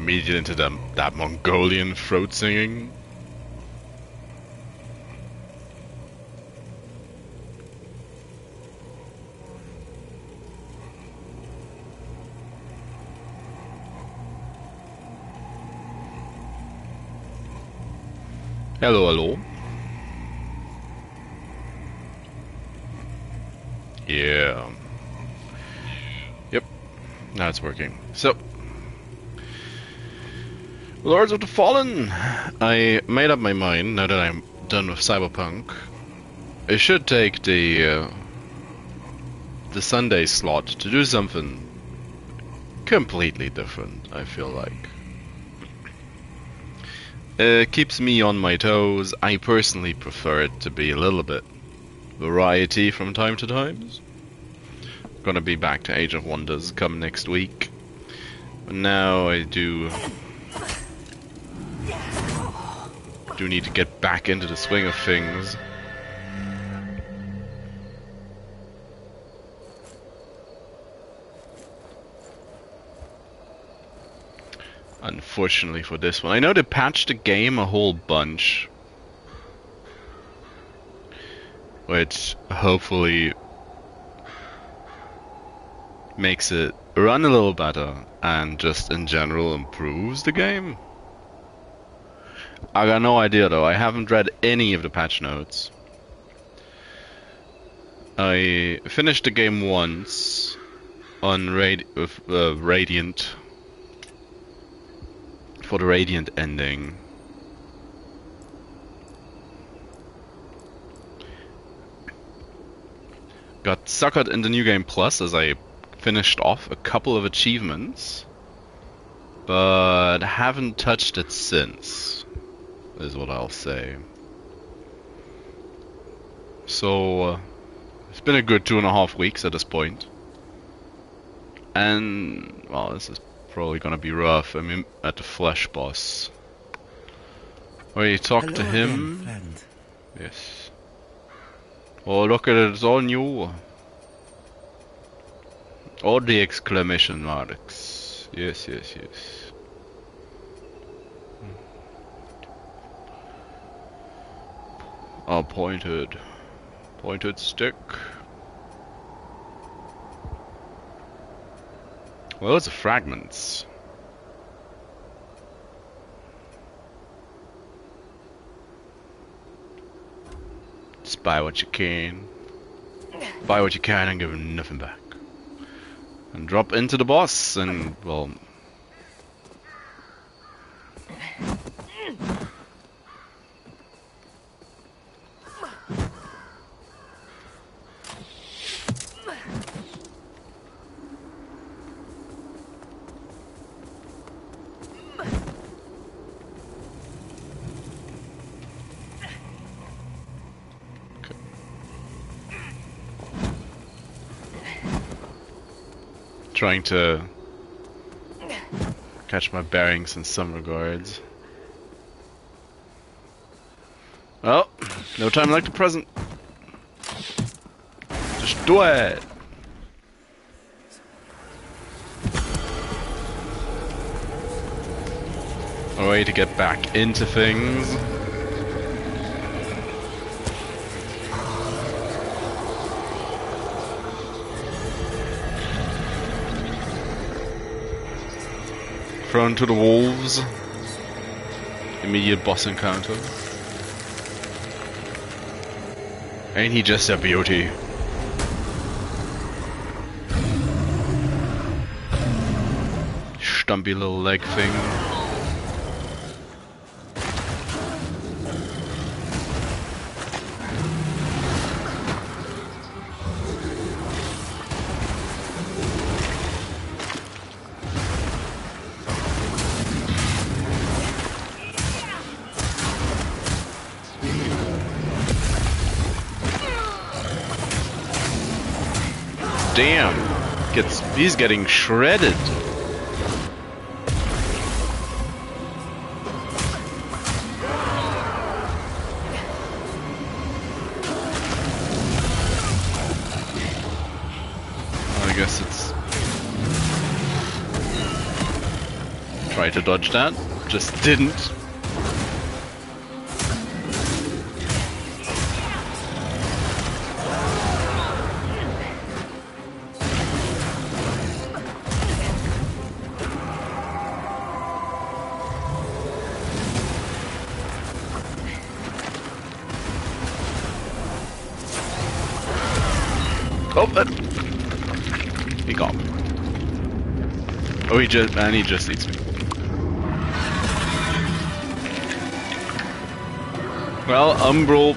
immediately into that Mongolian throat singing. Hello, hello. Yeah. Yep. Now it's working. So, Lords of the Fallen. I made up my mind now that I'm done with Cyberpunk. I should take the Sunday slot to do something completely different. I feel like. Keeps me on my toes. I personally prefer it to be a little bit variety from time to time. Gonna be back to Age of Wonders come next week. But now I do need to get back into the swing of things. Unfortunately for this one. I know they patched the game a whole bunch, which hopefully makes it run a little better and just in general improves the game. I got no idea though. I haven't read any of the patch notes. I finished the game once on Radiant. For the Radiant ending. Got suckered in the New Game Plus as I finished off a couple of achievements, but haven't touched it since, is what I'll say. So, it's been a good 2.5 weeks at this point. And, well, this is probably gonna be rough. I mean, at the flesh boss. Where you talk to him. Again, friend. Yes. Oh, look at it, it's all new. All the exclamation marks. Yes, yes, yes. Oh, pointed stick. Well, those are fragments. Just buy what you can. Buy what you can and give nothing back. And drop into the boss and, well... Trying to catch my bearings in some regards. Well, no time like the present. Just do it! A way to get back into things. Thrown to the wolves. Immediate boss encounter. Ain't he just a beauty? Stumpy little leg thing. Damn, he's getting shredded. I guess it's Try to dodge that. Just didn't. Oh, he got me. Oh, he just eats me. Well, Umbral.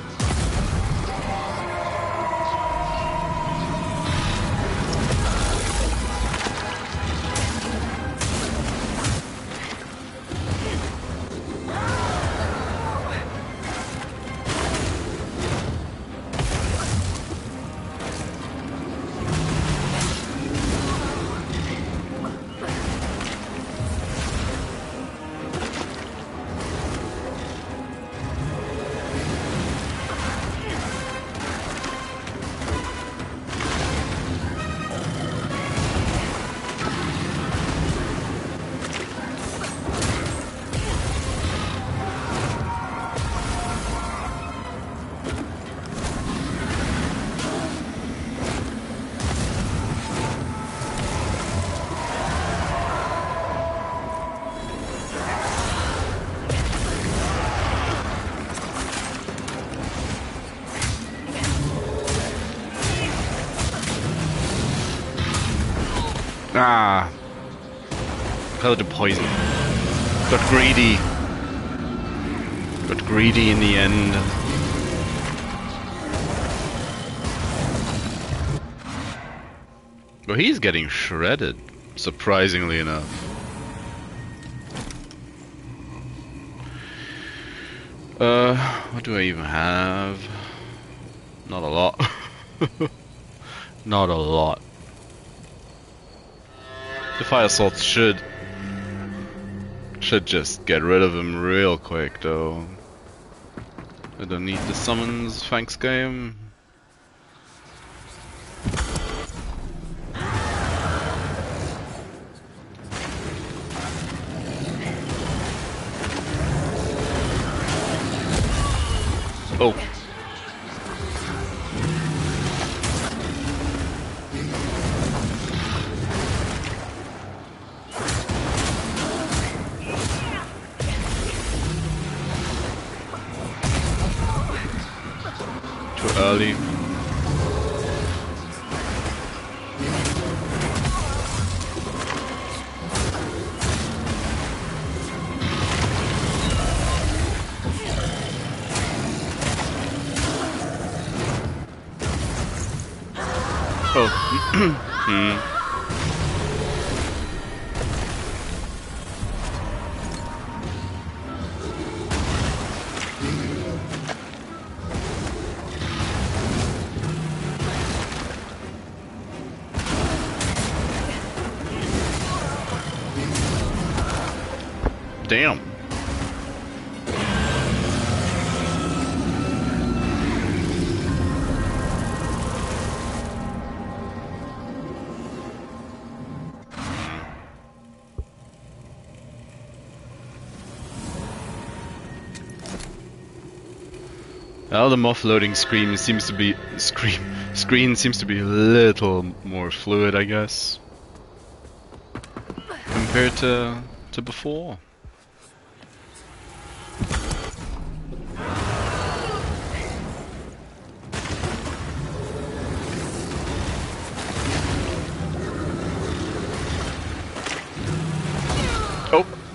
Ah, because of the poison. Got greedy. Got greedy in the end. Well, he's getting shredded, surprisingly enough. What do I even have? Not a lot. Not a lot. The fire salts should just get rid of him real quick, though. I don't need the summons, thanks game. Oh. Too early. Oh. Damn. Well, the offloading screen seems to be screen seems to be a little more fluid, I guess, compared to before.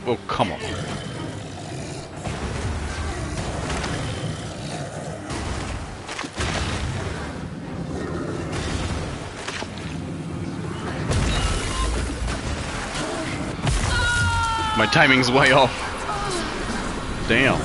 Oh, come on. My timing's way off. Damn.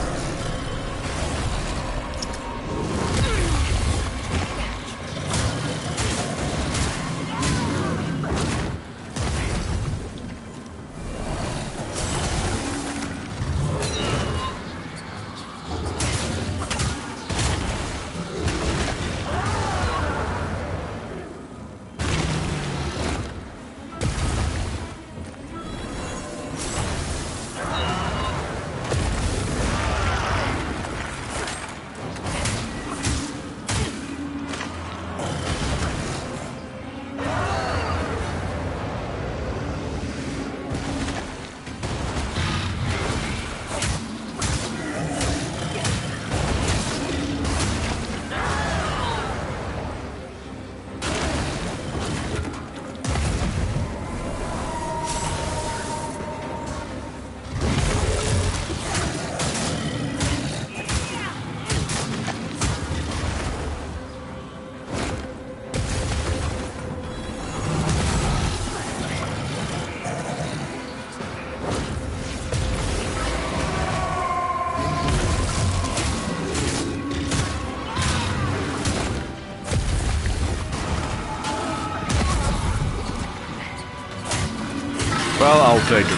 Well, I'll take it.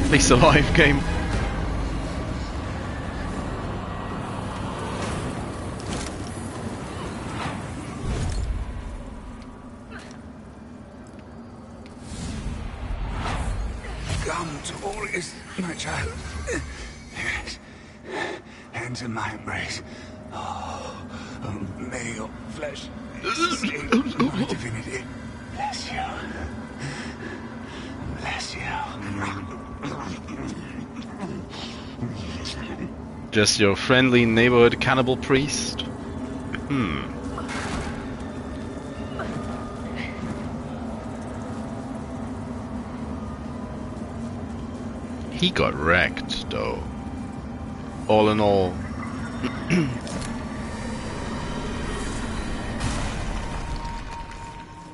At least a live game. Come towards my child. Yes. Hands in my embrace. Oh, may your flesh escape my divinity. Bless you. Bless you. Just your friendly neighborhood cannibal priest? He got wrecked, though. All in all.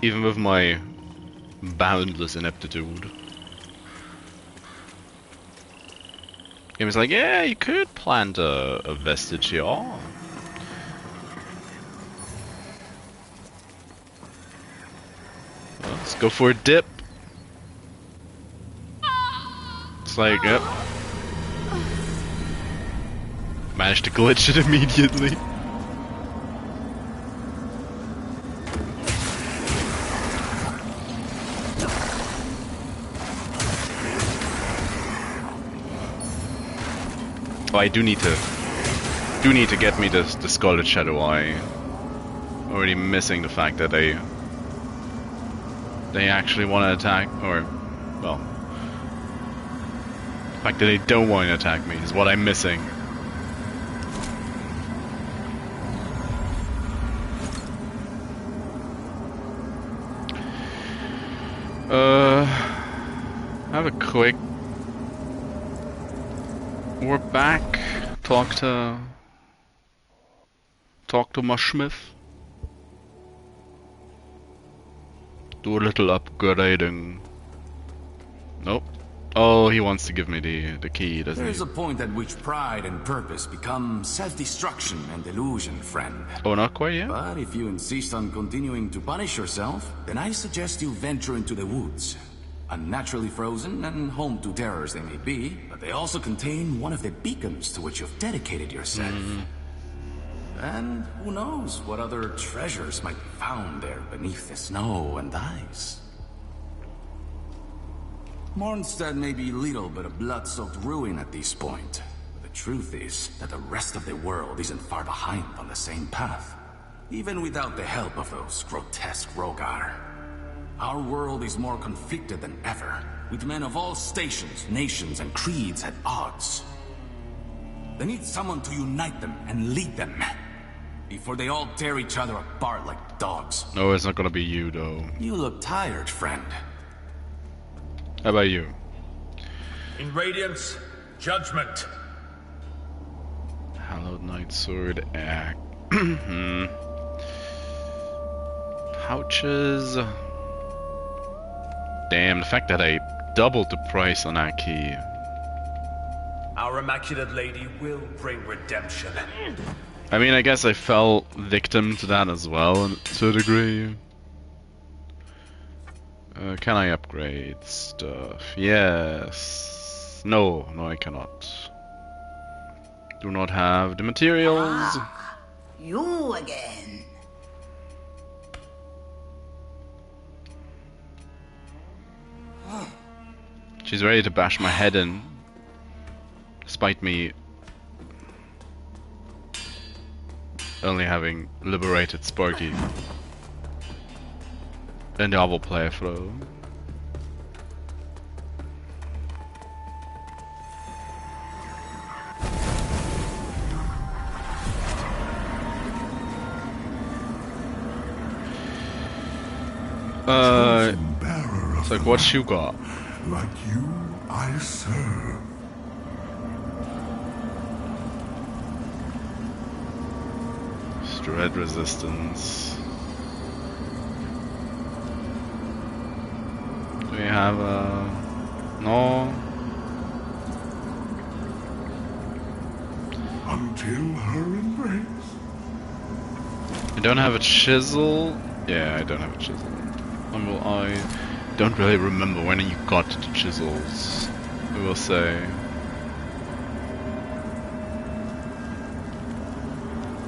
Even with my boundless ineptitude. Game was like, yeah, you could plant a vestige here. Oh. Well, let's go for a dip. It's like, yep. Managed to glitch it immediately. Oh, I do need to get me the Scarlet Shadow Eye. Already missing the fact that they actually want to attack, or well, the fact that they don't want to attack me is what I'm missing. Have a quick. We're back. Talk to my Smith. Do a little upgrading. Nope. Oh, he wants to give me the key, doesn't he? There's a point at which pride and purpose become self-destruction and delusion, friend. Oh, not quite yet? But if you insist on continuing to punish yourself, then I suggest you venture into the woods. Unnaturally frozen and home to terrors they may be, but they also contain one of the beacons to which you've dedicated yourself. And who knows what other treasures might be found there beneath the snow and ice. Mornstead may be little but a blood-soaked ruin at this point. But the truth is that the rest of the world isn't far behind on the same path. Even without the help of those grotesque Rogar. Our world is more conflicted than ever, with men of all stations, nations, and creeds at odds. They need someone to unite them and lead them, before they all tear each other apart like dogs. No, it's not gonna be you, though. You look tired, friend. How about you? In Radiance, judgment. Hallowed Knight Sword Act. Pouches. Damn, the fact that I doubled the price on that key. Our Immaculate Lady will bring redemption. I mean, I guess I fell victim to that as well, to a degree. Can I upgrade stuff? Yes. No, I cannot. Do not have the materials. Ah, you again. She's ready to bash my head in, despite me only having liberated Sparky in the other playthrough. It's like, what you got? Like you, I serve. Dread resistance. Do we have a... No. Until her embrace. I don't have a chisel. Yeah, I don't have a chisel. Well, I don't really remember when you got the chisels, I will say.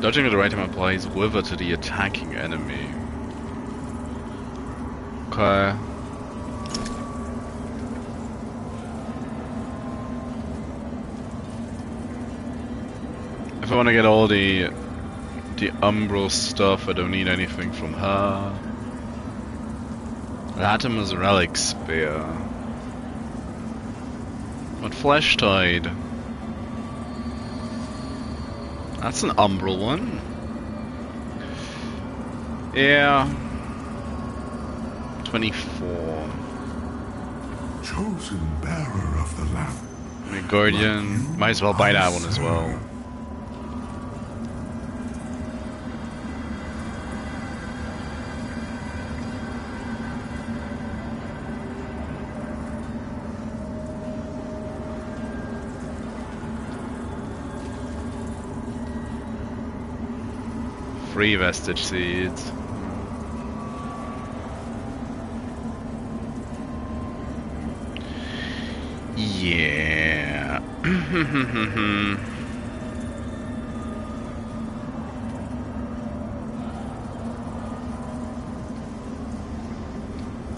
Dodging at the right time applies wither to the attacking enemy. Okay. If I want to get all the Umbral stuff, I don't need anything from her. Latimer's Relic Spear. What Flesh Tide? That's an Umbral one. Yeah. 24. Chosen bearer of the lamp. My Guardian. Might as well buy that one as well. Free vestige seeds. Yeah.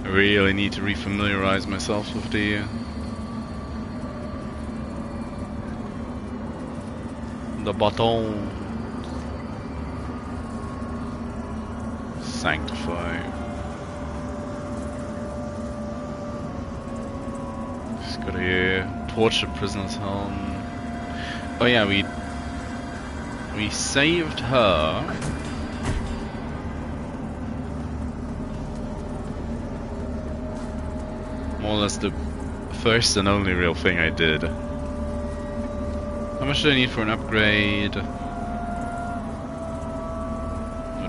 I really need to refamiliarize myself with the baton. Sanctify. Just got here. Torch the prisoner's helm. Oh yeah, we saved her. More or less the first and only real thing I did. How much do I need for an upgrade? No,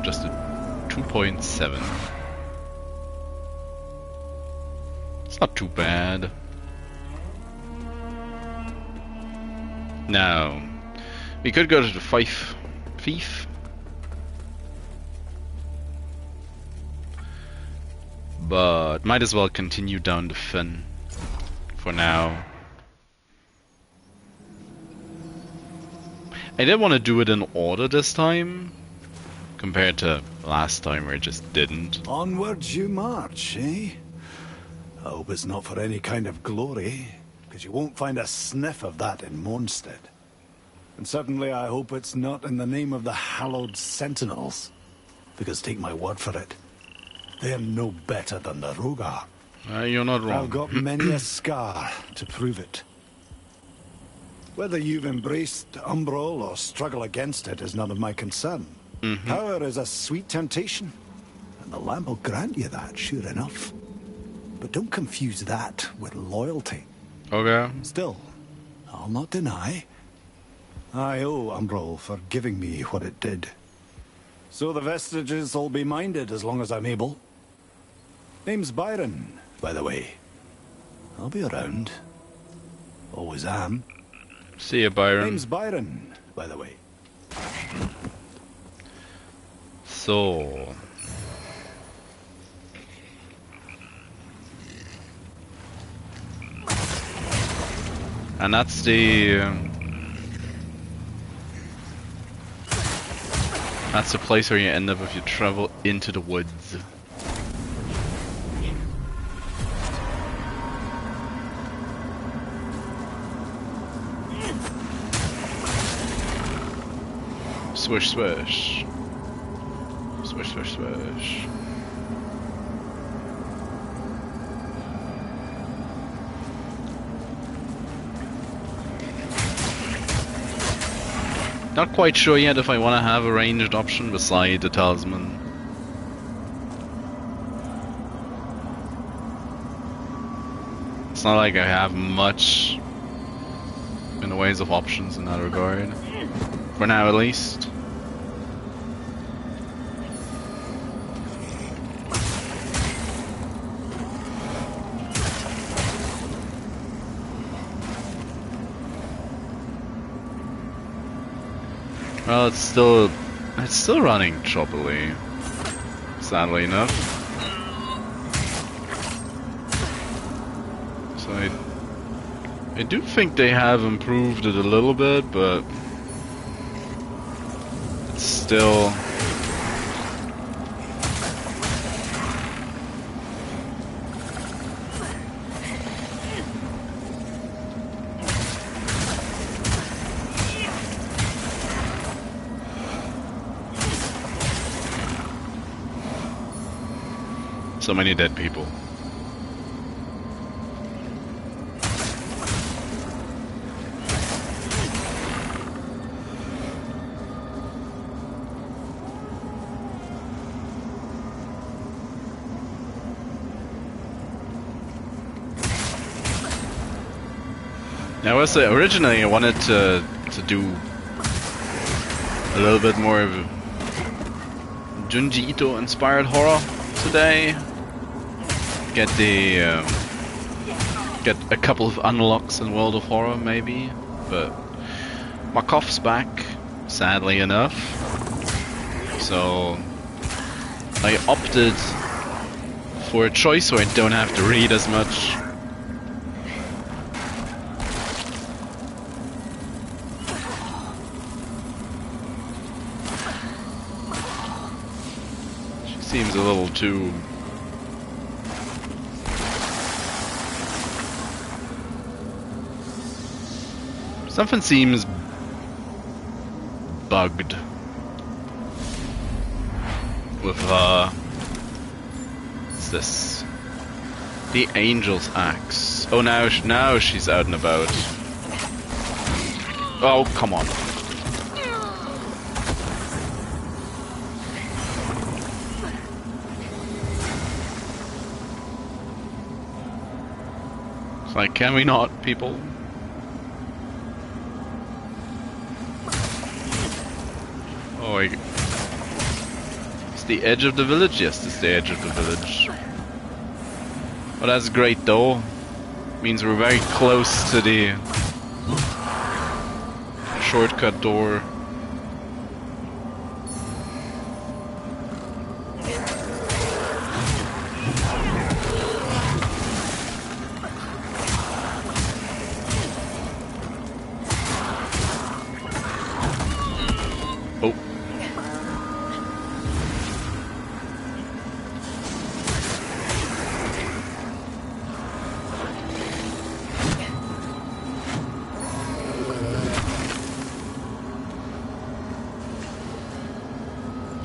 just a 2.7. It's not too bad. Now, we could go to the Fief. But might as well continue down the Fen for now. I did want to do it in order this time, compared to last time where I just didn't. Onwards you march, eh? I hope it's not for any kind of glory, because you won't find a sniff of that in Mondstadt. And certainly I hope it's not in the name of the hallowed sentinels, because take my word for it, they're no better than the Rogar. You're not wrong. I've got many a scar to prove it. Whether you've embraced Umbral or struggle against it is none of my concern. Power is a sweet temptation, and the lamp will grant you that, sure enough. But don't confuse that with loyalty. Okay. Still, I'll not deny, I owe Umbral for giving me what it did. So the vestiges will be minded as long as I'm able. Name's Byron, by the way. I'll be around. Always am. See you, Byron. Name's Byron, by the way. So... and that's the... that's the place where you end up if you travel into the woods. Swish, swish. Swish, swish, swish. Not quite sure yet if I want to have a ranged option beside the talisman. It's not like I have much in the ways of options in that regard. For now, at least. Well, it's still It's still running choppily, sadly enough. So I do think they have improved it a little bit, but it's still... So many dead people. Now, originally I wanted to do a little bit more of Junji Ito inspired horror today. Get a couple of unlocks in World of Horror maybe, but my cough's back, sadly enough. So I opted for a choice where I don't have to read as much. She seems a little too... Something seems bugged with what's this? The Angel's Axe. Oh, now she's out and about. Oh, come on. It's like, can we not, people? Oh, it's the edge of the village? Yes, it's the edge of the village. Well, that's great though. Means we're very close to the shortcut door.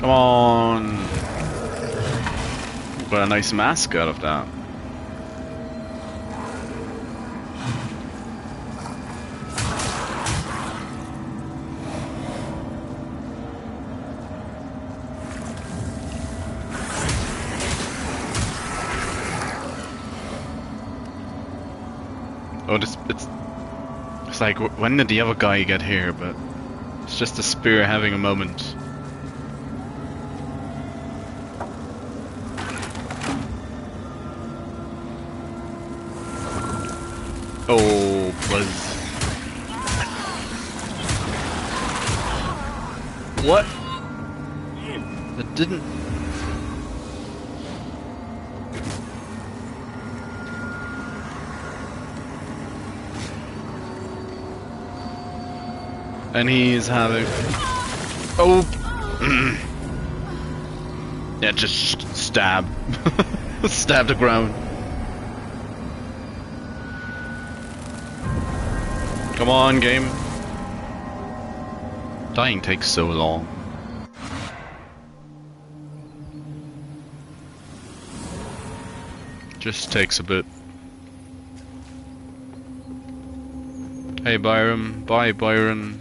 Come on! Got a nice mask out of that. Oh, it's like, when did the other guy get here? But it's just a spear having a moment. Oh, Buzz. What? That didn't... And he's having... Oh! Yeah, just stab. Stab the ground. Come on, game. Dying takes so long. Just takes a bit. Hey Byron. Bye Byron.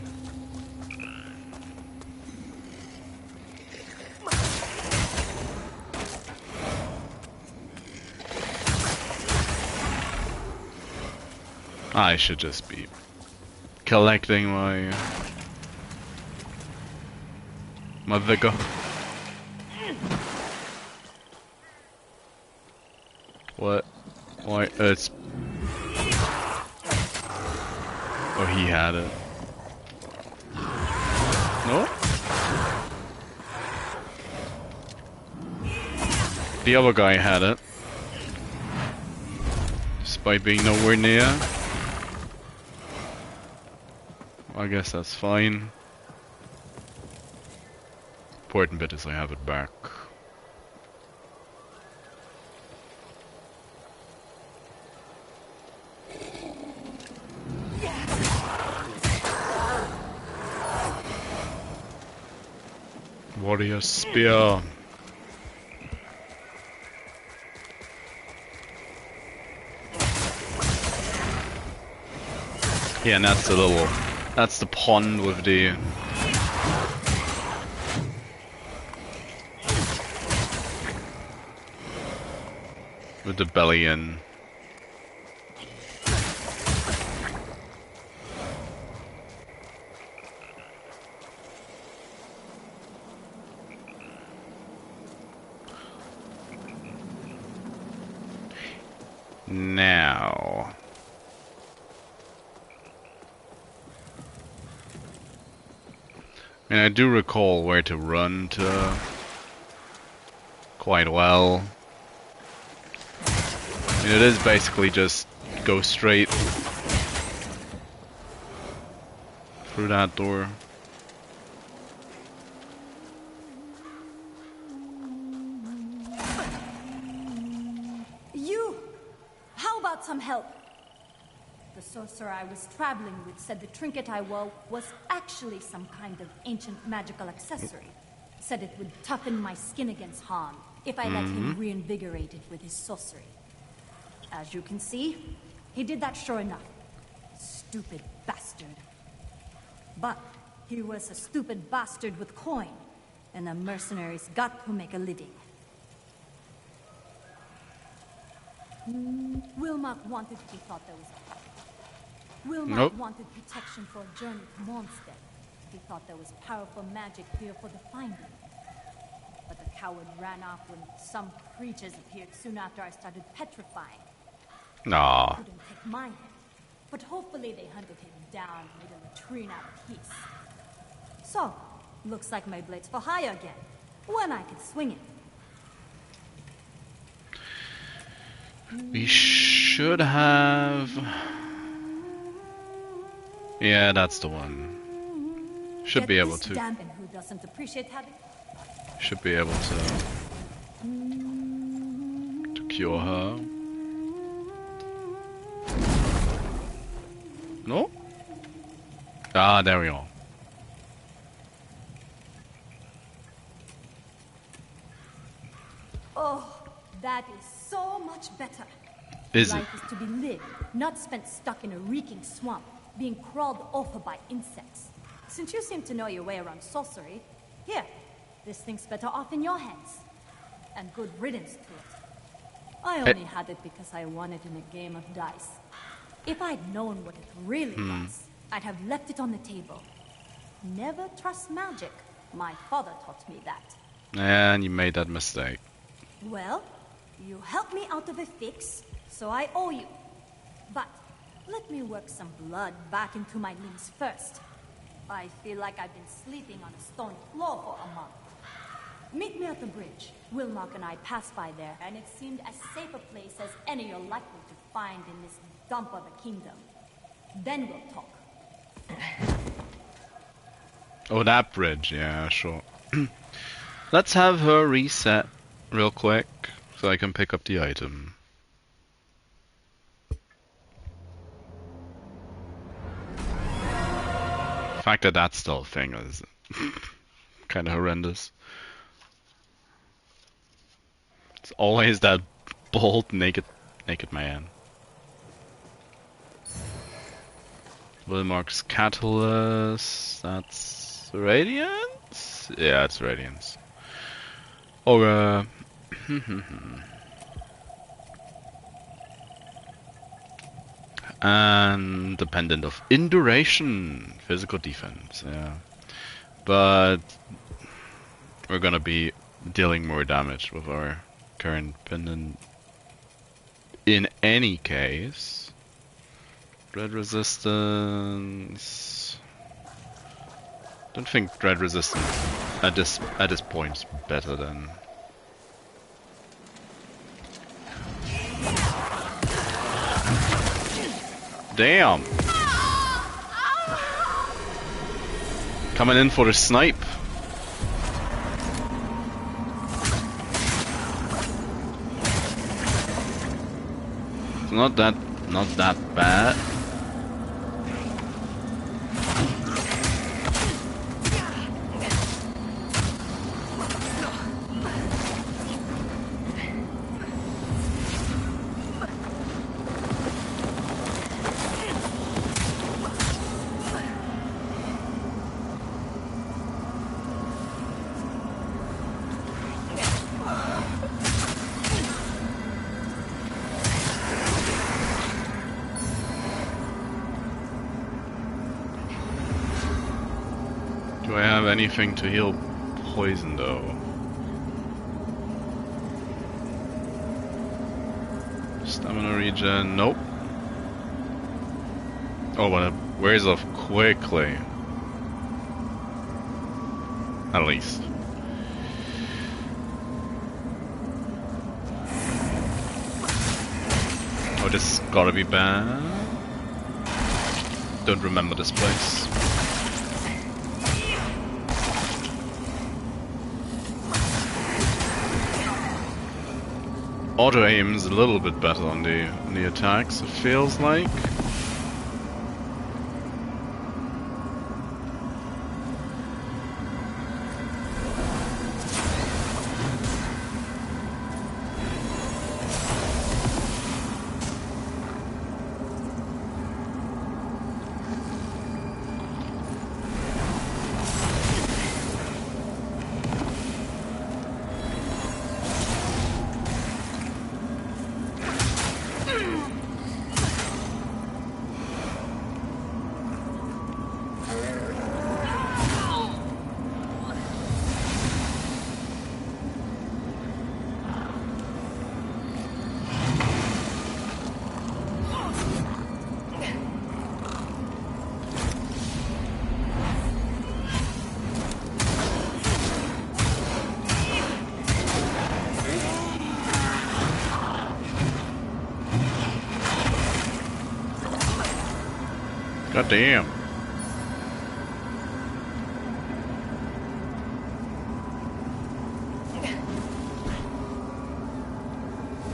I should just be collecting my vigor. What? Why? It's... Oh, he had it. No? The other guy had it. Despite being nowhere near. I guess that's fine. Important bit is I have it back. Warrior spear. Yeah, and that's that's the pond with the belly in. Now, and I do recall where to run to quite well. I mean, it is basically just go straight through that door. Some help. The sorcerer I was traveling with said the trinket I wore was actually some kind of ancient magical accessory. Said it would toughen my skin against harm if I let him reinvigorate it with his sorcery. As you can see, he did that sure enough. Stupid bastard. But he was a stupid bastard with coin, and the mercenaries got to make a living. Wilmark wanted to be thought there was a Wilmark wanted protection for a journey to Mondstadt. He thought there was powerful magic here for the finding. But the coward ran off when some creatures appeared soon after I started petrifying. Nah. Couldn't take my head, but hopefully they hunted him down and made a latrine out of peace. So, looks like my blade's for hire again, when I could swing it. We should have... Yeah, that's the one. Should be able to. Dampen who doesn't appreciate having... Should be able to cure her. No? Ah, there we go. Oh, that is so much better. Is it? Life is to be lived, not spent stuck in a reeking swamp, being crawled over by insects. Since you seem to know your way around sorcery, here, this thing's better off in your hands. And good riddance to it. I only had it because I won it in a game of dice. If I'd known what it really was, I'd have left it on the table. Never trust magic. My father taught me that. And you made that mistake. Well, you helped me out of a fix, so I owe you. But let me work some blood back into my limbs first. I feel like I've been sleeping on a stone floor for a month. Meet me at the bridge. Wilmark and I passed by there, and it seemed as safe a place as any you're likely to find in this dump of a kingdom. Then we'll talk. Oh, that bridge, yeah, sure. Let's have her reset real quick, so I can pick up the item. The fact that that's still a thing is kind of horrendous. It's always that bald, naked man. Wilmark's Catalyst, that's Radiance? Yeah, it's Radiance. Or, and dependent of Induration, physical defense, yeah. But we're gonna be dealing more damage with our current pendant in any case. Dread resistance. Don't think dread resistance at this point is better than Damn. Coming in for the snipe. It's not that bad. Do I have anything to heal poison though? Stamina regen, nope. Oh, but it wears off quickly. At least. Oh, this gotta be bad. Don't remember this place. Auto aim's a little bit better on the attacks, it feels like. God damn.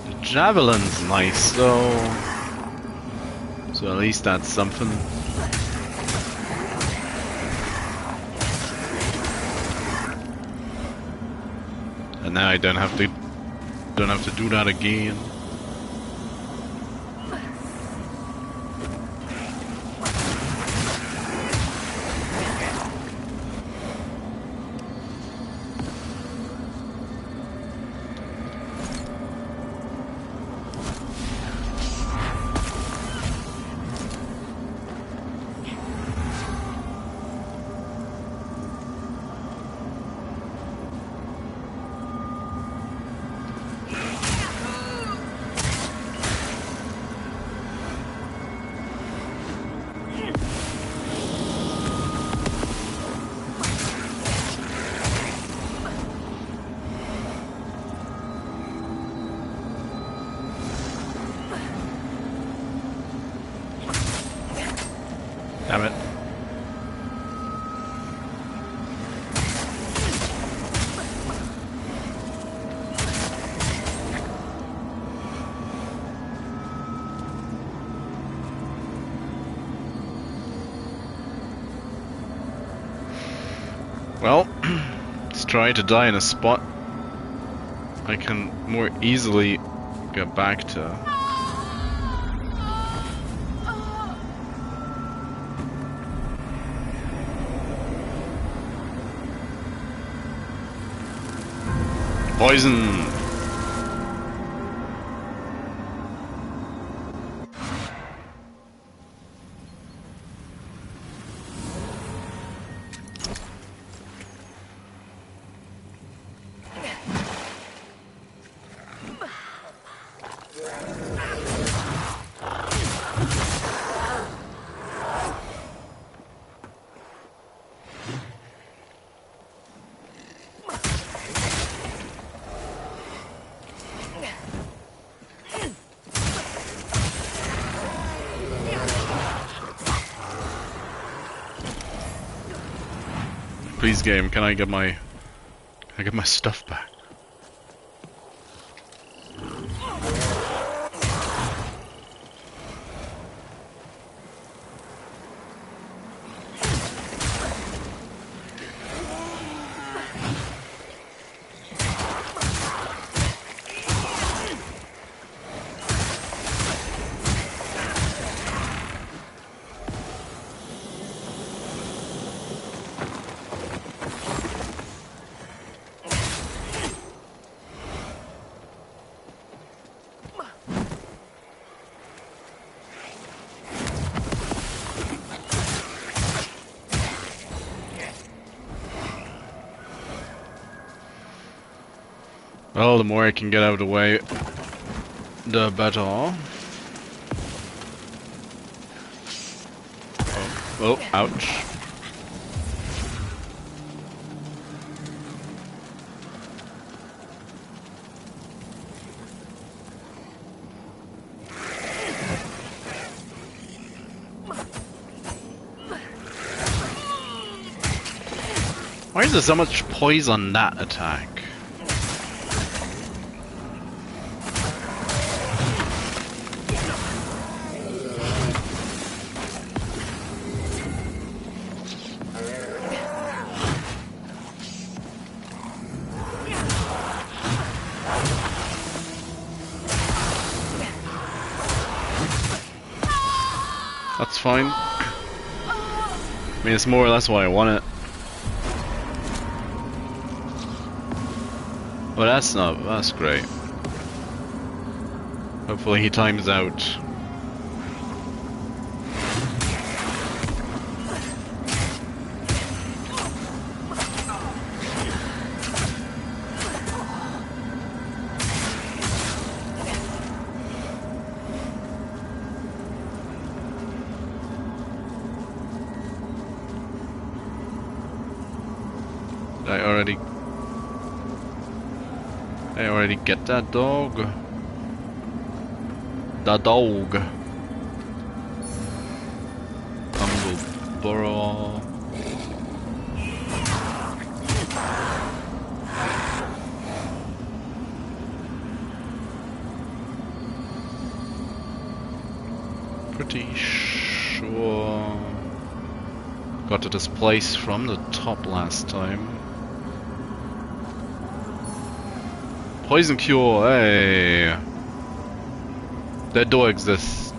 The javelin's nice though. So at least that's something. And now I don't have to do that again. Damn it. Well, let's try to die in a spot I can more easily get back to. Poison! Please, game, can I get my stuff back? Well, the more I can get out of the way, the better. Oh, ouch. Why is there so much poison on that attack? That's fine. I mean, it's more or less why I want it. Well, that's great. Hopefully he times out. I already get that dog. The dog. Umbral. Pretty sure got to this place from the top last time. Poison cure, hey! That do exist.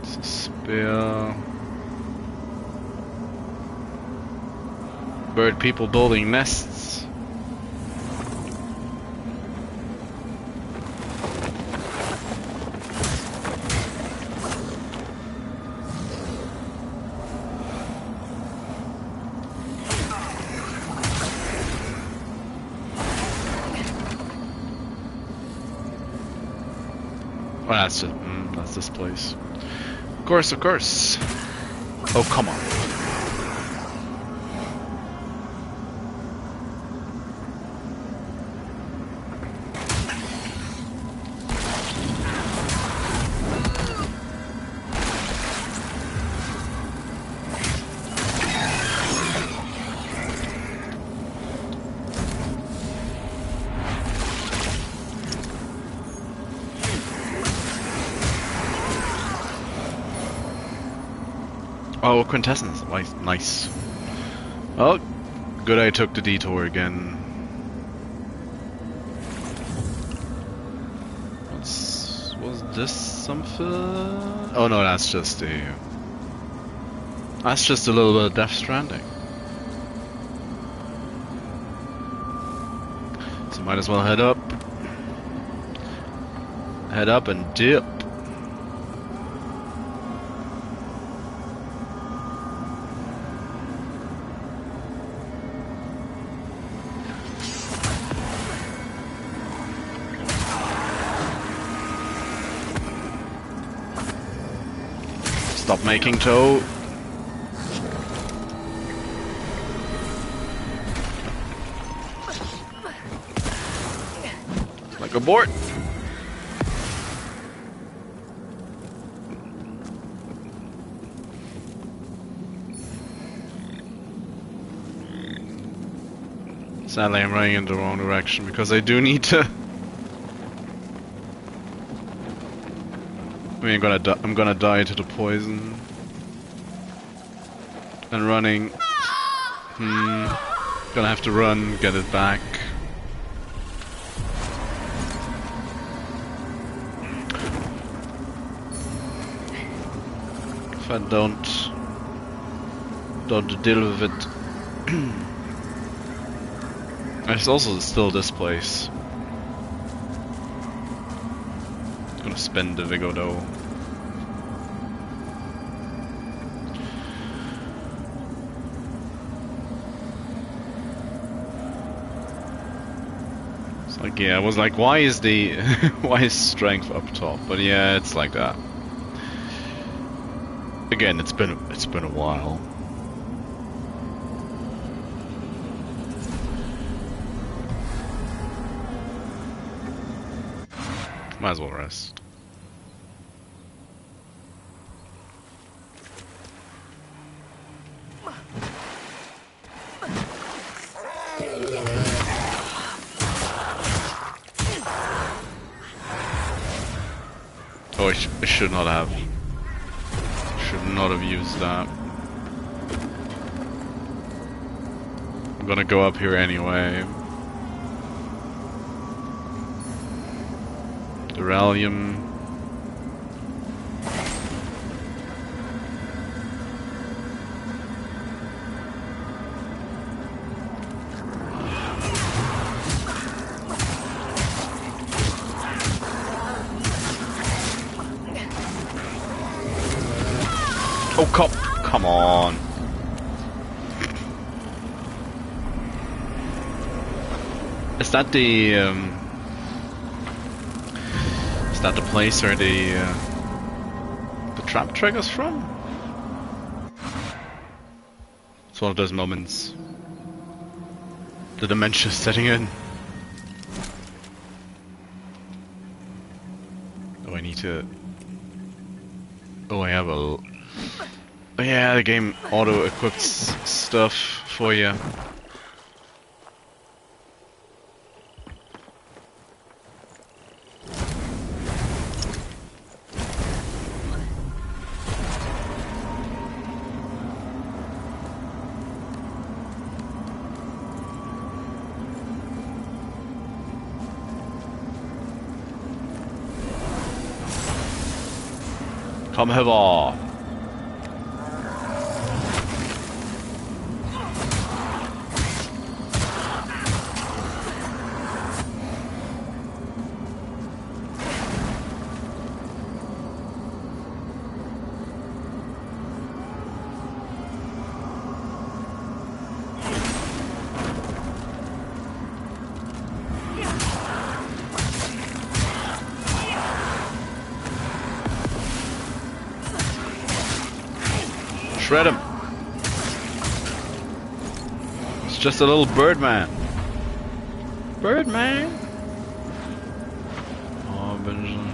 It's a spear. Bird people building nests. Well, that's it. That's this place. Of course, of course. Oh, come on. Oh, quintessence. Nice. Oh, good I took the detour again. Was this something? Oh no, that's just a little bit of Death Stranding. So might as well head up. Head up and dip. Stop making tow. Like abort! Sadly, I'm running in the wrong direction because I do need to. I mean, I'm gonna die to the poison. And running. Gonna have to run, get it back. If I don't deal with it. There's also still this place. I'm gonna spend the Vigo though. It's like, yeah, I was like, why is why is strength up top? But yeah, it's like that. Again, it's been a while. Might as well rest. Oh, I should not have. Should not have used that. I'm gonna go up here anyway. Duralium. Oh, come on. Is that the is that the place where the trap triggers from? It's one of those moments. The dementia's setting in. Oh, I need to. Oh, I have a. Oh yeah, the game auto-equips stuff for you. Come hither! Shred him. It's just a little bird man. Bird man. Oh, Benjamin.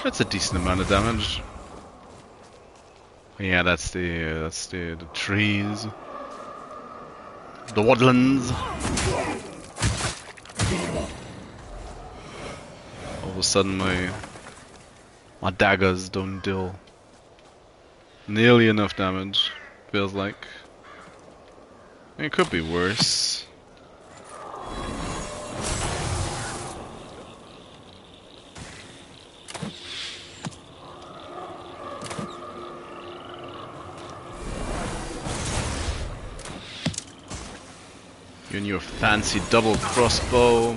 That's a decent amount of damage. Yeah, that's the trees, the woodlands. All of a sudden, my daggers don't deal nearly enough damage. Feels like it could be worse. You and your fancy double crossbow.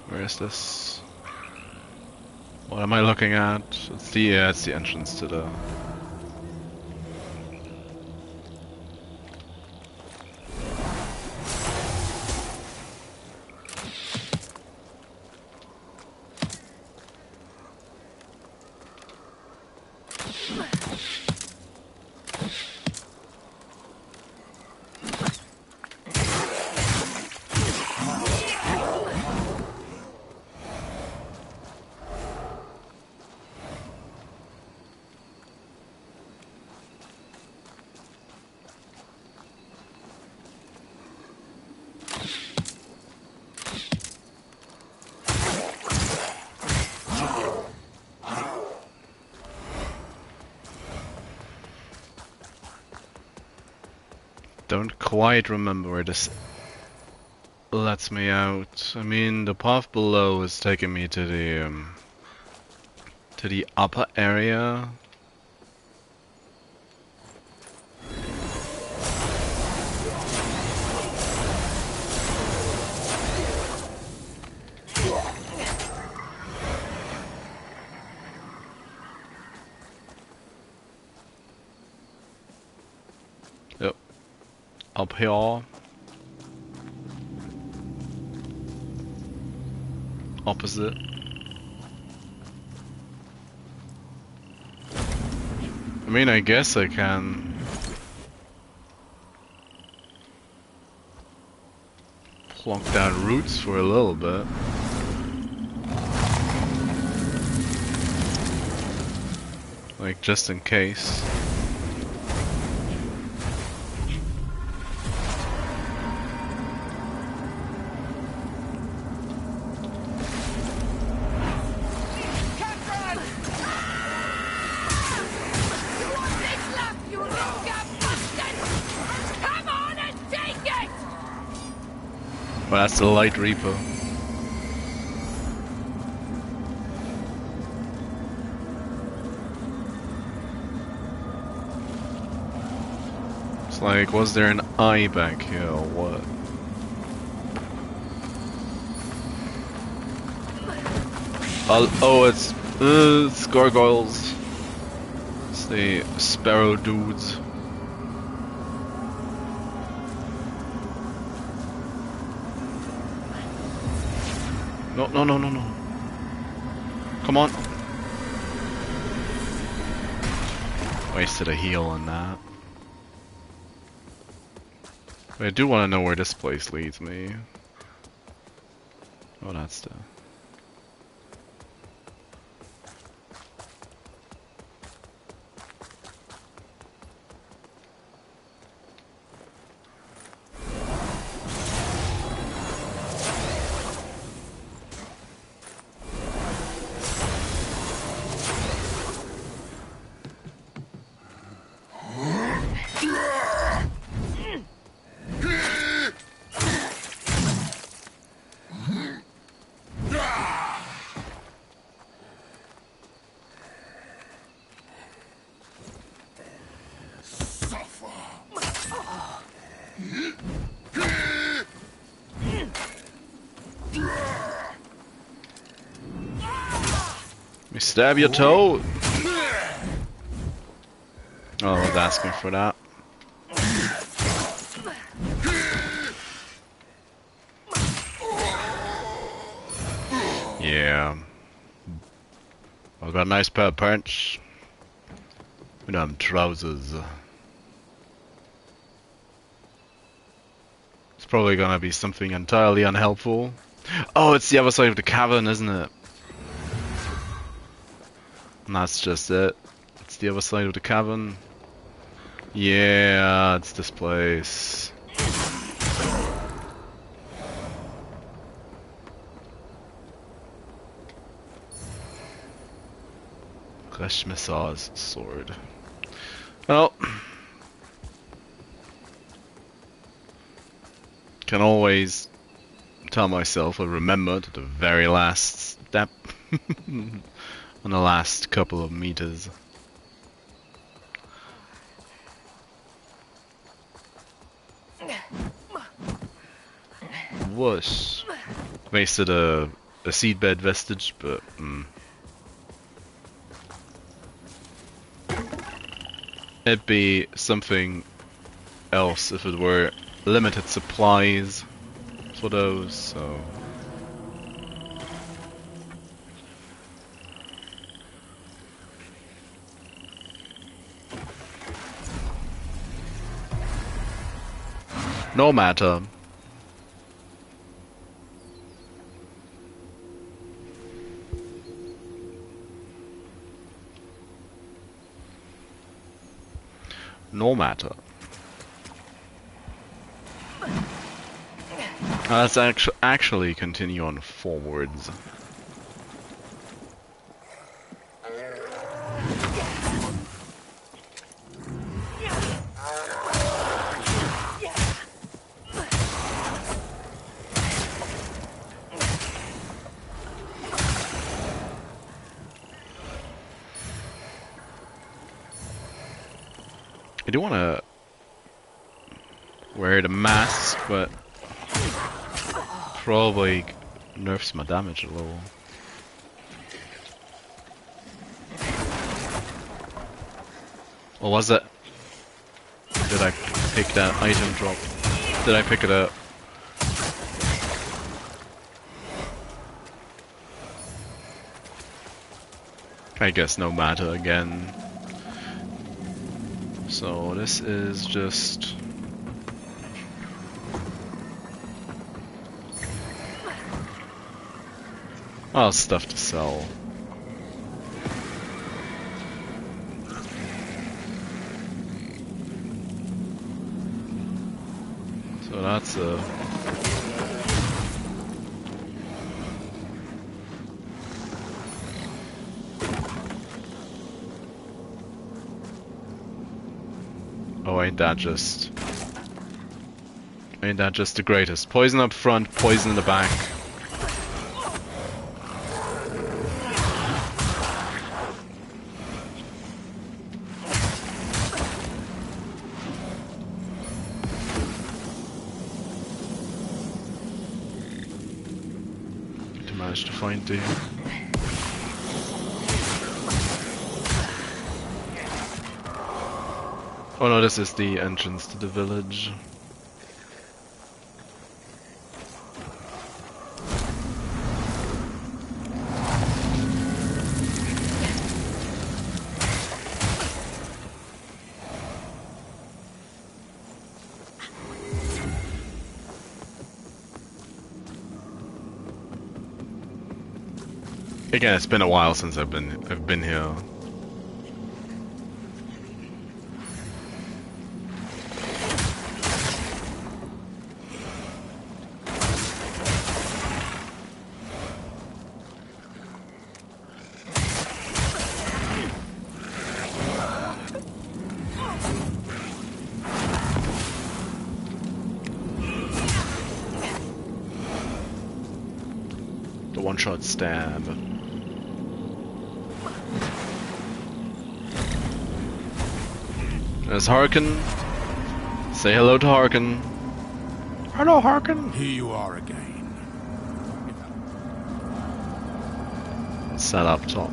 Where is this? What am I looking at? It's the entrance to the... Don't quite remember where this lets me out. I mean, the path below is taking me to the upper area. Yep. Up here. Opposite. I mean, I guess I can plonk down roots for a little bit. Like, just in case. Well, that's the light reaper. It's like, was there an eye back here or what? Oh, it's gargoyles. It's the sparrow dudes. No, no, no, no, no. Come on. Wasted a heal on that. But I do want to know where this place leads me. Oh, that's the... Stab your toe! Oh, I was asking for that. Yeah. I got a nice pair of pants. With them trousers. It's probably gonna be something entirely unhelpful. Oh, it's the other side of the cavern, isn't it? And that's just it. It's the other side of the cavern. Yeah, it's this place. Reshmisar's sword. Well, can always tell myself or remember to the very last step on the last couple of meters. Whoosh. Wasted a seedbed vestige, but it'd be something else if it were limited supplies for those, so... No matter. No matter. Let's actually continue on forwards. I do want to wear the mask, but probably nerfs my damage a little. Or was it? Did I pick that item drop? Did I pick it up? I guess no matter again. So this is just... oh, stuff to sell. So that's a... oh, ain't that just the greatest? Poison up front, poison in the back. To manage to find the... oh no, this is the entrance to the village. Again, it's been a while since I've been here. The one-shot stab. There's Harkin. Say hello to Harkin. Hello, Harkin. Here you are again. Set up top.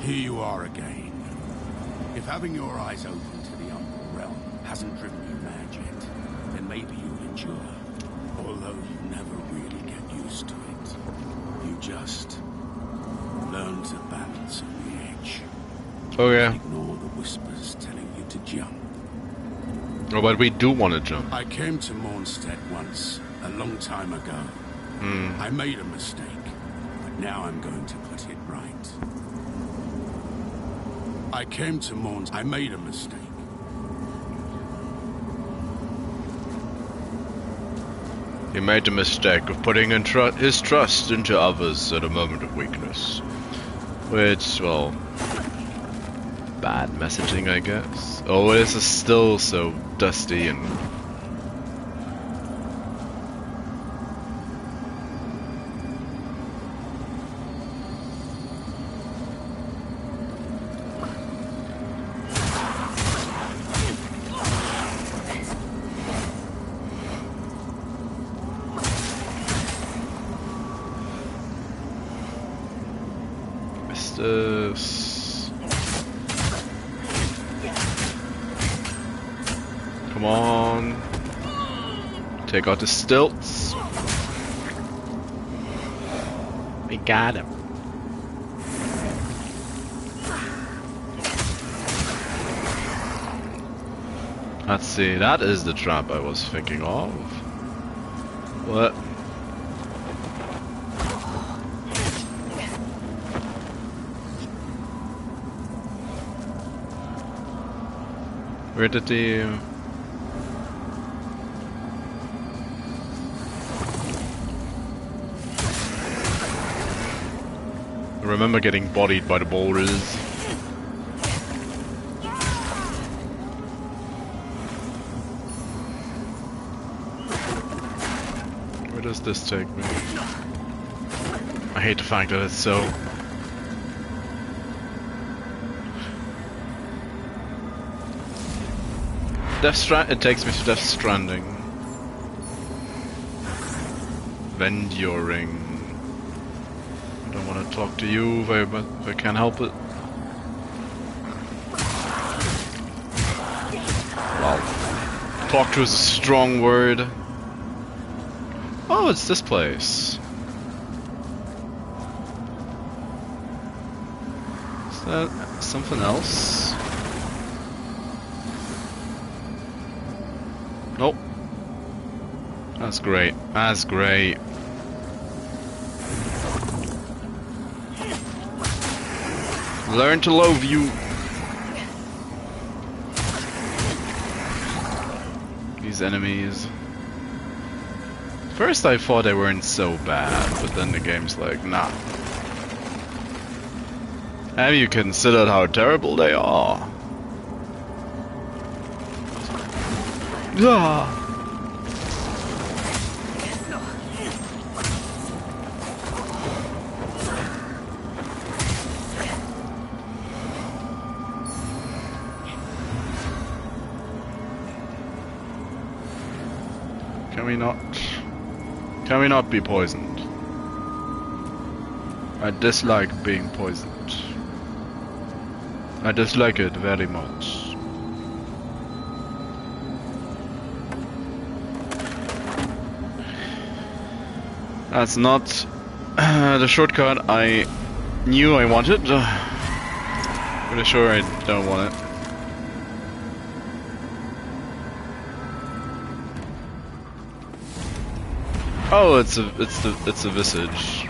Here you are again. If having your eyes open to the Umbral realm hasn't driven you mad yet, then maybe you'll endure. Although you never really get used to it. You just learn to balance on the edge. Oh yeah. Ignore the whispers telling you to jump. Oh, but we do want to jump. I came to Mornstead once, a long time ago. I made a mistake, but now I'm going to put it right. I came to Mornstead. I made a mistake. He made the mistake of putting in his trust into others at a moment of weakness. Which, well, bad messaging, I guess. Oh, this is still so dusty and... Come on. Take out the stilts. We got him. Let's see, that is the trap I was thinking of. What? Where did the... I remember getting bodied by the boulders. Where does this take me? I hate the fact that it's so... It takes me to Death Stranding. Venduring. I don't want to talk to you if I can't help it. Wow. Talk to is a strong word. Oh, it's this place. Is that something else? Nope. That's great. That's great. Learn to love you. These enemies. First I thought they weren't so bad, but then the game's like, nah. Have you considered how terrible they are? Ah. Can we not be poisoned? I dislike being poisoned. I dislike it very much. That's not the shortcut I knew I wanted. Pretty sure I don't want it. Oh, it's a visage.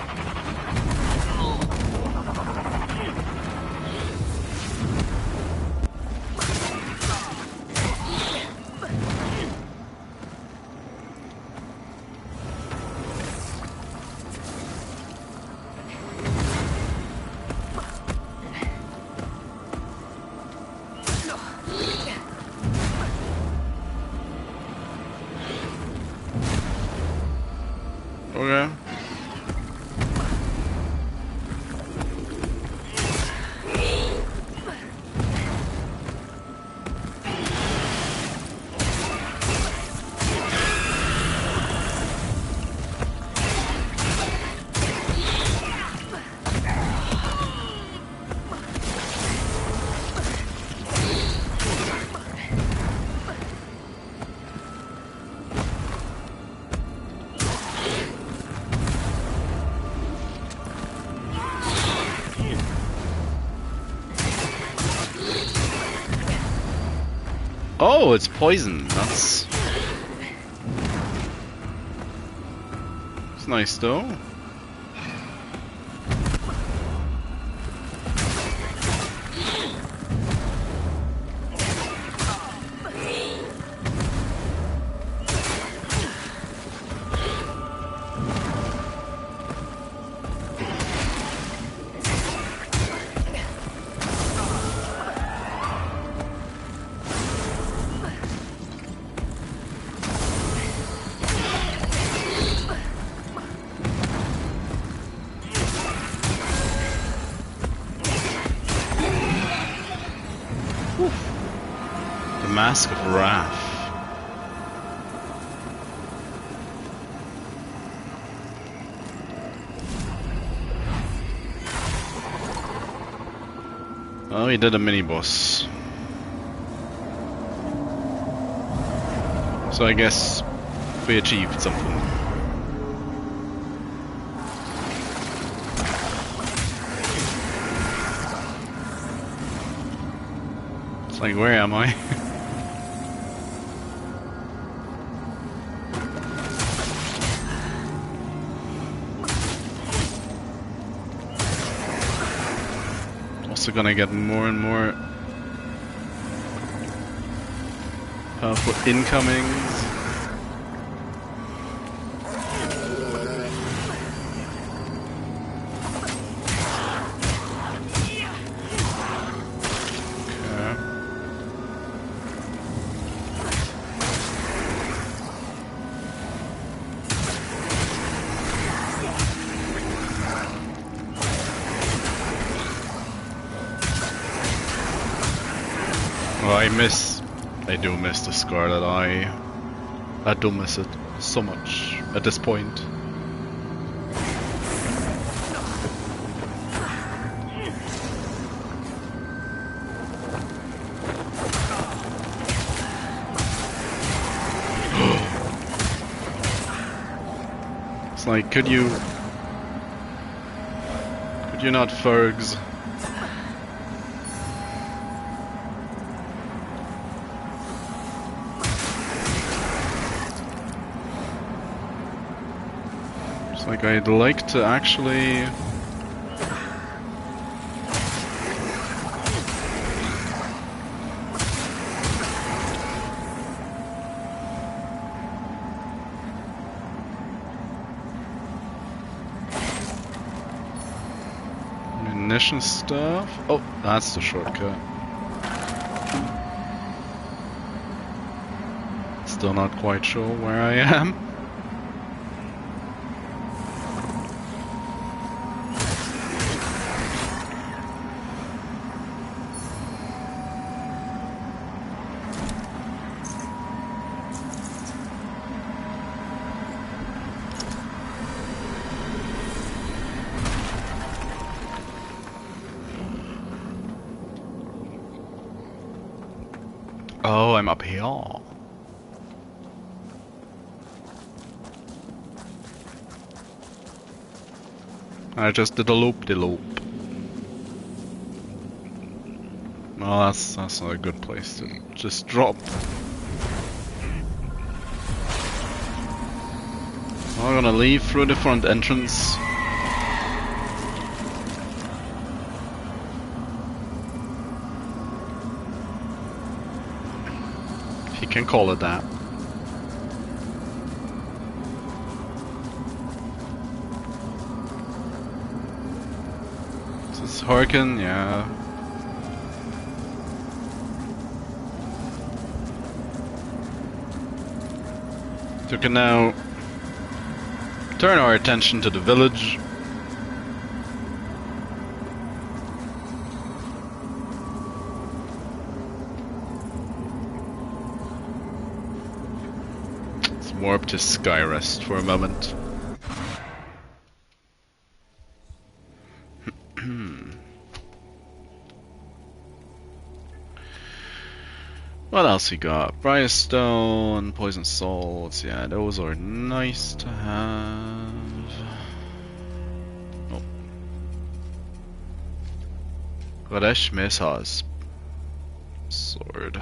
Okay. Oh, it's poison. That's nice though. Mask of Wrath. Oh, he did a mini boss. So I guess we achieved something. It's like, where am I? Also gonna get more and more powerful incomings. I do miss the Scarlet Eye. I do miss it so much at this point. It's like, could you not Fergs? Like, I'd like to actually... Munition stuff? Oh, that's the shortcut. Still not quite sure where I am. Oh, I'm up here. I just did a loop-de-loop. Well, that's not a good place to just drop. I'm gonna leave through the front entrance. If you can call it that. Is this Hurricane? Yeah. So we can now turn our attention to the village. Let's warp to Skyrest for a moment. What else we got? Briarstone, Poison Salts, yeah, those are nice to have. Oh. Radesh Mesha's sword.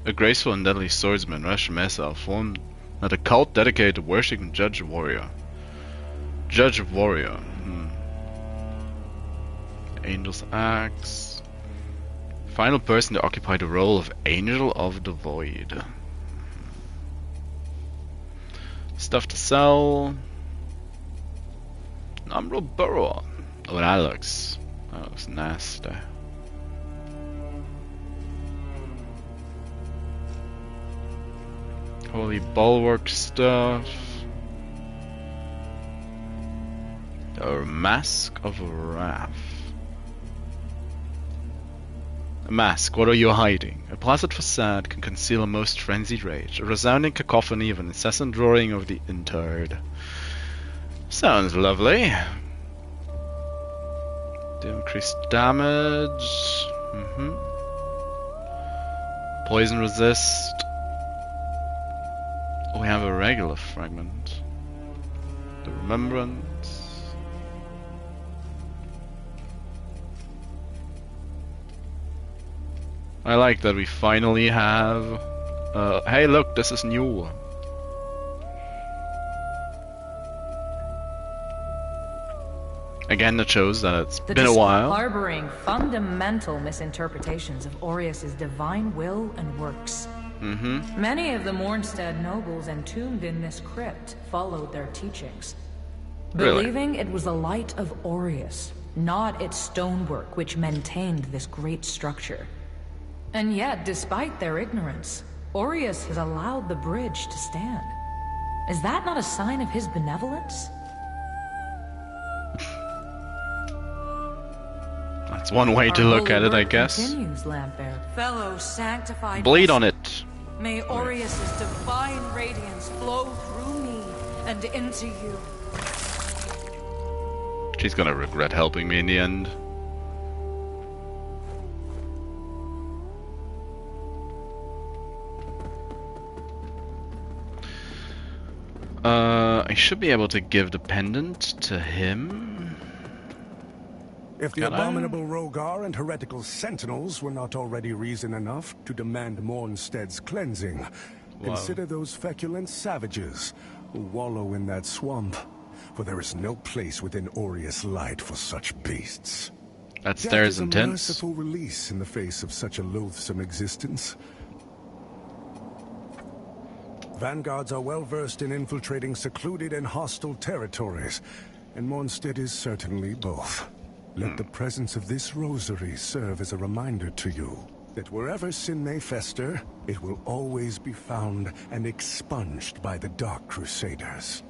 A graceful and deadly swordsman, Rash Mesa, formed at a cult dedicated to worshipping Judge Warrior. Judge Warrior. Angel's Axe. Final person to occupy the role of Angel of the Void. Stuff to sell. An Umbral Burrower. Oh, that looks nasty. Holy Bulwark stuff. A Mask of Wrath. A mask, what are you hiding? A placid facade can conceal a most frenzied rage, a resounding cacophony of an incessant roaring of the interred. Sounds lovely. Do increased damage. Poison resist. Oh, we have a regular fragment. The Remembrance. I like that we finally have... hey look, this is new. Again, that shows that it's been a while. Harboring fundamental misinterpretations of Aureus' divine will and works. Many of the Mornstead nobles entombed in this crypt followed their teachings, believing it was the light of Aureus, not its stonework, which maintained this great structure. And yet, despite their ignorance, Aureus has allowed the bridge to stand. Is that not a sign of his benevolence? That's one way to look at it, I guess. Continues, Lampbearer. Fellow sanctified. Bleed on it. May Aureus' divine radiance flow through me and into you. She's gonna regret helping me in the end. I should be able to give the pendant to him. If the abominable Rogar and heretical sentinels were not already reason enough to demand Mornstead's cleansing, consider those feculent savages who wallow in that swamp, for there is no place within Aureus light for such beasts. That's theirs Death is intense. a merciful release in the face of such a loathsome existence. Vanguards are well versed in infiltrating secluded and hostile territories, and Mornstead is certainly both. Let the presence of this rosary serve as a reminder to you that wherever sin may fester, it will always be found and expunged by the Dark Crusaders.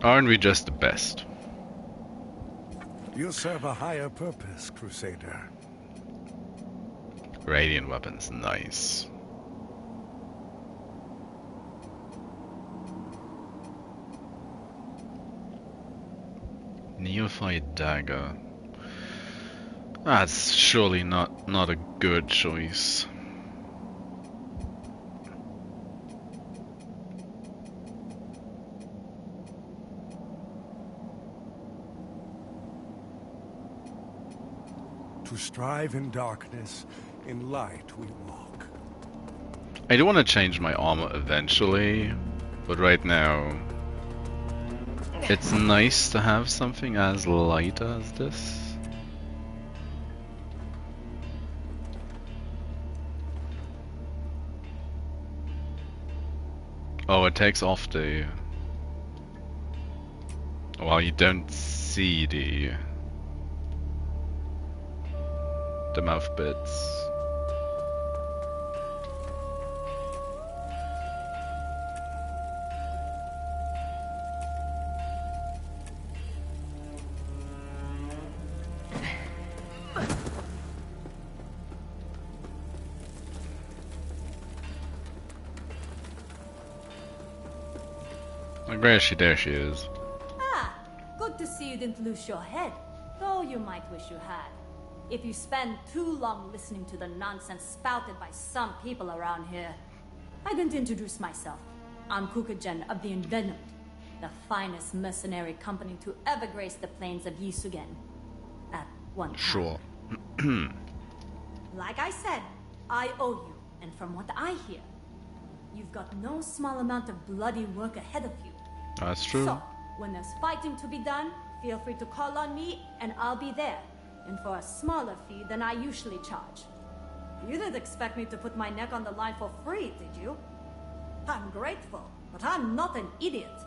Aren't we just the best? You serve a higher purpose, Crusader. Radiant weapons, nice. Neophyte dagger. That's surely not a good choice. To strive in darkness, in light we walk. I do want to change my armor eventually, but right now it's nice to have something as light as this. Oh, it takes off the... Well, you don't see the mouth bits. There she is. Ah, good to see you didn't lose your head, though you might wish you had. If you spend too long listening to the nonsense spouted by some people around here. I didn't introduce myself. I'm Kukagen of the Envenomed, the finest mercenary company to ever grace the plains of Yisugen. At one time. Sure. Like I said, I owe you And from what I hear, you've got no small amount of bloody work ahead of you. That's true. So, when there's fighting to be done, feel free to call on me, and I'll be there. And for a smaller fee than I usually charge. You didn't expect me to put my neck on the line for free, did you? I'm grateful, but I'm not an idiot.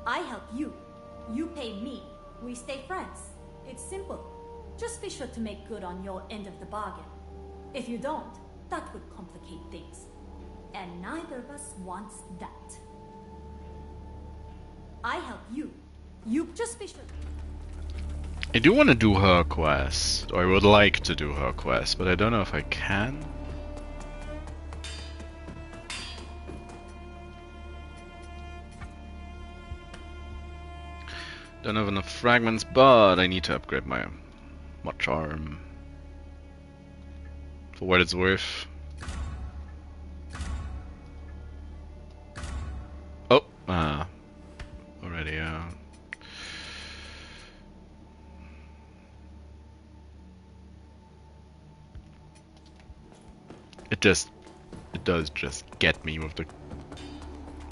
I help you. You pay me. We stay friends. It's simple. Just be sure to make good on your end of the bargain. If you don't, that would complicate things. And neither of us wants that. I help you. You just be sure. I do want to do her quest, or I would like to do her quest, but I don't know if I can. Don't have enough fragments, but I need to upgrade my charm. For what it's worth. Oh, already, It does just get me with the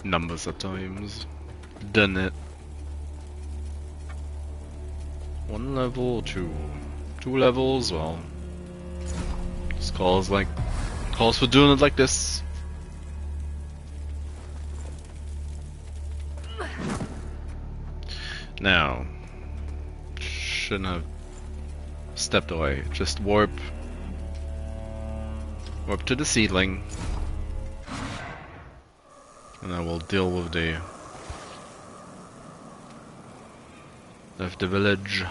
numbers at times. Done it. 1 level, 2 levels, well. This calls for doing it like this. Now, shouldn't have stepped away. Just warp to the seedling, and I will deal with the village.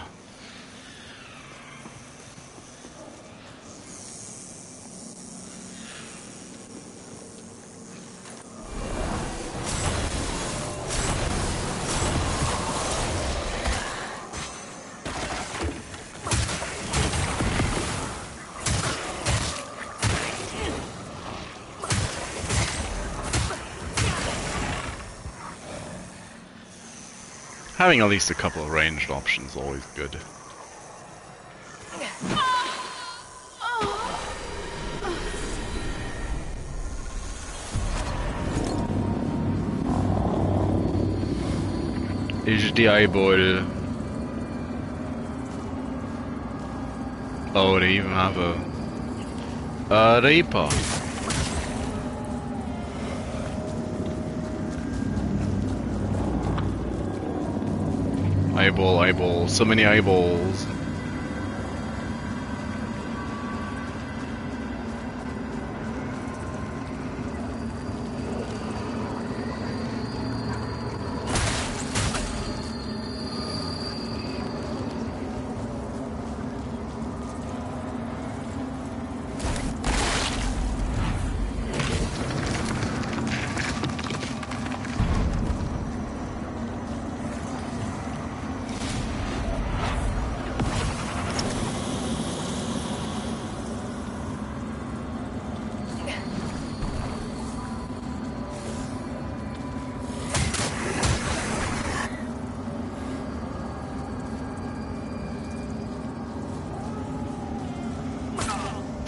Having at least a couple of ranged options is always good. Is the eyeball? Oh, they even have a Reaper. Eyeball, so many eyeballs.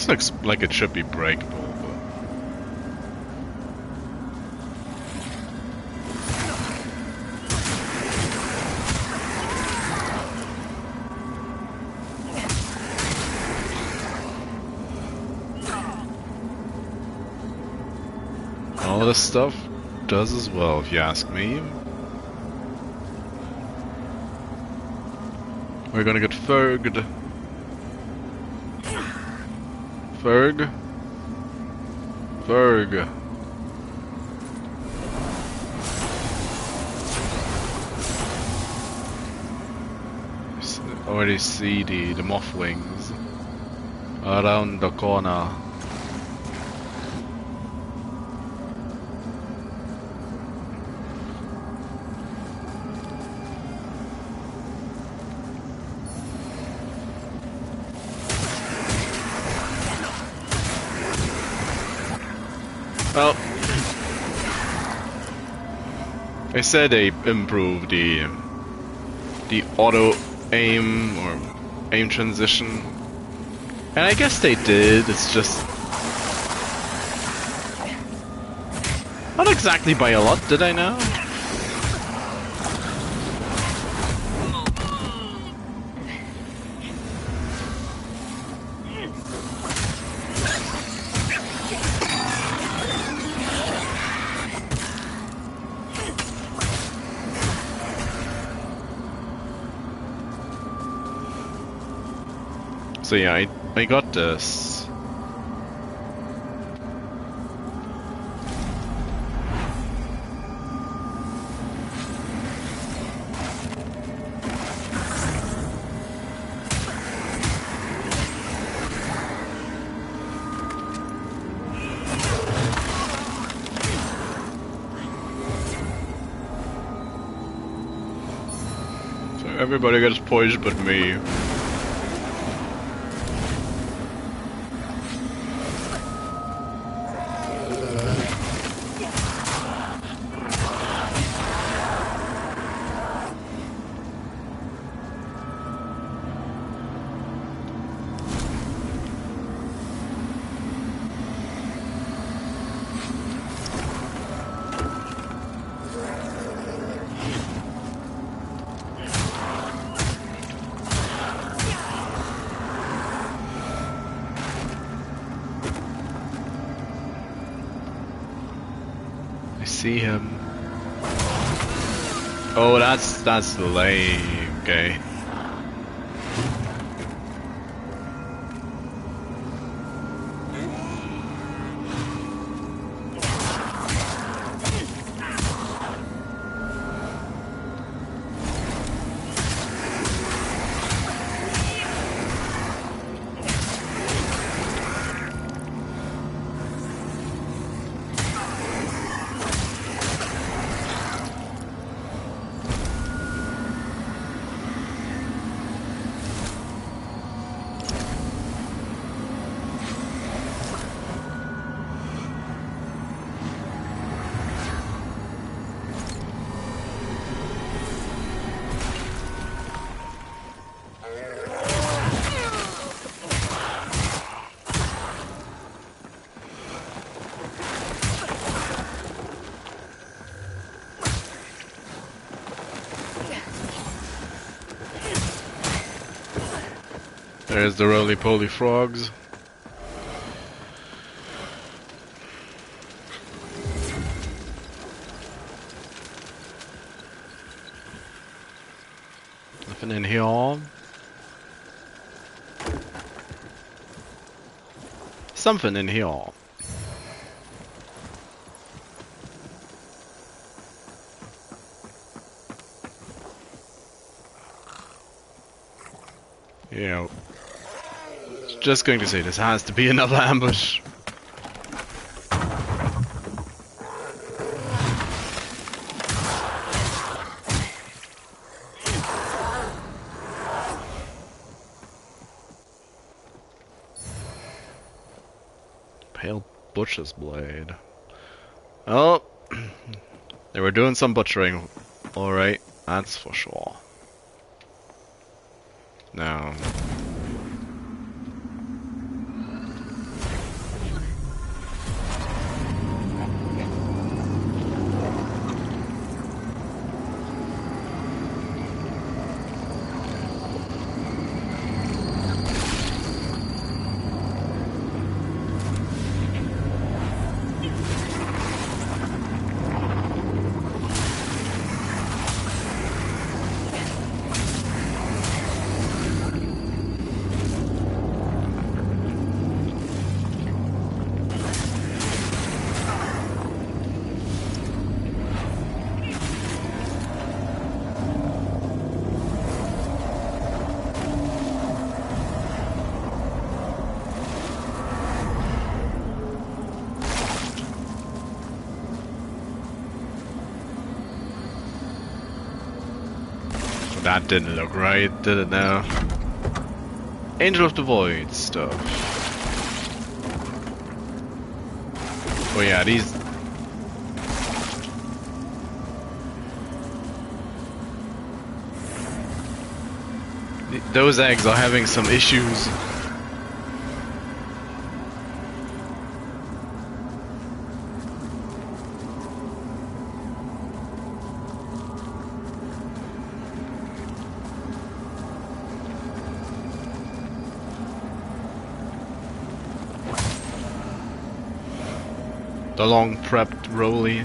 This looks like it should be breakable, but... all this stuff does as well, if you ask me. We're gonna get Ferged. Ferg. Already see the moth wings around the corner. Well, I said they improved the auto aim or aim transition, and I guess they did. It's just Not exactly by a lot, did I now? So yeah, I got this. So everybody gets poisoned but me. I see him. Oh, that's lame. Okay. There's the roly-poly frogs. Nothing in here. Something in here. Yeah. Just going to say this has to be another ambush. Pale butcher's blade. Oh, they were doing some butchering. Alright, that's for sure. Now. That didn't look right, did it now? Angel of the Void stuff. Oh yeah, these... Those eggs are having some issues. The long prepped Roly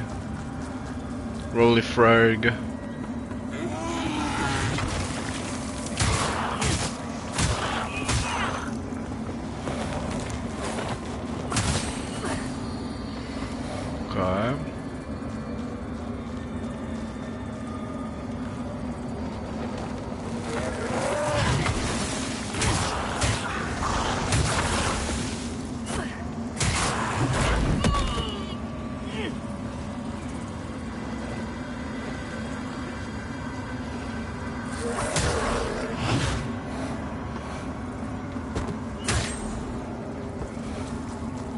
Frog. Okay.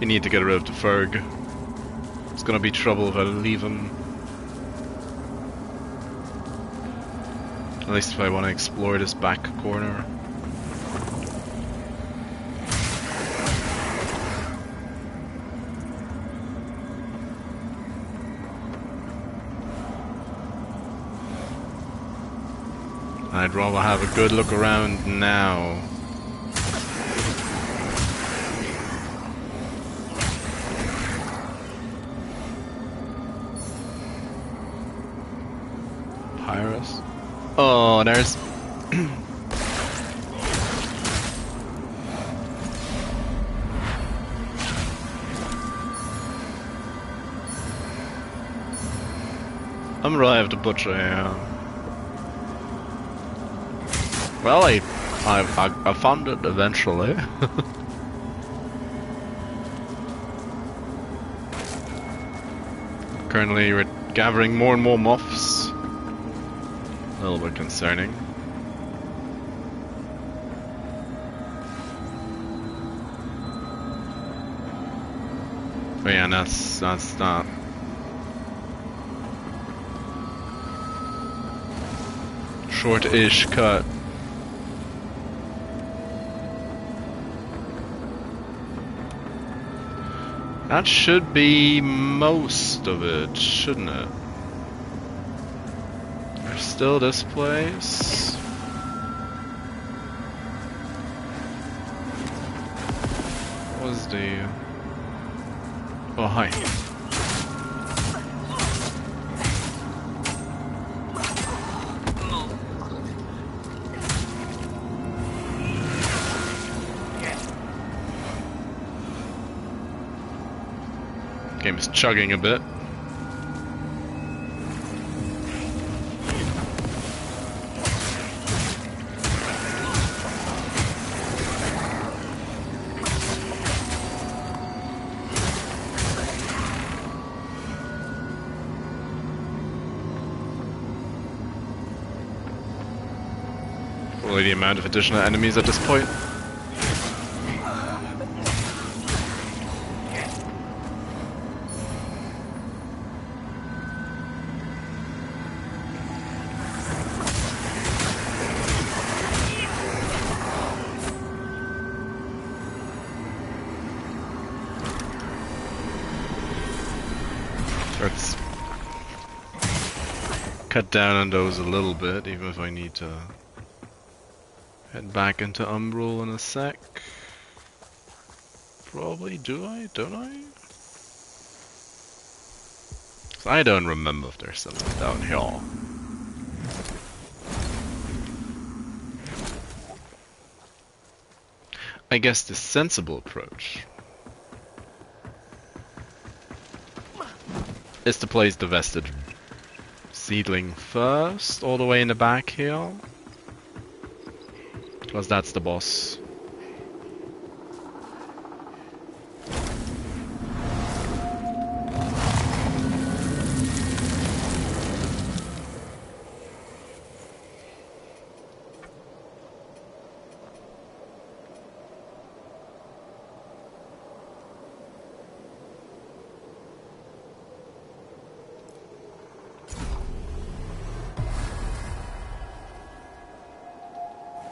You need to get rid of the Ferg. It's gonna be trouble if I leave him. At least if I want to explore this back corner. I'd rather have a good look around now. Pyrus. Oh, there's... Umbral the Butcher, yeah. Well, I found it eventually. Currently, we're gathering more and more moths. A little bit concerning. But yeah, that's not. Short-ish cut. That should be most of it, shouldn't it? There's still this place. What was the... Oh, hi. Game is chugging a bit. Probably the amount of additional enemies at this point. Let's cut down on those a little bit, even if I need to head back into Umbral in a sec. Probably do I? Don't I? 'Cause I don't remember if there's something down here. I guess the sensible approach is to place the vested seedling first, all the way in the back here. Because that's the boss.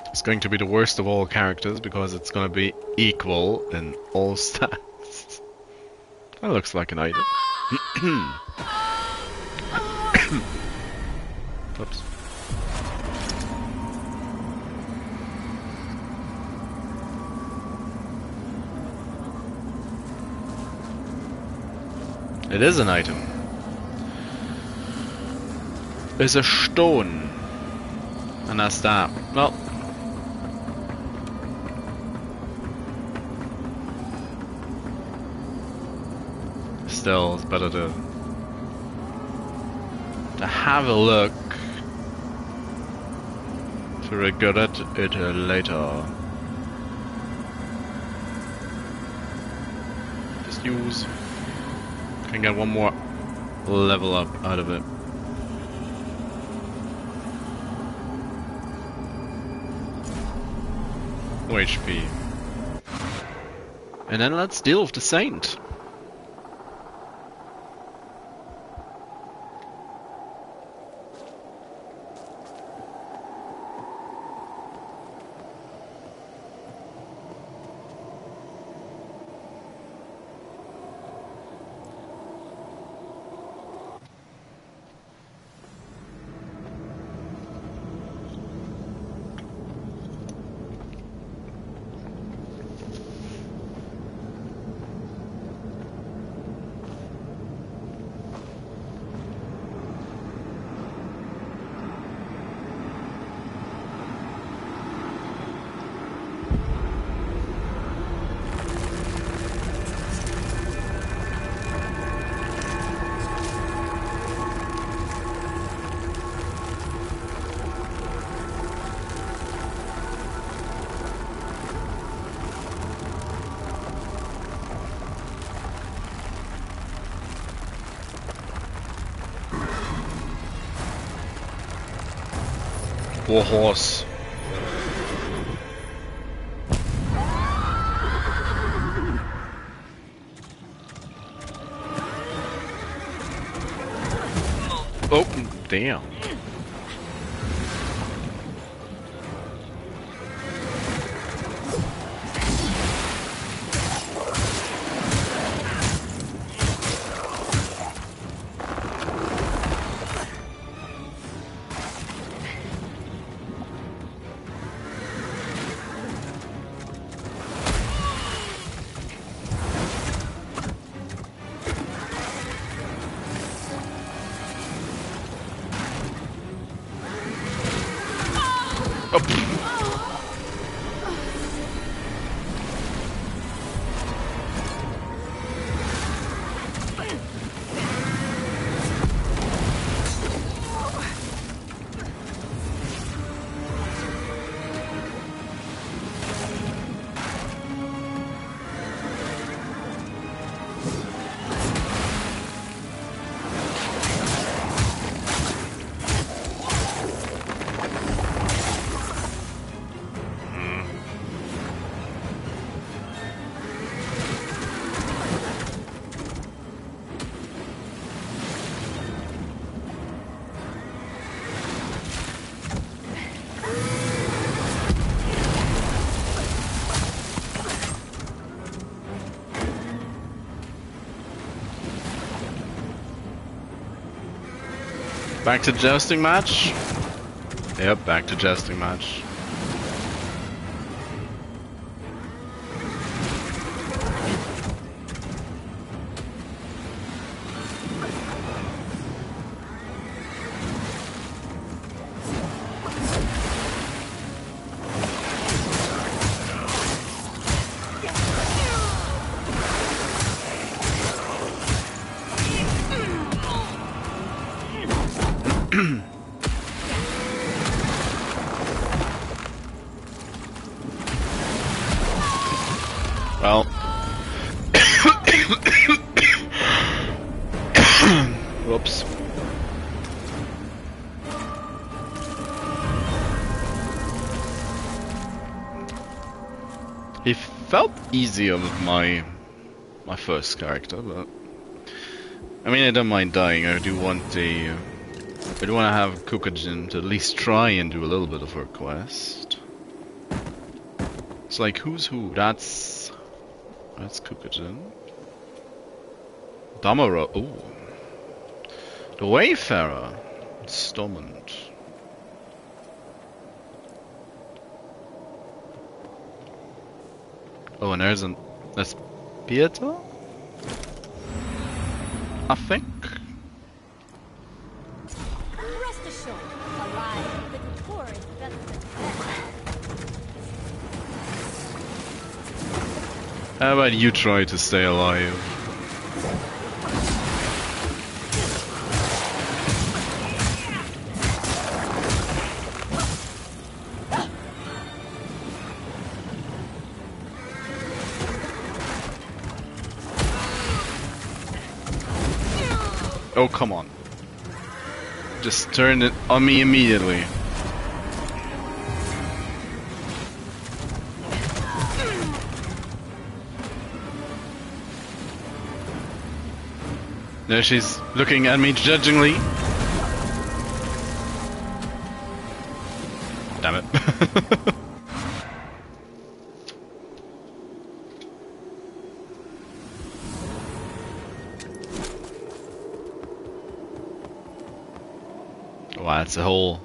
It's going to be the worst of all characters because it's going to be equal in all stats. That looks like an item. Oops. It is an item. It's a stone. And that's that. Well. Still, it's better to have a look. To regret it later. Just use. Can get one more level up out of it. HP. And then let's deal with the Saint. War horse. Oh, damn. Back to jousting match? Yep, back to jousting match. Well, whoops. He felt easier with my first character, but I mean, I don't mind dying. I do want to have Kukajin to at least try and do a little bit of her quest. It's like, who's who? That's Kukajin. Damara. Ooh. The Wayfarer. Stormont. Oh, and there's Pieter? I think. Rest assured, alive, little poor is better than dead. How about you try to stay alive? Oh, come on. Just turn it on me immediately. There she's looking at me judgingly. Damn it. Wow, that's a whole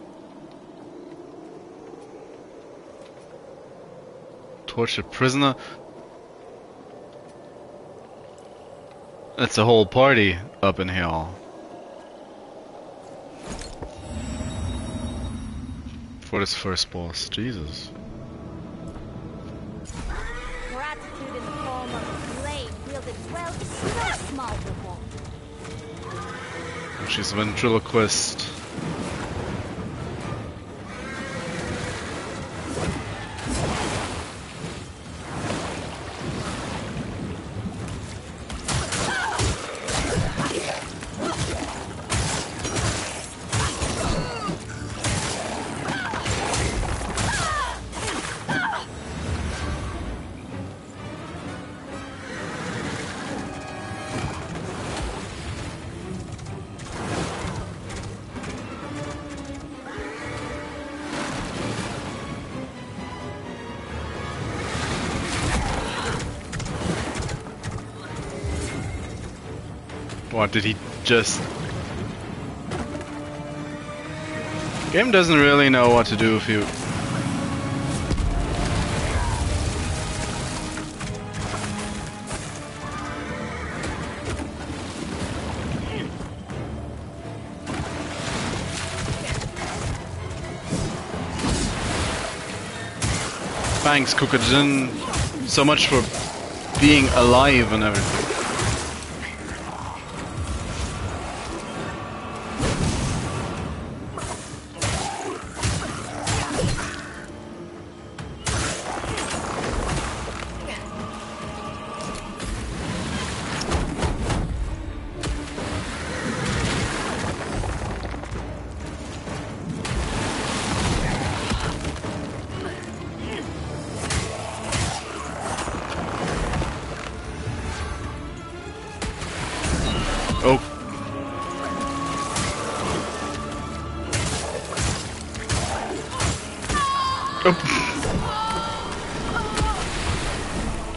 tortured prisoner. That's a whole party up in here. For this first boss, Jesus. Gratitude in the form of a blade wielded well is no small reward. She's a ventriloquist. What did he just... Game doesn't really know what to do if you... Thanks, Kukajin, so much for being alive and everything.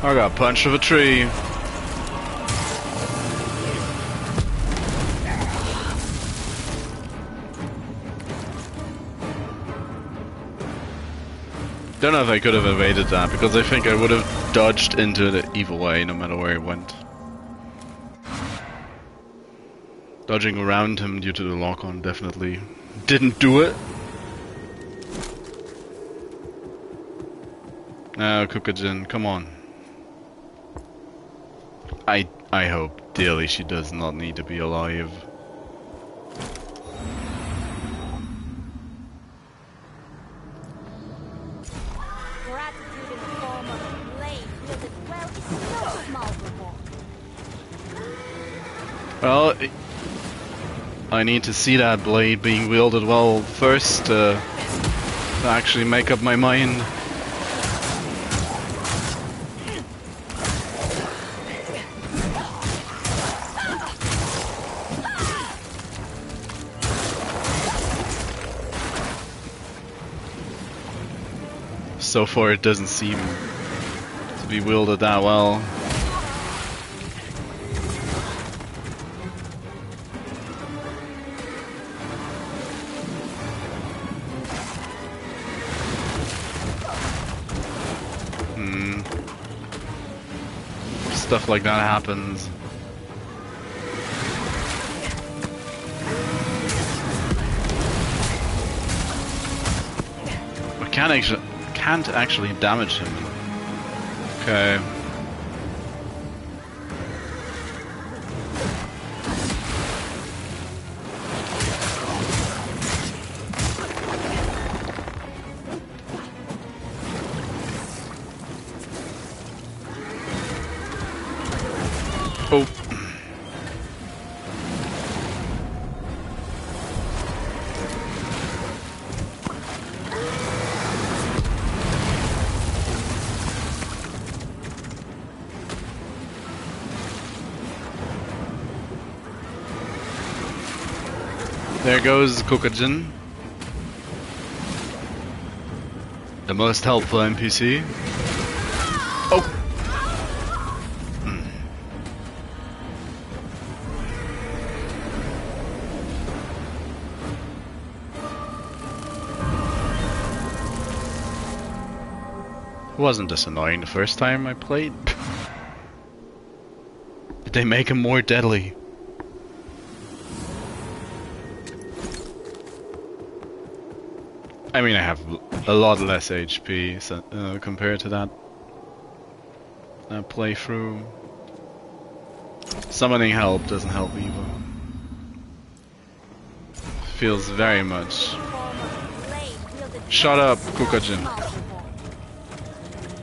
I got punched with a tree. Don't know if I could have evaded that, because I think I would have dodged into it either way, no matter where it went. Dodging around him due to the lock-on definitely didn't do it. Now, Kukajin, come on. I hope dearly she does not need to be alive. Gratitude in the form of a blade wielded well is no small reward. Well, I need to see that blade being wielded well first to actually make up my mind. So far it doesn't seem to be wielded that well. Stuff like that happens. can't actually damage him. Okay. Oh. There goes Kokajin, the most helpful NPC. Oh! Wasn't this annoying the first time I played? Did they make him more deadly? I mean, I have a lot less HP compared to that playthrough. Summoning help doesn't help either. Feels very much. Shut up, Kukajin.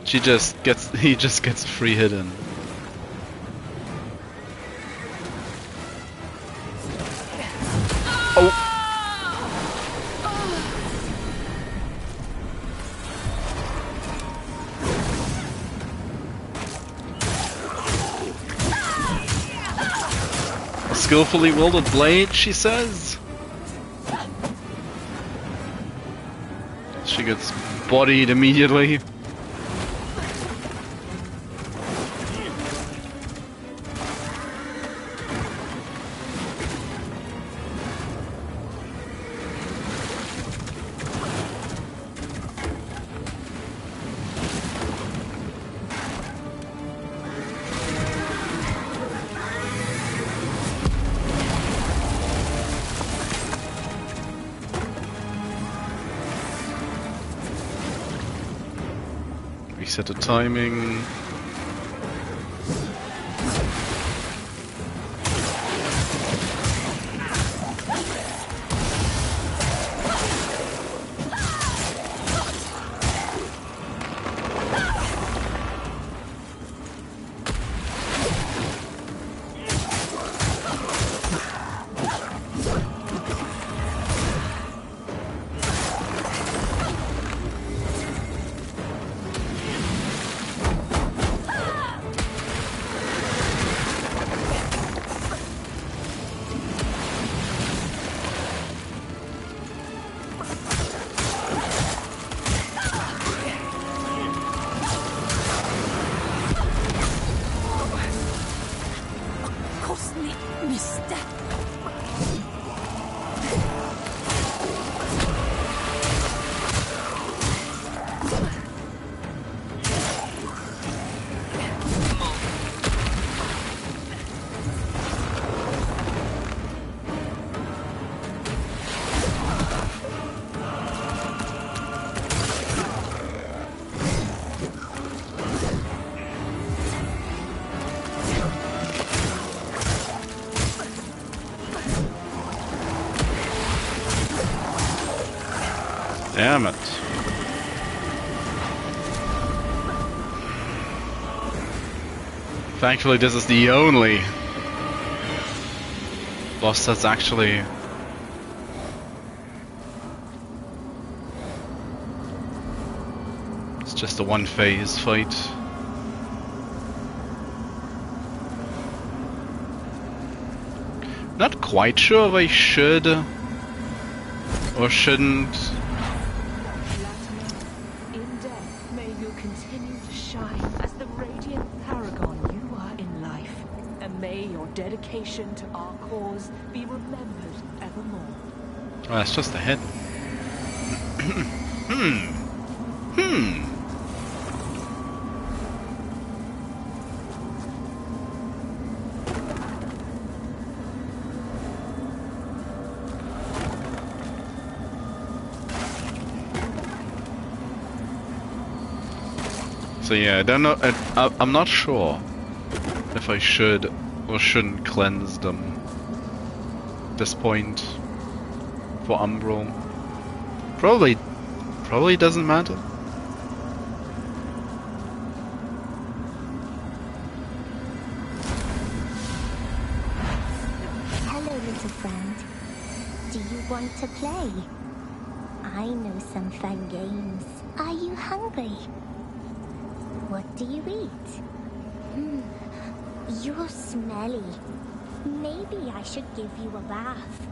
He just gets free hidden. Oh. Skillfully wielded blade, she says. She gets bodied immediately. Reset the timing. Damn it. Thankfully this is the only boss that's actually it's just a one phase fight. Not quite sure if I should or shouldn't. Dedication to our cause be remembered evermore. Oh, that's just a hit. So yeah, I don't know. I'm not sure if I should or shouldn't cleanse them at this point for Umbral. Probably doesn't matter. Hello, little friend. Do you want to play? I know some fun games. Are you hungry? What do you eat? You're smelly. Maybe I should give you a bath.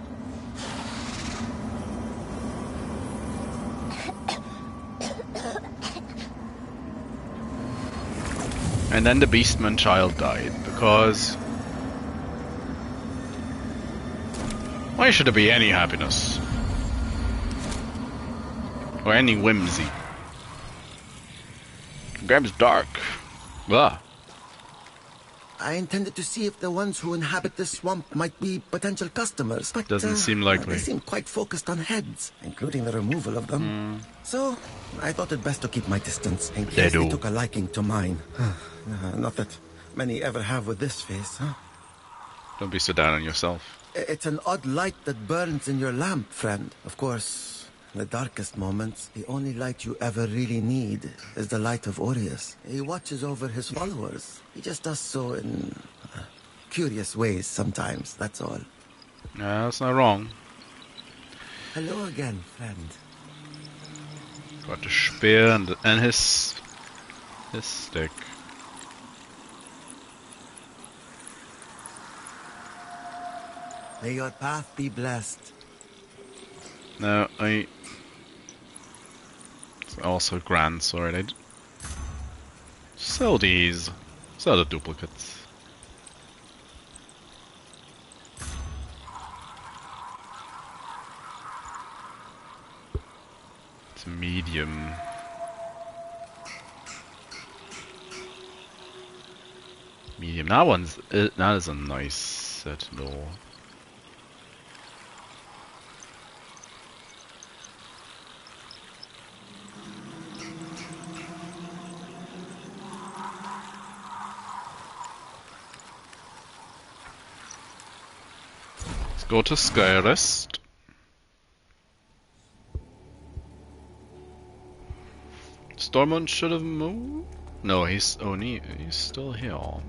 And then the Beastman child died because why should there be any happiness or any whimsy? Grab's dark. Blah. I intended to see if the ones who inhabit this swamp might be potential customers, but doesn't seem likely. They seem quite focused on heads, including the removal of them. So I thought it best to keep my distance in case they took a liking to mine. Not that many ever have with this face, huh? Don't be so down on yourself. It's an odd light that burns in your lamp, friend. Of course, in the darkest moments, the only light you ever really need is the light of Aureus. He watches over his followers. He just does so in curious ways sometimes, that's all. Yeah, that's not wrong. Hello again, friend. Got the spear and his stick. May your path be blessed. No, it's also grand sword. I'd sell these. Sell the duplicates. It's medium. Medium. That is a nice set though. Go to Skyrest. Stormont should have moved. No, he's still here.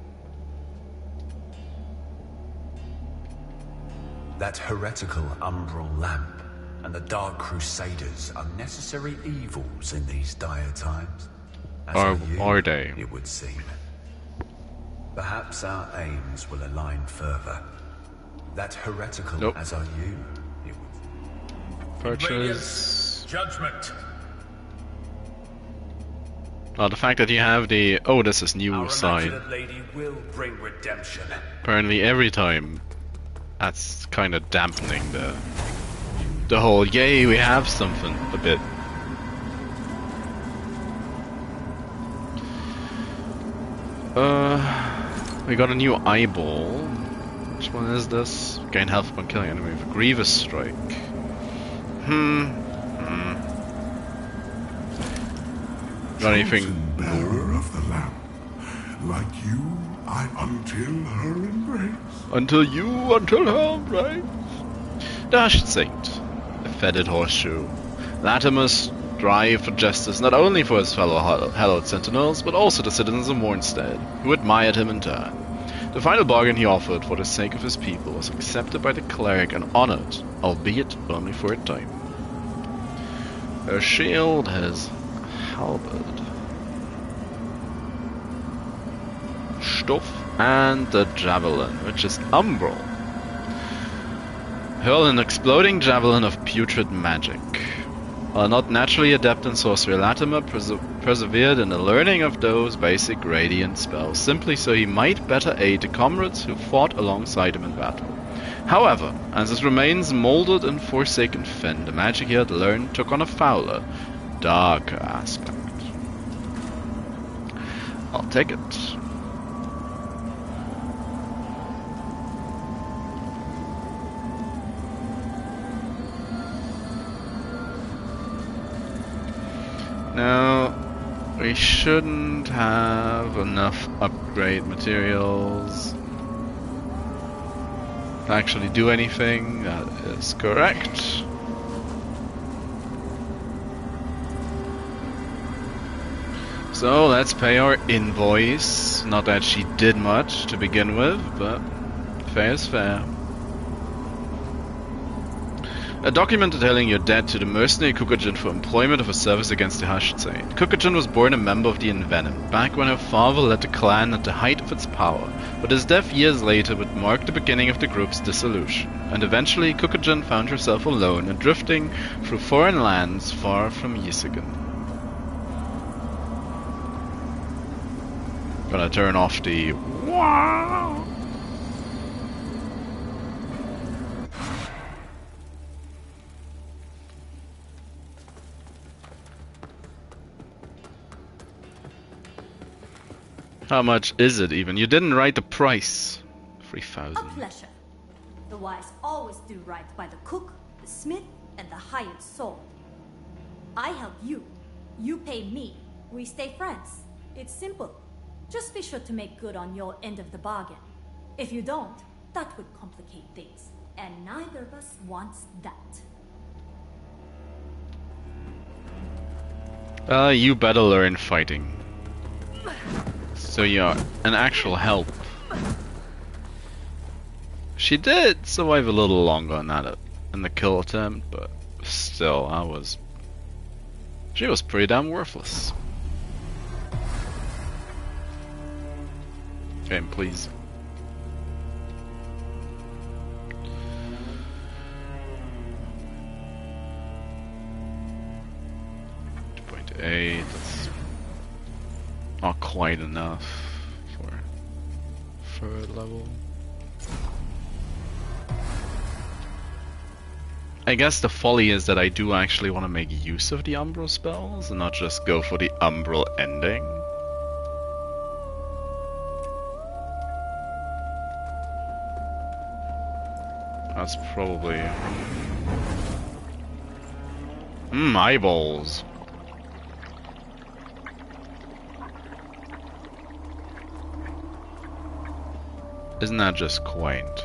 That heretical Umbral lamp and the Dark Crusaders are necessary evils in these dire times. As Are they? It would seem. Perhaps our aims will align further. That heretical as are you. It would... Purchase. Judgment. Oh, the fact that you have the this is new sign. Our lady will bring redemption. Apparently every time. That's kind of dampening the whole yay we have something a bit. We got a new eyeball. Which one is this? Gain health upon killing enemy with a grievous strike. Got anything? Bearer of the lamp, like you, I until her embrace. Until her embrace. Dashed Saint, a feathered horseshoe. Latimer's strive for justice not only for his fellow hallowed sentinels, but also the citizens of Mornstead, who admired him in turn. The final bargain he offered for the sake of his people was accepted by the cleric and honored, albeit only for a time. Her shield has halberd, stuff, and the javelin, which is Umbral. Hurl an exploding javelin of putrid magic. While not naturally adept in sorcery, Latimer persevered in the learning of those basic radiant spells, simply so he might better aid the comrades who fought alongside him in battle. However, as his remains molded in Forsaken Fen, the magic he had learned took on a fouler, darker aspect. I'll take it. Now, we We shouldn't have enough upgrade materials to actually do anything. That is correct. So let's pay our invoice. Not that she did much to begin with, but fair is fair. A document detailing your debt to the mercenary Kukujin for employment of a service against the Hashitsane. Kukujin was born a member of the Envenom, back when her father led the clan at the height of its power, but his death years later would mark the beginning of the group's dissolution, and eventually Kukujin found herself alone and drifting through foreign lands far from Yisagan. Gonna turn off the wow. How much is it even? You didn't write the price. 3,000. A pleasure. The wise always do right by the cook, the smith, and the hired soul. I help you. You pay me. We stay friends. It's simple. Just be sure to make good on your end of the bargain. If you don't, that would complicate things. And neither of us wants that. You better learn fighting. So you're an actual help. She did survive a little longer on that in the kill attempt, but still, she was pretty damn worthless. Game, please. 2.8. That's not quite enough for third level. I guess the folly is that I do actually want to make use of the Umbral spells and not just go for the Umbral ending. That's probably... eyeballs. Isn't that just quaint?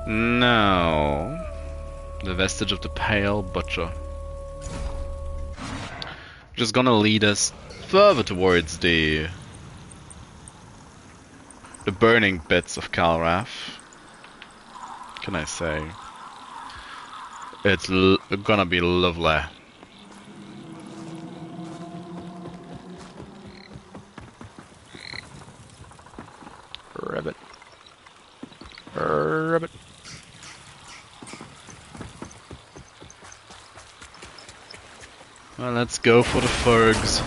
Now, the vestige of the Pale Butcher. Which is gonna lead us further towards the burning bits of Calrath. What can I say? It's gonna be lovely. Rabbit. Rabbit. Well, let's go for the Fergs.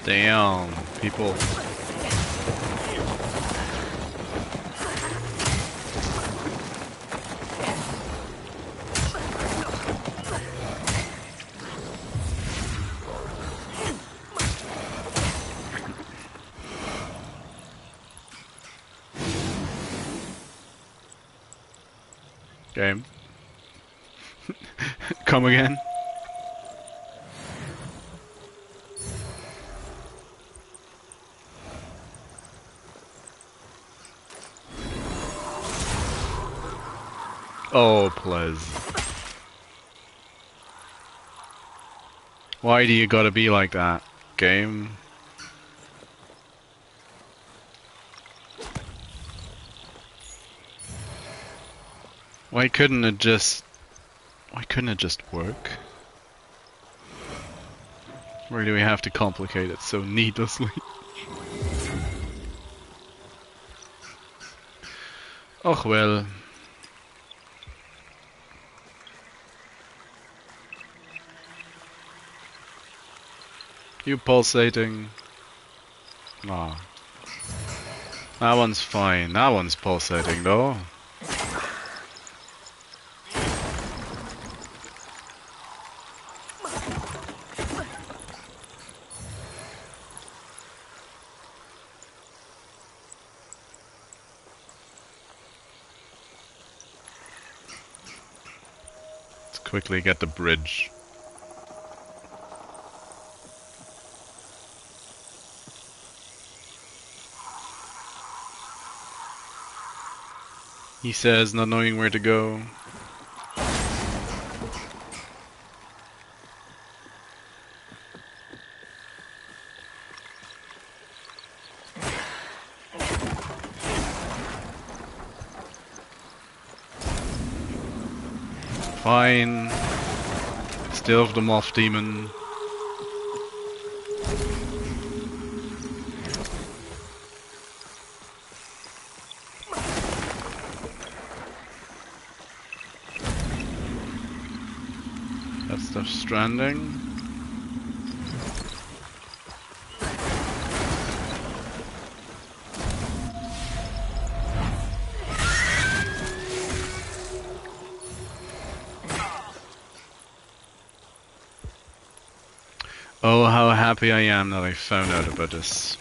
Damn, people. Game. Come again. Oh, please. Why do you gotta be like that, game? Why couldn't it just work? Why do we have to complicate it so needlessly? Oh well. You pulsating? Ah. That one's fine. That one's pulsating though. quickly get the bridge. He says, not knowing where to go. Fine. Still of the moth demon. That stuff's stranding. Oh, how happy I am that I found out about this.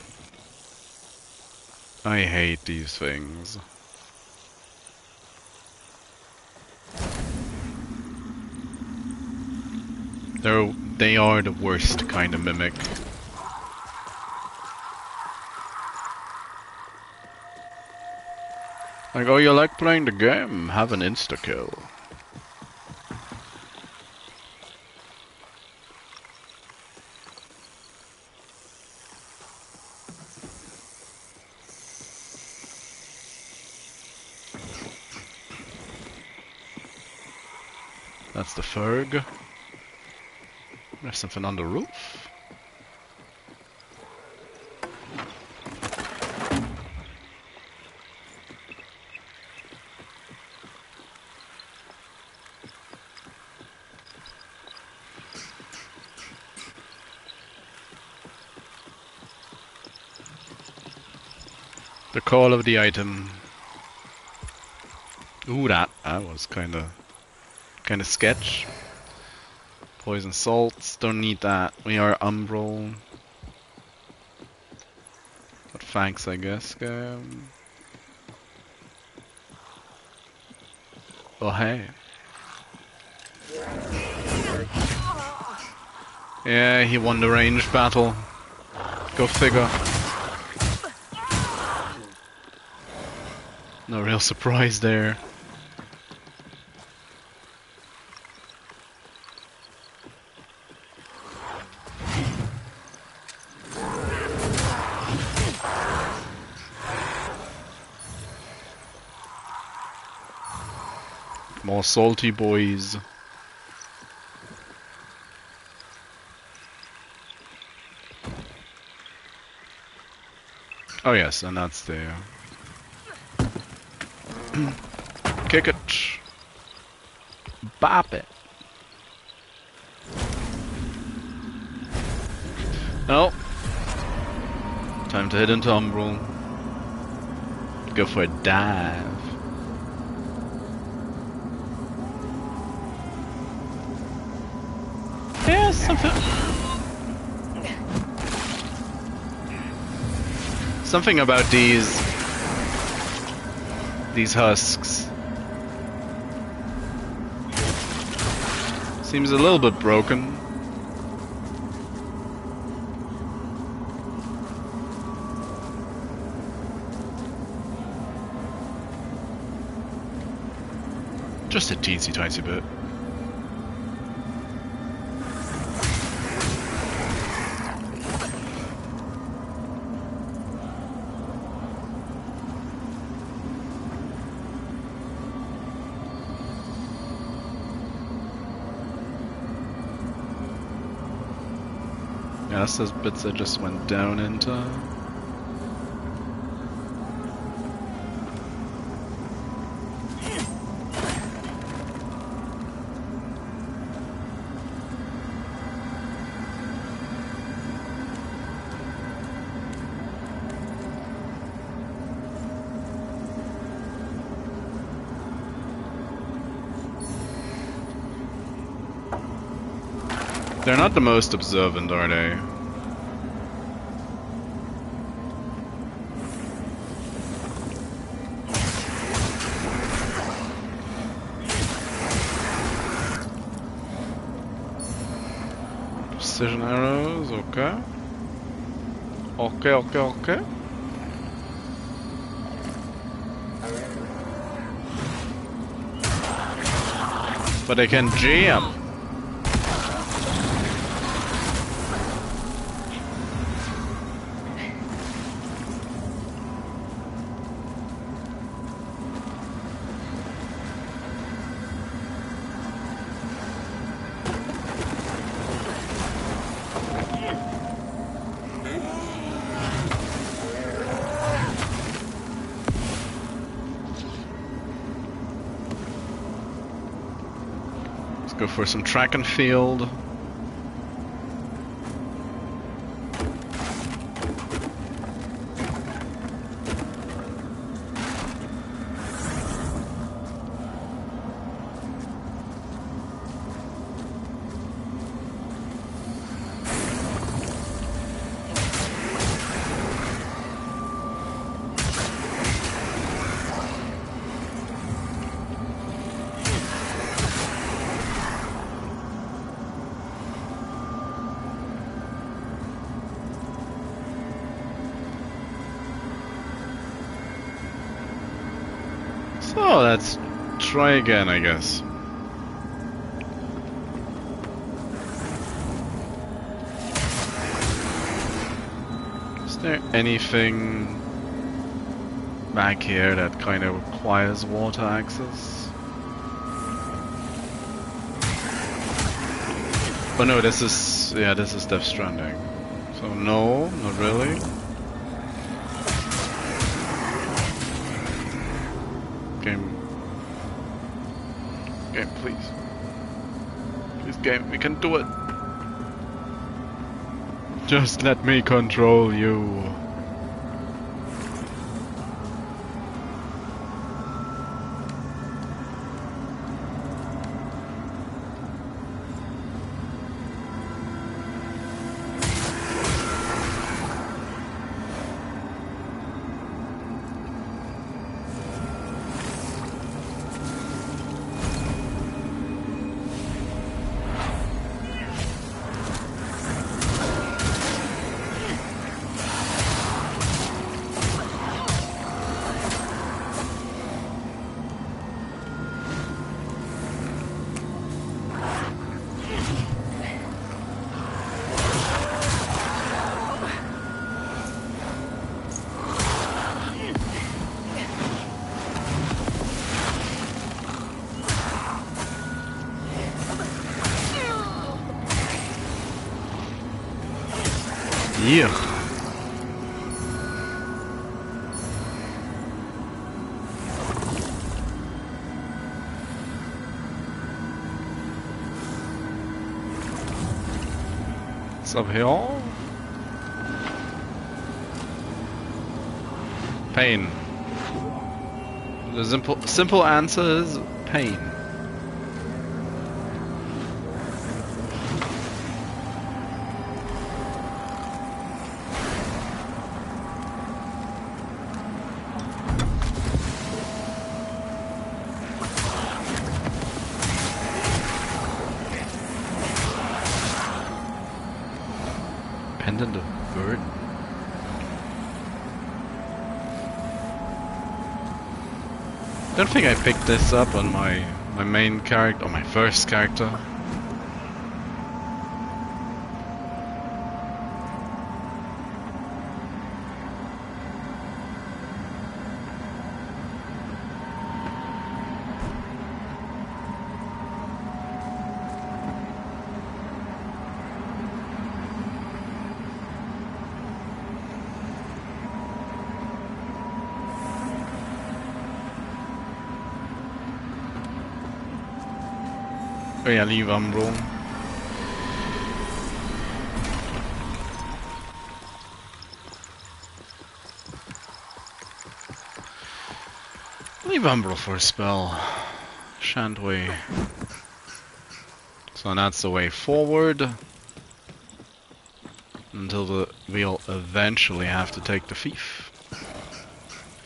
I hate these things. They are the worst kind of mimic. Like, oh, you like playing the game? Have an insta-kill. That's the Ferg. There's something on the roof. The call of the item. Ooh, that was kind of sketch. Poison salts, don't need that. We are Umbral. But thanks, I guess. Oh hey. Yeah, he won the ranged battle. Go figure. No real surprise there. More salty boys. Oh yes, and that's the kick it, bop it. Oh, time to head into Umbral. Go for a dive. Yeah, something about these husks seems a little bit broken. Just a teensy tiny bit. Yeah, that's those bits that just went down into. They're not the most observant, are they? precision arrows, okay. Okay. But I can jam. Go for some track and field. So let's try again, I guess. Is there anything back here that kind of requires water access? Oh no, this is Death Stranding. So no, not really. Game, please. Please, game, we can do it. Just let me control you. Yeah. What's up here? Pain. The simple answer is pain. Pendant of burden. I don't think I picked this up on my main character, or my first character. Oh yeah, leave Umbral. Leave Umbral for a spell, shan't we? So that's the way forward. Until we'll eventually have to take the thief.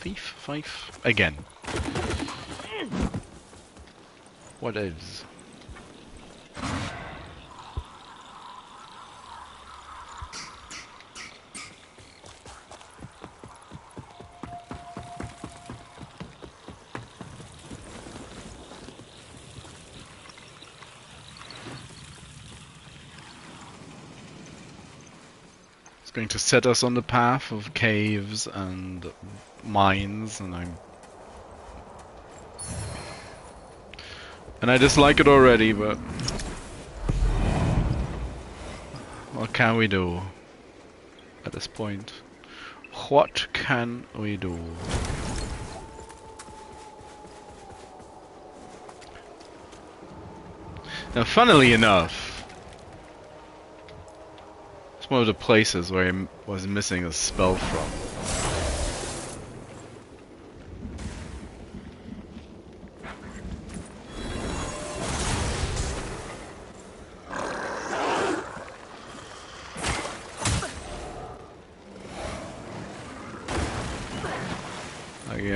Thief? Again. What is? going to set us on the path of caves and mines, and I dislike it already, but what can we do at this point? What can we do? Now, funnily enough, it's one of the places where I was missing a spell from.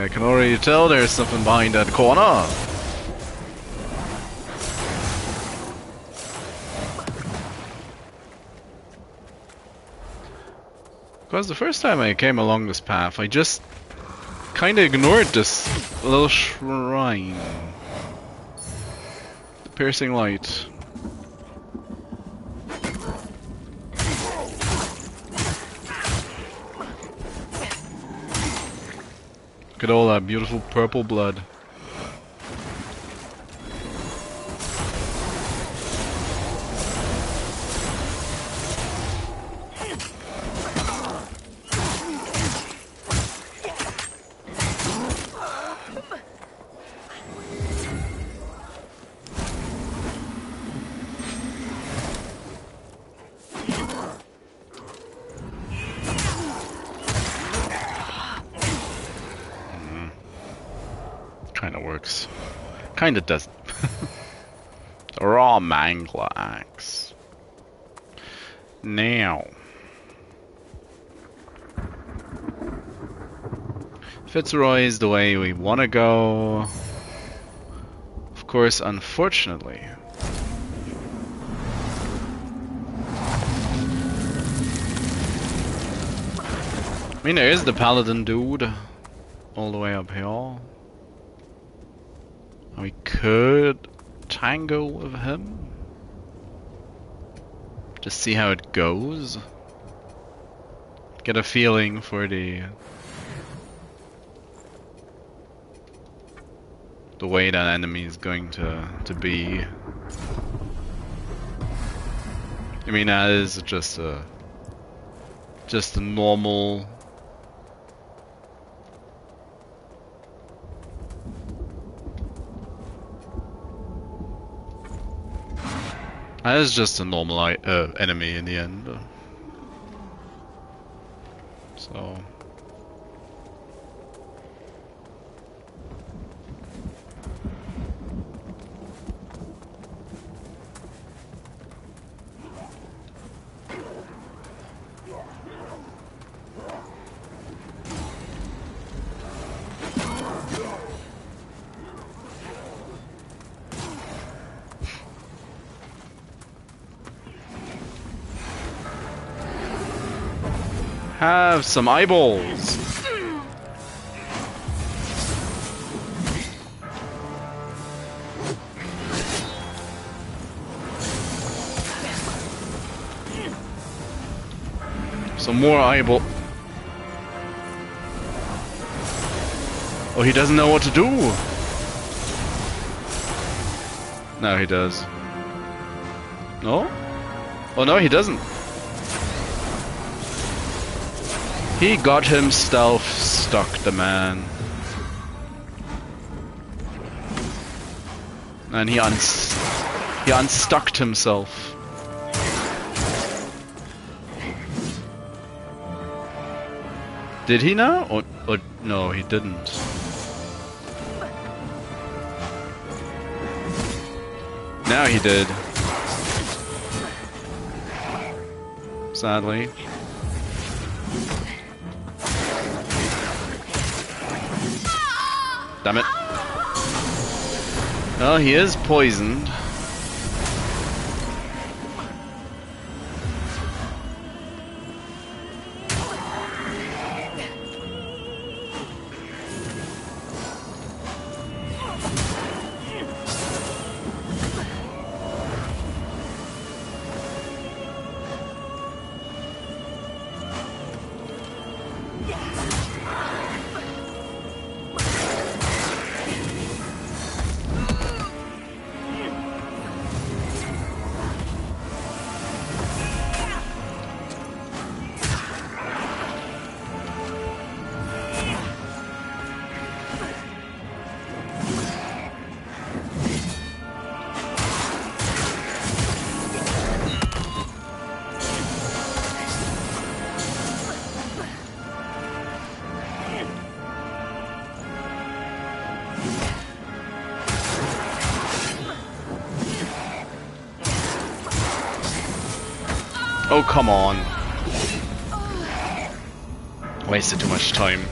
I can already tell there's something behind that corner. Because the first time I came along this path, I just kinda ignored this little shrine. The piercing light. Look at all that beautiful purple blood. Kinda works. Kinda doesn't. The raw mangler axe. Now. Fitzroy is the way we want to go. Of course, unfortunately. I mean, there is the paladin dude all the way up here. We could tango with him. Just see how it goes. Get a feeling for the way that enemy is going to be. I mean, that is just a normal. That is just a normal enemy in the end. So. Have some eyeballs. Some more eyeball. Oh, he doesn't know what to do. No, he does. No? Oh no, he doesn't. He got himself stuck, the man. And he unstuck himself. Did he now? Or no, he didn't. Now he did. Sadly. Damn it. Well, he is poisoned. Oh, come on. Wasted too much time.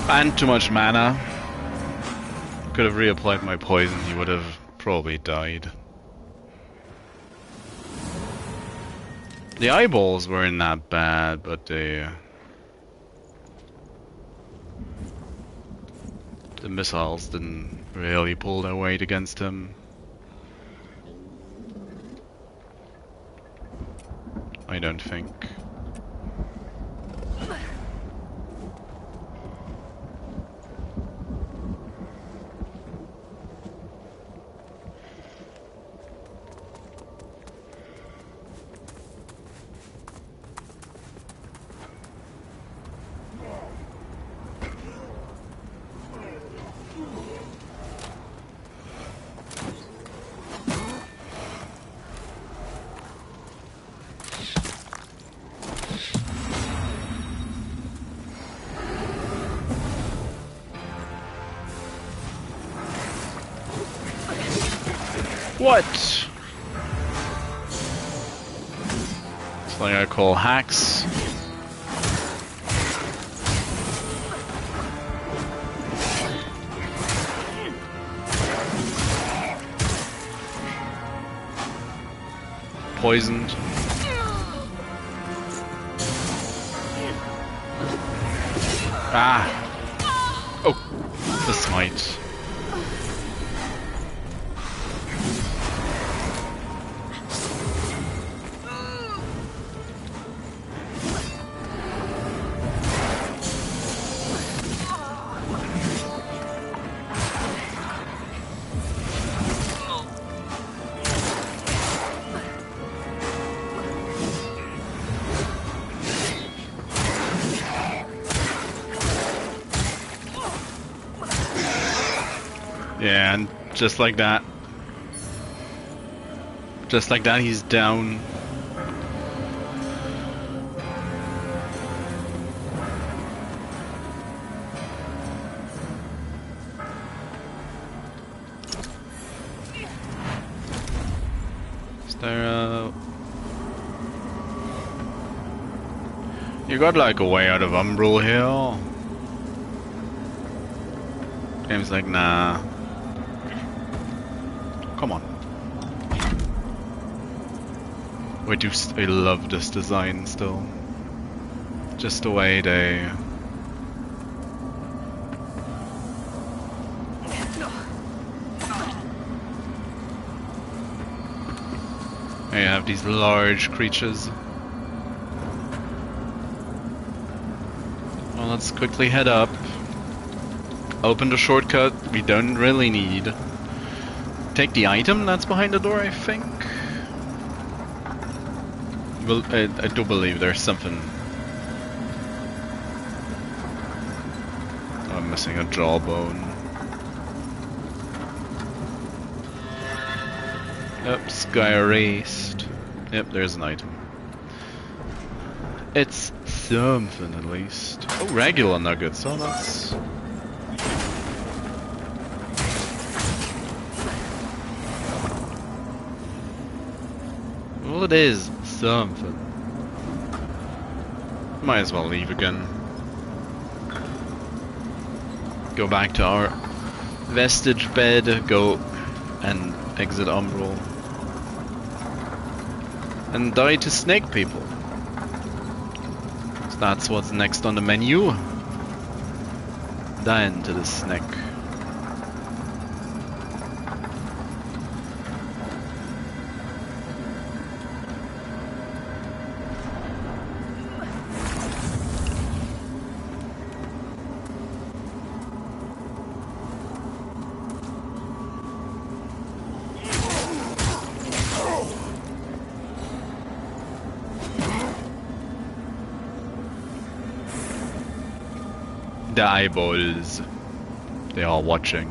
And too much mana. Could have reapplied my poison, he would have probably died. The eyeballs weren't that bad, but the missiles didn't really pull their weight against him. I don't think. What? Something I call hacks. Poisoned. Ah! Oh! The smite. Yeah, and just like that. Just like that, he's down. Is there You got like a way out of Umbral here? Game's like, nah. Come on. I love this design still. Just the way they... You have these large creatures. Well, let's quickly head up. Open the shortcut we don't really need. Take the item that's behind the door, I think. Well, I do believe there's something. Oh, I'm missing a jawbone. Yep, sky erased. Yep, there's an item. It's something at least. Oh, regular nuggets. Oh, that's... Well, it is something. Might as well leave again. Go back to our vestige bed, go and exit Umbral. And die to snake people. So that's what's next on the menu. Dying to the snake. The eyeballs. They are watching.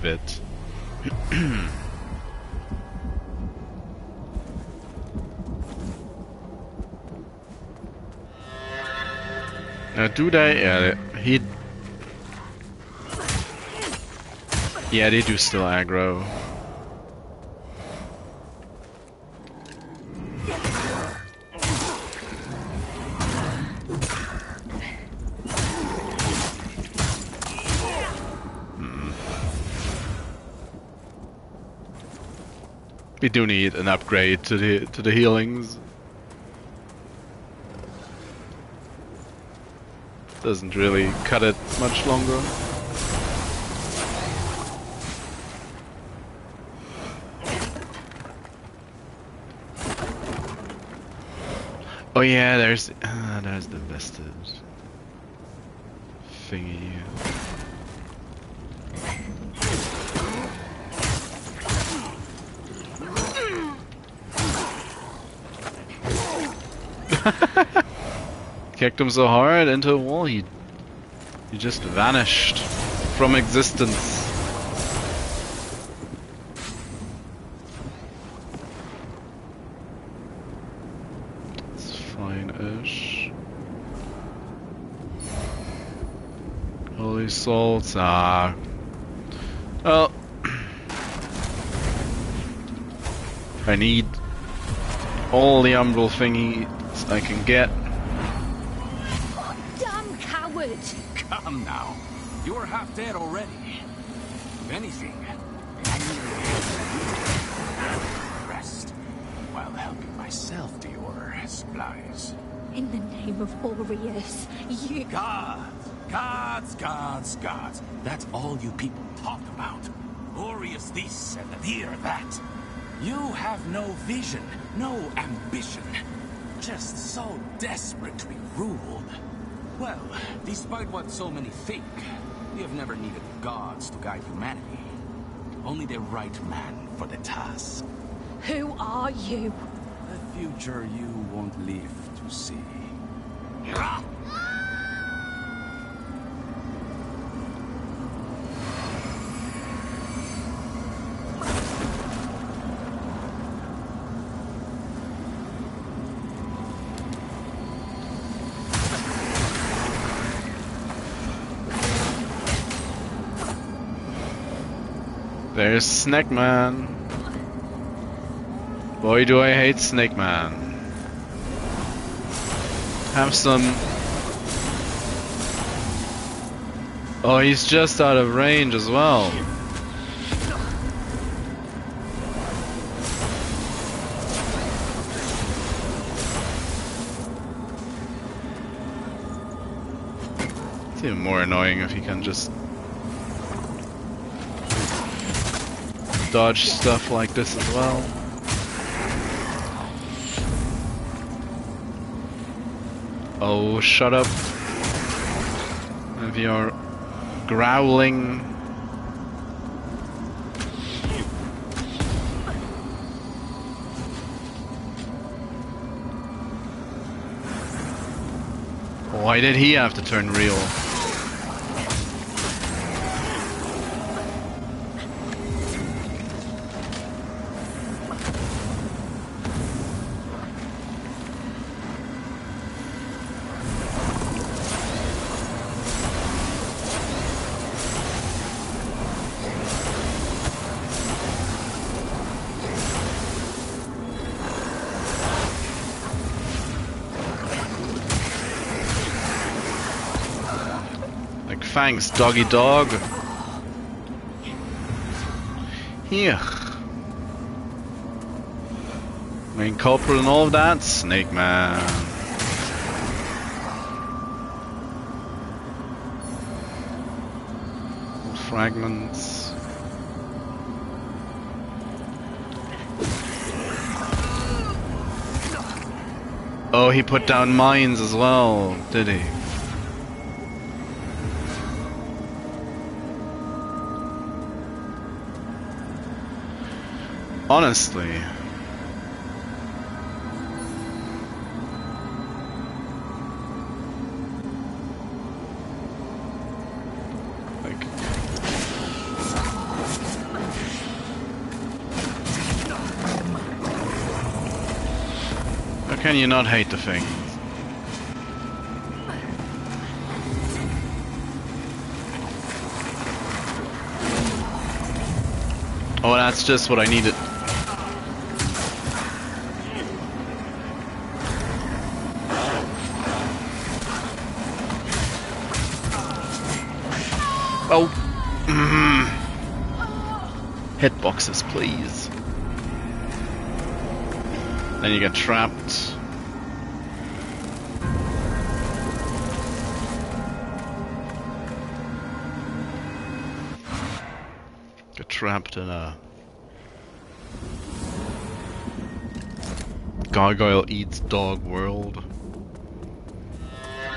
bit. Now, do they? Yeah, they do still aggro. We do need an upgrade to the healings. Doesn't really cut it much longer. Oh yeah, there's the vested thingy. Kicked him so hard into a wall, he just vanished from existence. It's fine-ish. Holy salts, well, I need all the Umbral thingies I can get. Damn coward! Come now. You're half dead already. If anything, rest while helping myself to your supplies. In the name of Aureus, you... Gods. That's all you people talk about. Aureus this and Adir that. You have no vision, no ambition. Just so desperate to be ruled. Well, despite what so many think, we have never needed gods to guide humanity. Only the right man for the task. Who are you? A future you won't live to see. There's Snake Man. Boy, do I hate Snake Man. Have some. Oh, he's just out of range as well. It's even more annoying if he can just dodge stuff like this as well. Oh, shut up. If you're growling. Why did he have to turn real? Thanks, doggy dog. Here. Main culprit and all of that, Snake Man. Fragments. Oh, he put down mines as well, did he? Honestly. Like, can you not hate the thing? Oh, that's just what I needed. Oh. Hitboxes, please. Then you get trapped. Get trapped in a gargoyle eats dog world.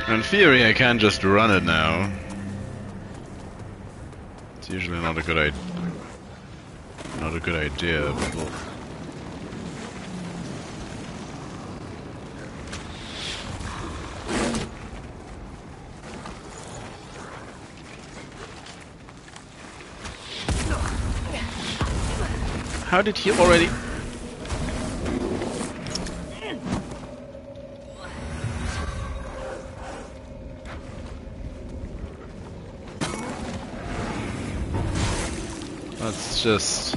In theory, I can just run it now. It's usually not a good idea. Not a good idea, but we'll... How did he already... That's just...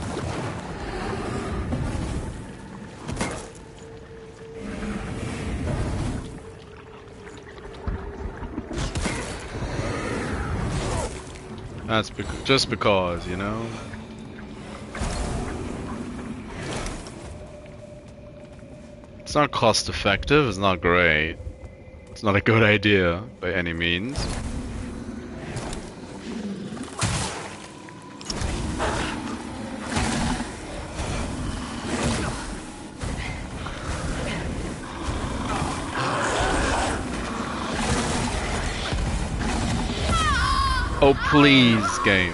That's just because, you know? It's not cost effective, it's not great. It's not a good idea by any means. Oh please, game.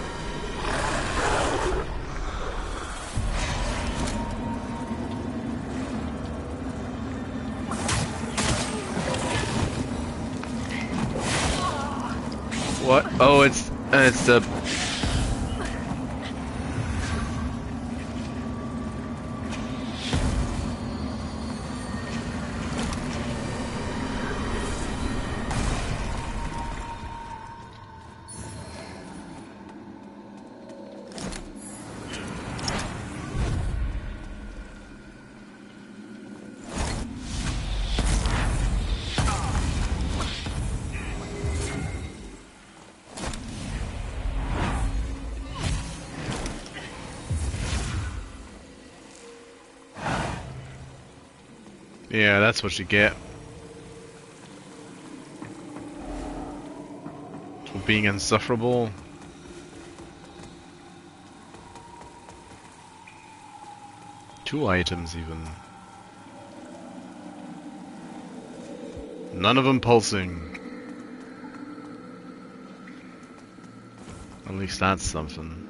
What? Oh, it's the... Yeah, that's what you get for being insufferable. Two items even. None of them pulsing. At least that's something.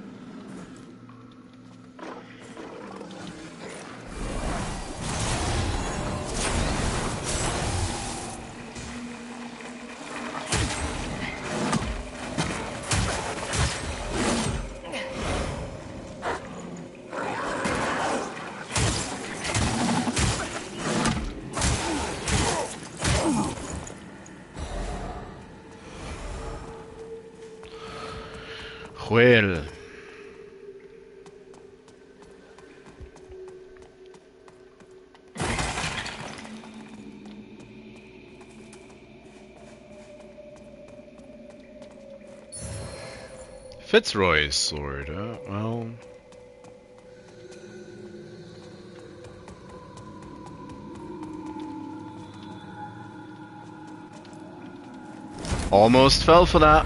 Well. Fitzroy's sword, well... Almost fell for that.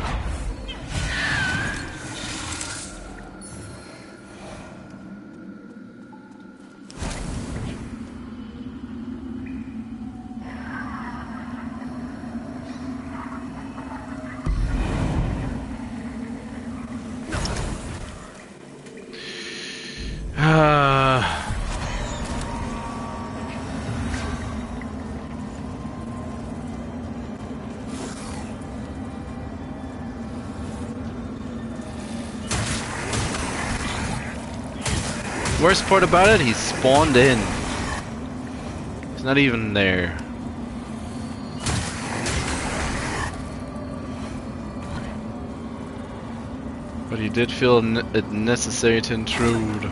Worst part about it, he spawned in. He's not even there. But he did feel it necessary to intrude.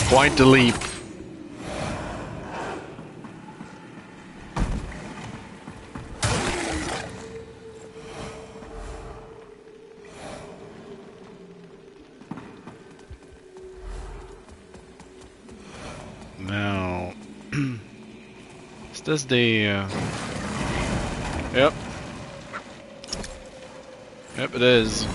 Quite the leap. Now, is this the? Yep. Yep, it is.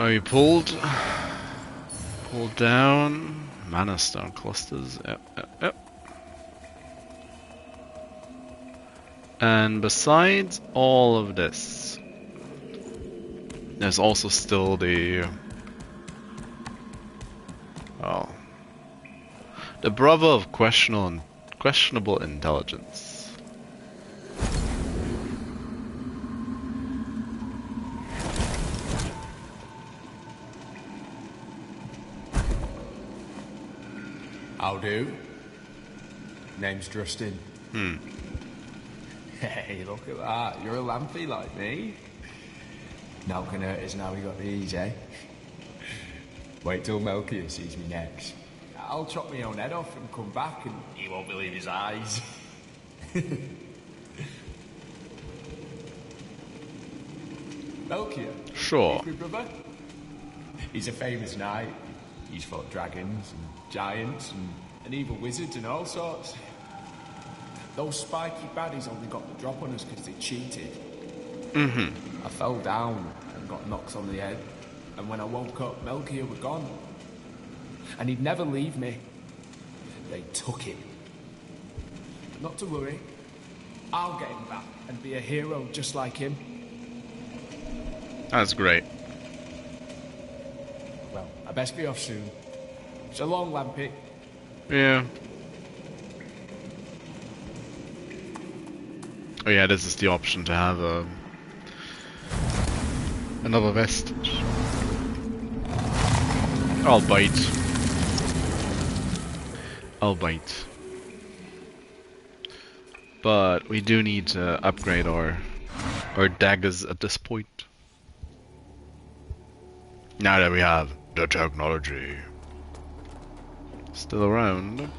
We pulled down mana stone clusters. Yep. And besides all of this, there's also still the the brother of questionable intelligence. How do? Name's Justin. Hey, look at that. You're a lampy like me. Now can hurt us now we got these, eh? Wait till Melchior sees me next. I'll chop my own head off and come back and he won't believe his eyes. Melchior? Sure. My brother? He's a famous knight. He's fought dragons and giants and evil wizards and all sorts. Those spiky baddies only got the drop on us because they cheated. I fell down and got knocks on the head. And when I woke up, Melchior were gone. And he'd never leave me. They took him. Not to worry. I'll get him back and be a hero just like him. That's great. Well, I best be off soon. So long, Lampy. Yeah. Oh yeah, this is the option to have another vestige. I'll bite. But we do need to upgrade our daggers at this point. Now that we have the technology still around.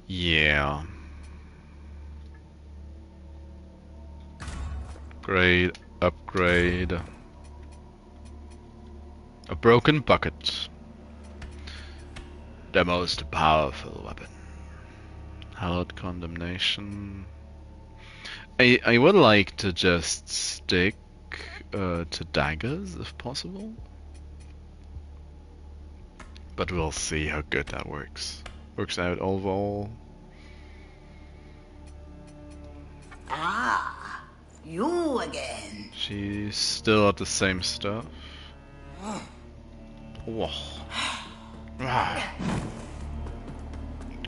Yeah. Upgrade. A broken bucket. The most powerful weapon. Hallowed condemnation. I would like to just stick to daggers if possible. But we'll see how good that works. Works out overall. Ah, you again. She's still at the same stuff. Whoa.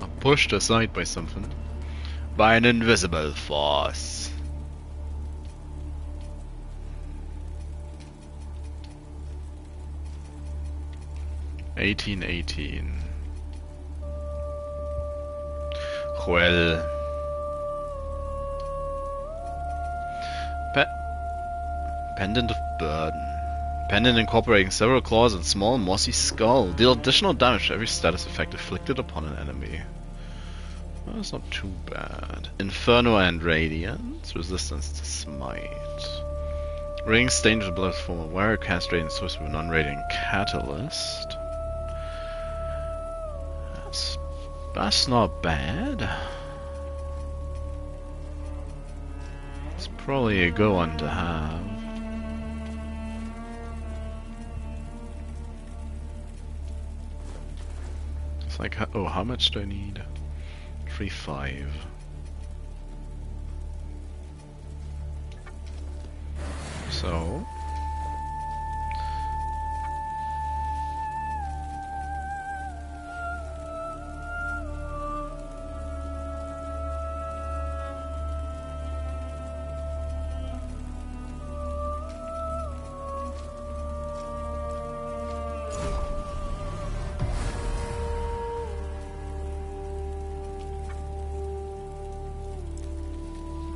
I'm pushed aside by something. By an invisible force. $18. Well. Pendant of Burden. Pendant incorporating several claws and small mossy skull. Deal additional damage to every status effect inflicted upon an enemy. Well, that's not too bad. Inferno and Radiance. Resistance to Smite. Ring stained with the blood form of wearer, castrated and source with a non-radiant catalyst. That's not bad. It's probably a good one to have. It's like, oh, how much do I need? 3.5. So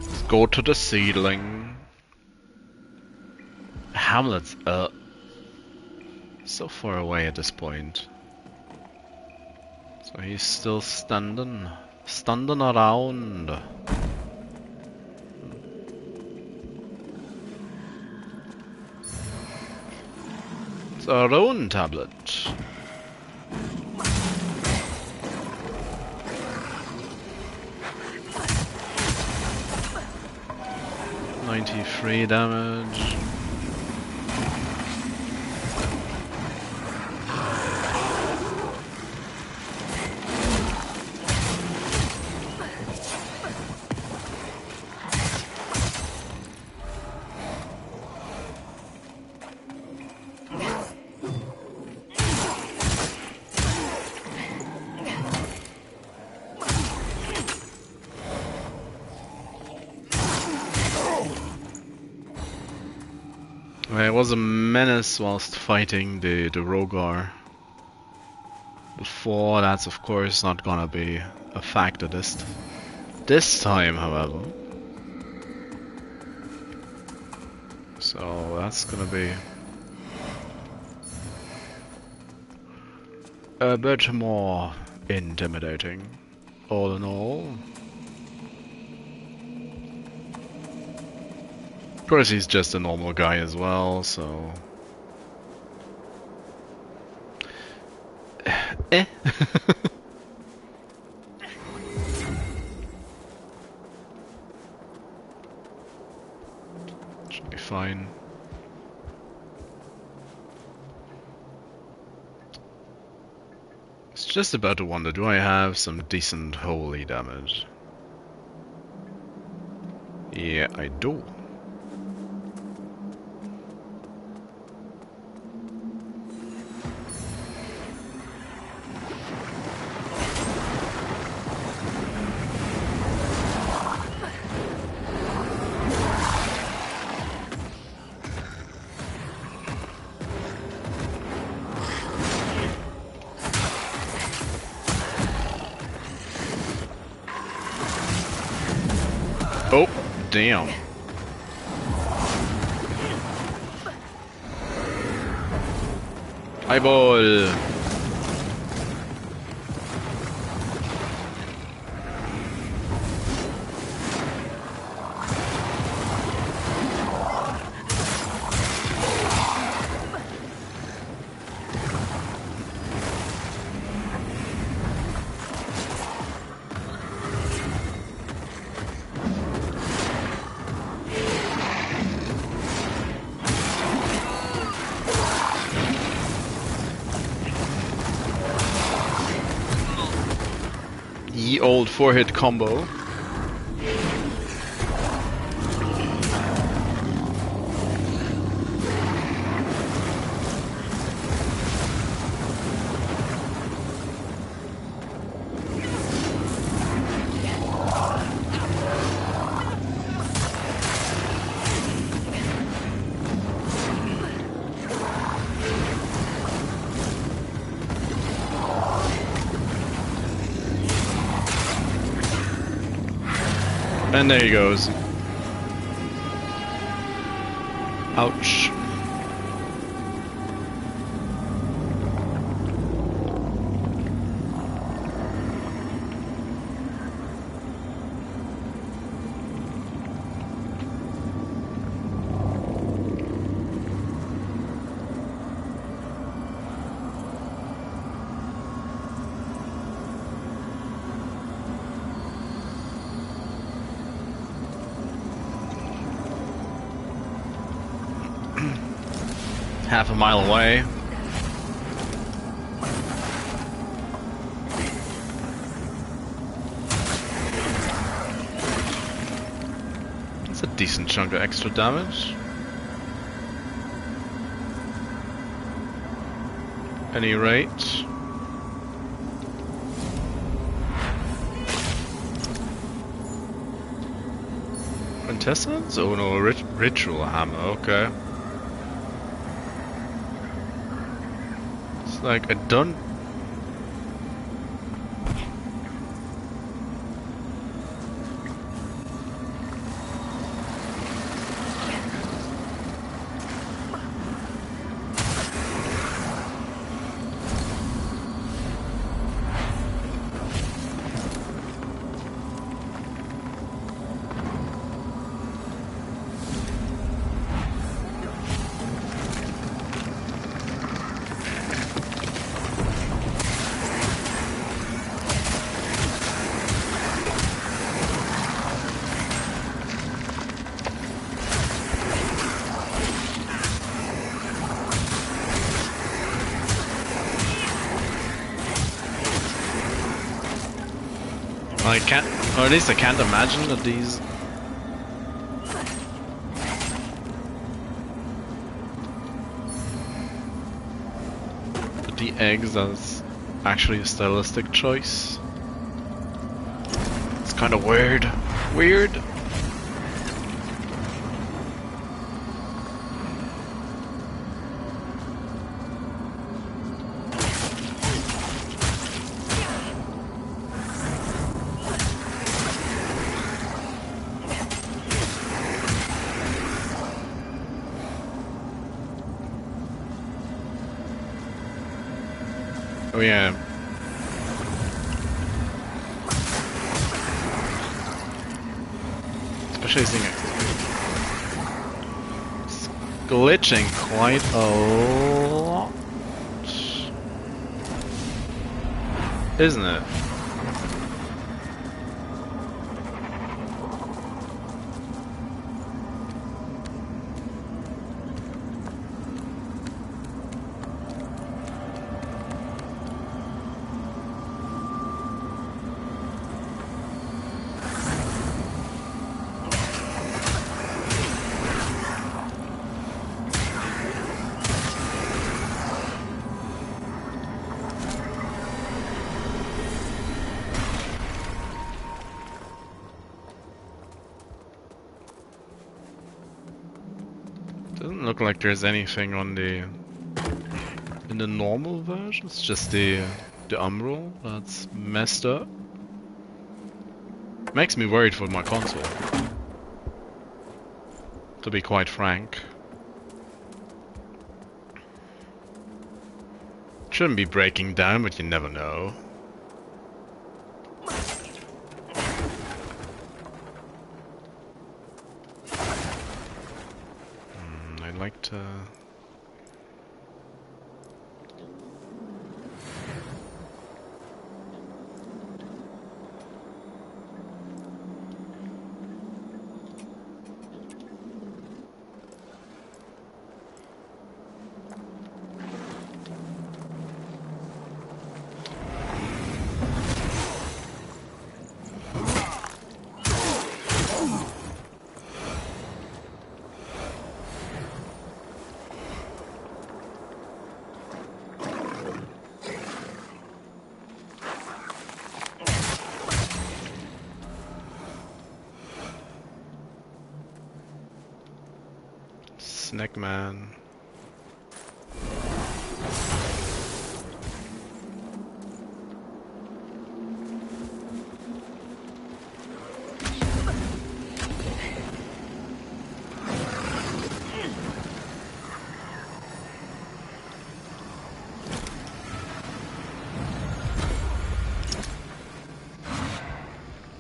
let's go to the seedling. Hamlet's so far away at this point. So he's still standing around. It's our own tablet. .93 damage. It was a menace whilst fighting the Rogar before. That's of course not gonna be a factor this time, however. So that's gonna be a bit more intimidating, all in all. Of course, he's just a normal guy as well, so... eh. Should be fine. It's just about to wonder, do I have some decent holy damage? Yeah, I do. Oh, damn. Eyeball. Ye old 4-hit combo. And there he goes. Ouch. Half a mile away. That's a decent chunk of extra damage. Any rate. Quintessence? Oh no, ritual hammer, okay. Like, I don't... I can't, or at least I can't imagine that these... that the eggs as actually a stylistic choice. It's kind of weird. Weird. Oh yeah. Especially seeing it. It's glitching quite a lot. Isn't it? Doesn't look like there's anything on the in the normal version. It's just the Umbral that's messed up. Makes me worried for my console, to be quite frank. Shouldn't be breaking down, but you never know. I'd like to... Snack man.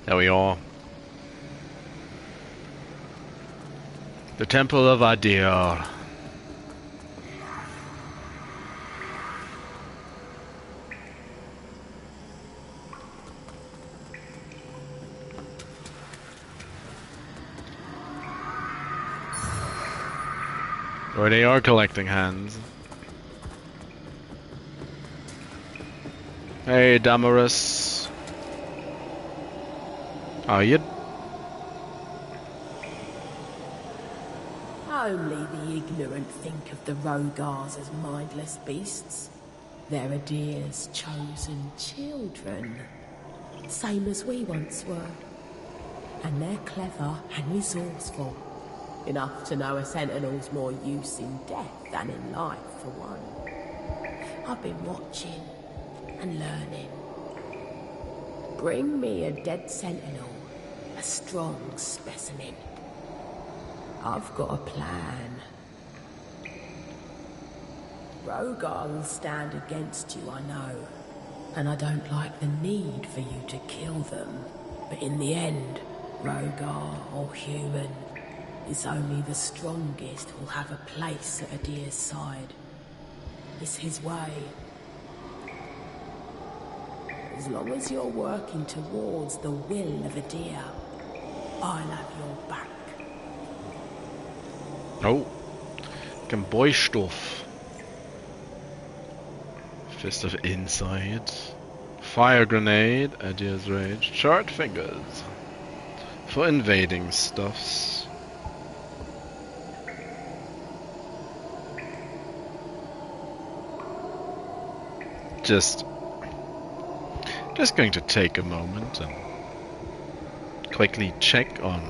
There we are. The Temple of Adir. Or they are collecting hands. Hey, Damaris. How you? Only the ignorant think of the Rogars as mindless beasts. They're Adir's chosen children. Same as we once were. And they're clever and resourceful. Enough to know a sentinel's more use in death than in life, for one. I've been watching and learning. Bring me a dead sentinel, a strong specimen. I've got a plan. Rogar will stand against you, I know. And I don't like the need for you to kill them. But in the end, Rogar or human, it's only the strongest who'll have a place at Adir's side. It's his way. As long as you're working towards the will of Adir, I'll have your back. Oh. Can boy stuff. Fist of Insight. Fire grenade, Adir's Rage. Short fingers. For invading stuffs. Just going to take a moment and quickly check on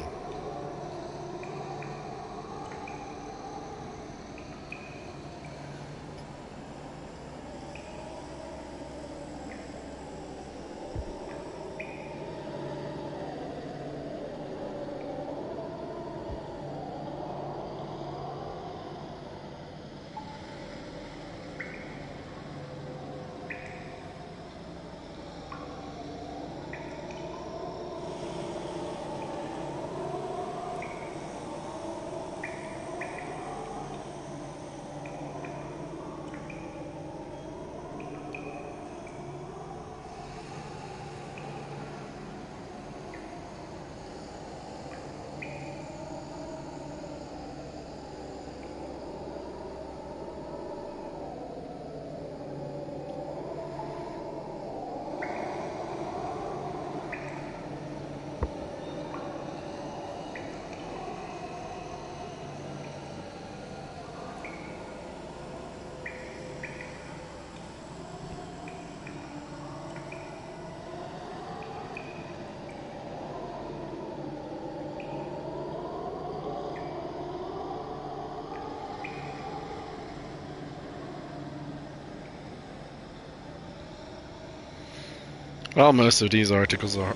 well, most of these articles are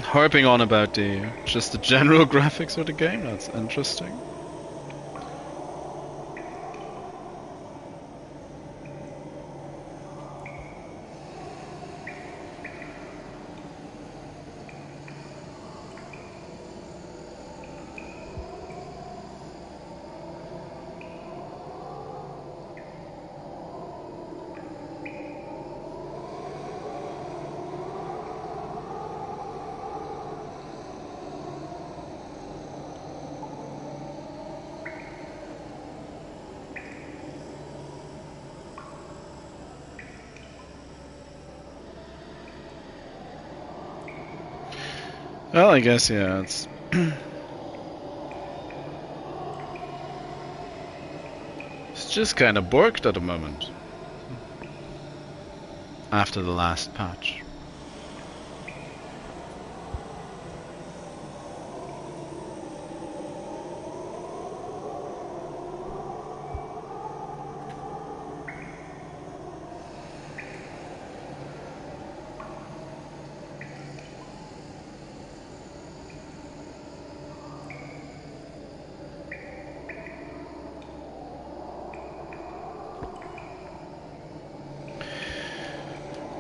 harping on about just the general graphics of the game. That's interesting. Well, I guess, yeah, it's... it's just kind of borked at the moment. After the last patch.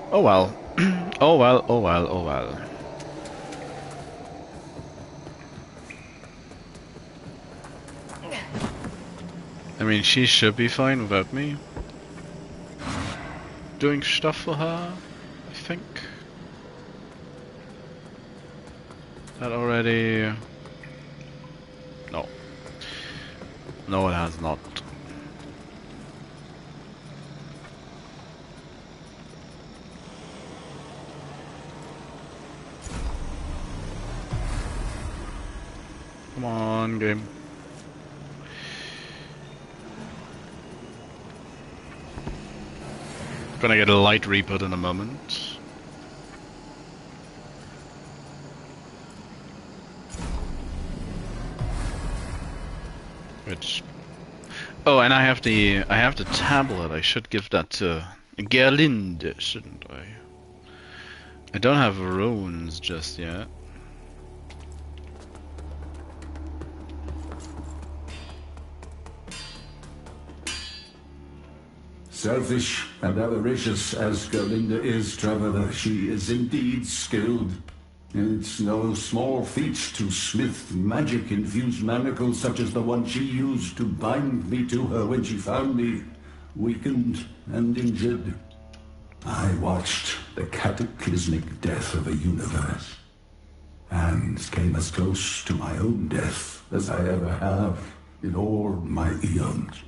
Oh well. Oh well, oh well, oh well. mean, she should be fine without me doing stuff for her, I think. That already... No. No, it has not. Come on, game. Gonna get a light reput in a moment. Which... Oh, and I have the tablet. I should give that to Gerlinde, shouldn't I? I don't have runes just yet. Selfish and avaricious as Gerlinde is, Traveler, she is indeed skilled. It's no small feat to smith magic-infused manacles such as the one she used to bind me to her when she found me, weakened and injured. I watched the cataclysmic death of a universe, and came as close to my own death as I ever have in all my eons,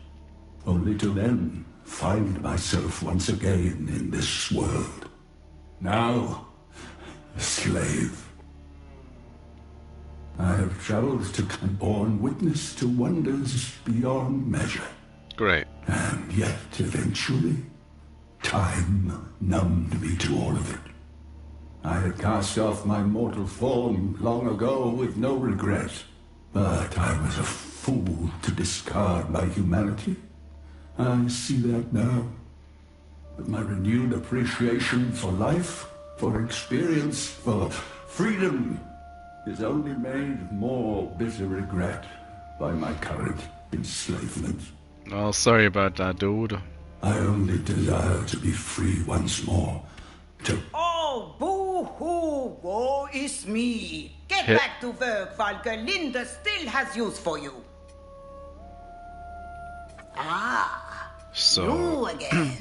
only to then find myself once again in this world. Now, a slave. I have traveled to and borne witness to wonders beyond measure. Great. And yet, eventually, time numbed me to all of it. I had cast off my mortal form long ago with no regret, but I was a fool to discard my humanity. I see that now. But my renewed appreciation for life, for experience, for freedom, is only made more bitter regret by my current enslavement. Well, sorry about that, dude. I only desire to be free once more. To... Oh, boo-hoo, woe is me. Get back to work while Gerlinde still has use for you. Ah. So,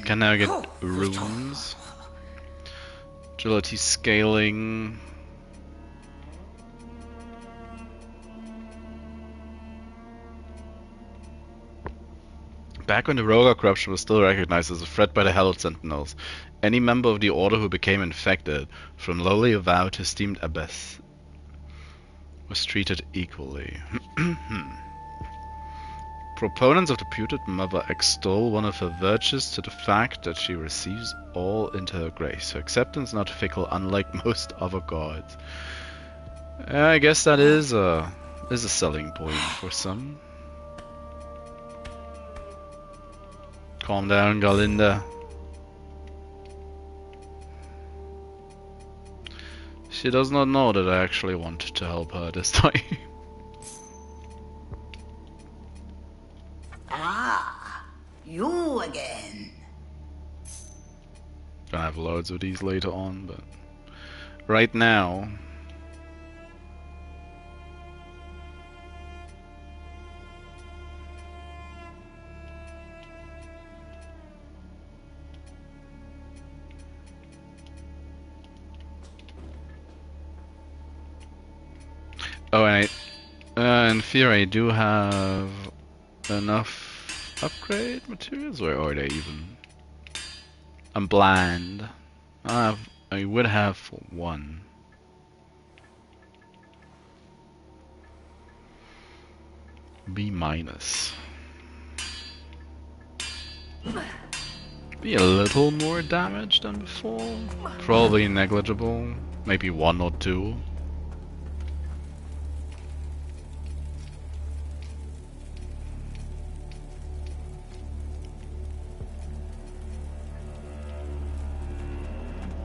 can now get runes, agility scaling. Back when the Rogar corruption was still recognized as a threat by the Hallowed Sentinels, any member of the Order who became infected, from lowly avowed to esteemed abbess, was treated equally. Proponents of the putrid mother extol one of her virtues to the fact that she receives all into her grace. Her acceptance not fickle, unlike most other gods. I guess that is a selling point for some. Calm down, Gerlinde. She does not know that I actually wanted to help her this time. Ah, you again. Gonna have loads of these later on, but right now. Oh, and in theory I do have enough upgrade materials. Where are they even? I'm bland. I would have one. B minus. Be a little more damage than before. Probably negligible. Maybe 1 or 2.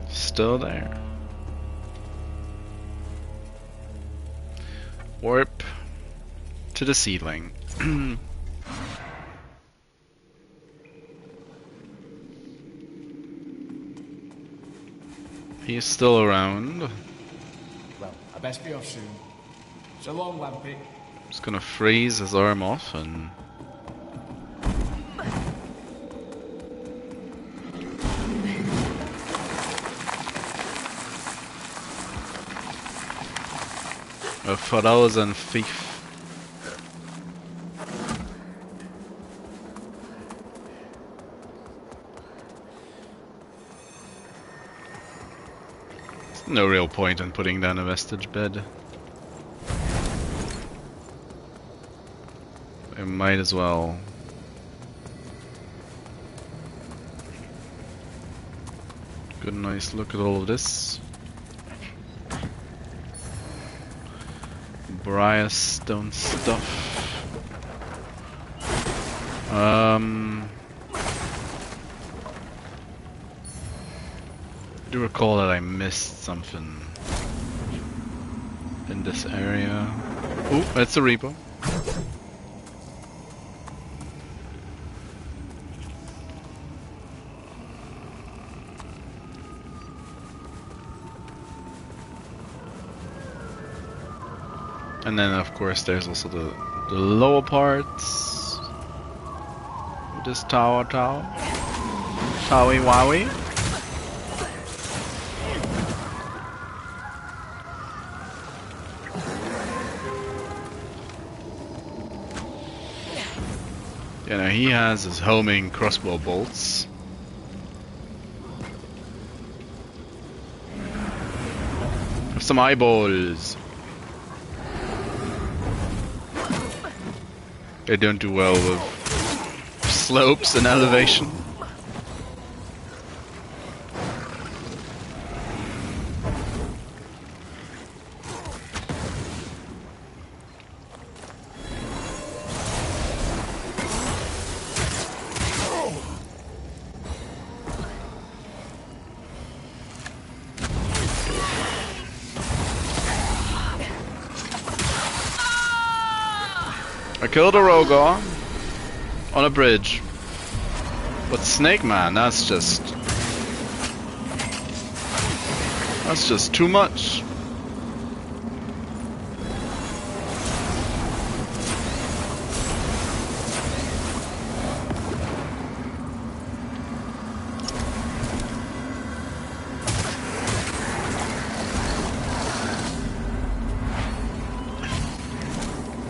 Still there. Warp to the seedling. He's still around. Well, I best be off soon. So long, Lampy. Just gonna freeze his arm off and A frozen thief. No real point in putting down a vestige bed. I might as well. Good, nice look at all of this. Briar stone stuff. I do recall that I missed something in this area. Oh, that's a repo. And then of course there's also the lower parts. This tower. Towie wowie. Yeah, now he has his homing crossbow bolts. Have some eyeballs. They don't do well with slopes and elevation. I killed a Rogar on a bridge, but Snake Man, that's just too much.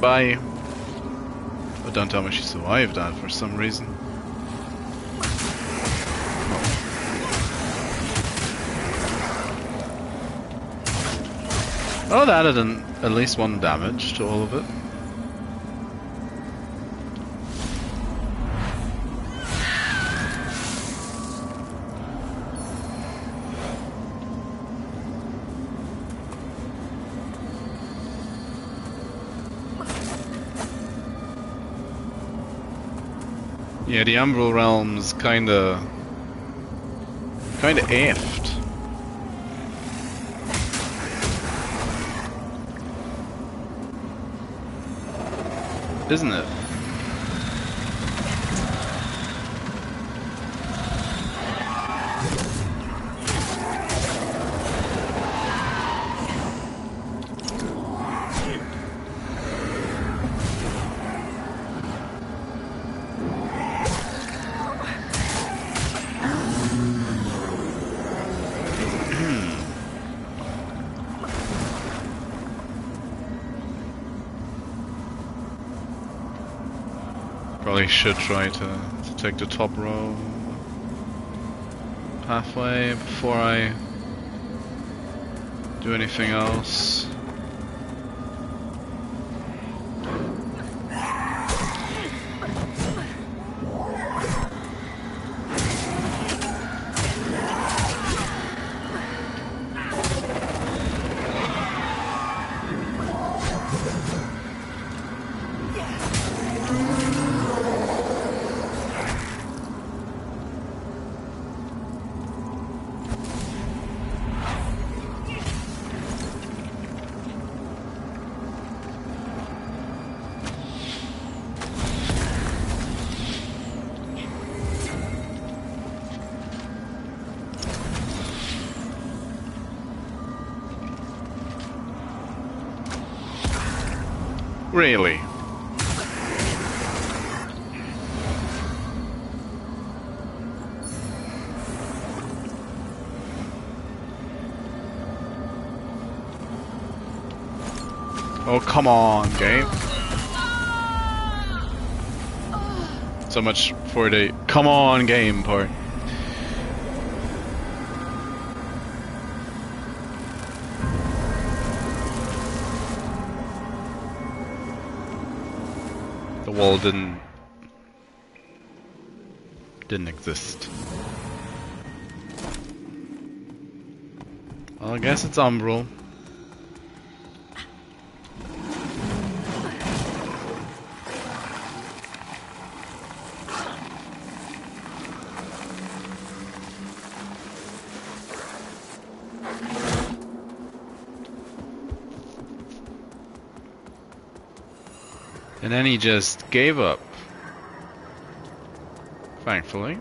Bye. Don't tell me she survived that for some reason. Oh, that added at least 1 damage to all of it. Yeah, the Umbral realm's kinda effed. Isn't it? Probably should try to take the top row halfway before I do anything else. Really? Oh, come on, game. So much for the come on game part. The wall didn't exist. Well, I guess it's Umbral. And then he just gave up. Thankfully.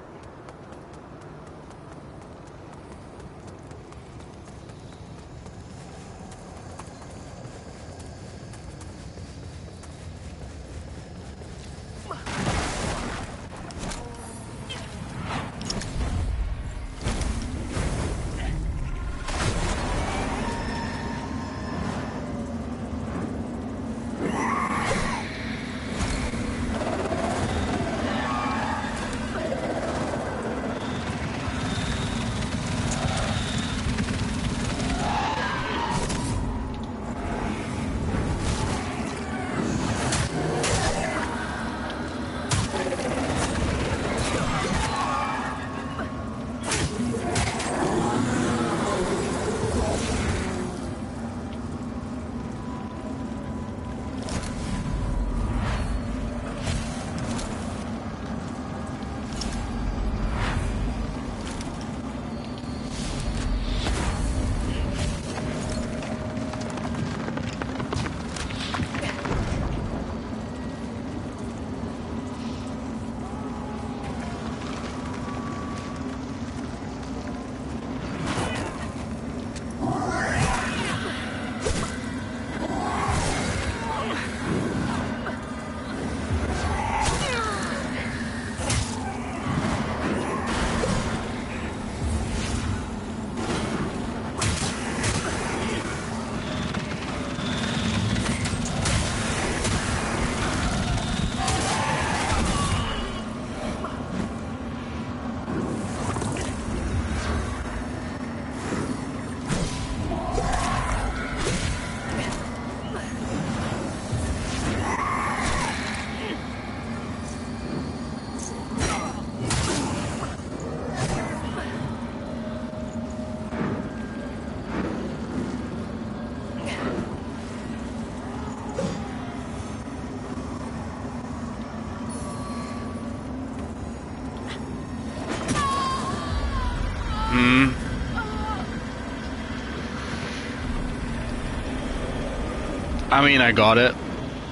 I mean, I got it.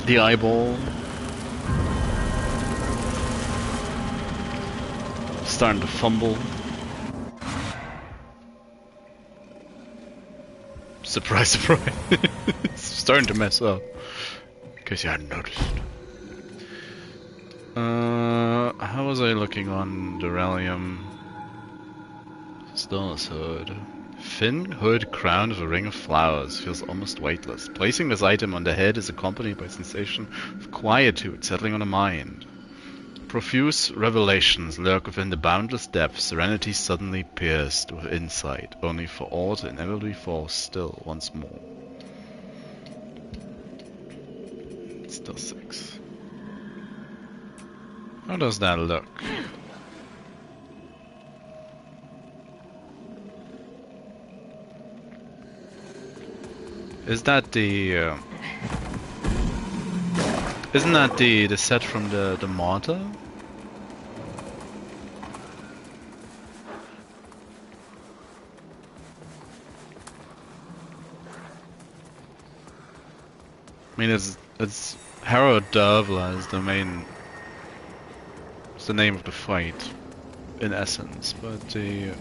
The eyeball. Starting to fumble. Surprise, surprise. Starting to mess up. In case you hadn't noticed. How was I looking on Duralium? Stars Hood. Thin hood crowned with a ring of flowers feels almost weightless. Placing this item on the head is accompanied by a sensation of quietude settling on the mind. Profuse revelations lurk within the boundless depths, serenity suddenly pierced with insight, only for all to inevitably fall still once more. Still 6. How does that look? Is that the isn't that the set from the Martyr? I mean, it's Harrow Dervla is the main. It's the name of the fight, in essence, but the.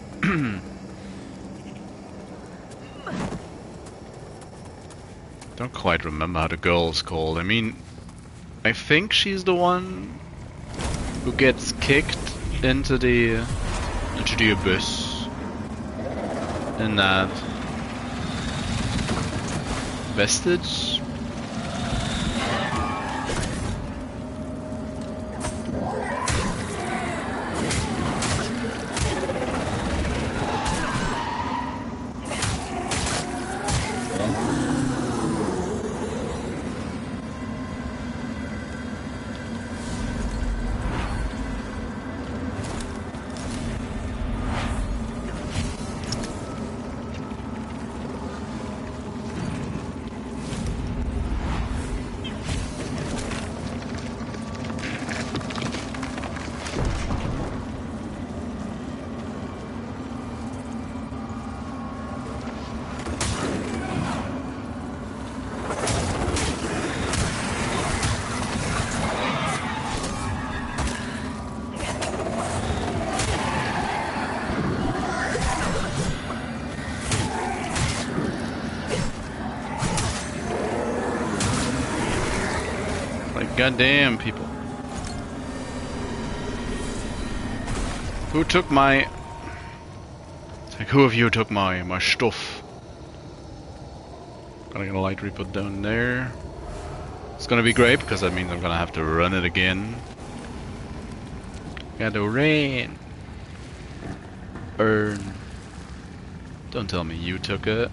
Don't quite remember how the girl's called. I mean, I think she's the one who gets kicked into the abyss in that vestige goddamn people. Who took my... Like, who of you took my stuff? Gonna get a light re-put down there. It's gonna be great because that means I'm gonna have to run it again. Gotta rain. Burn. Don't tell me you took it.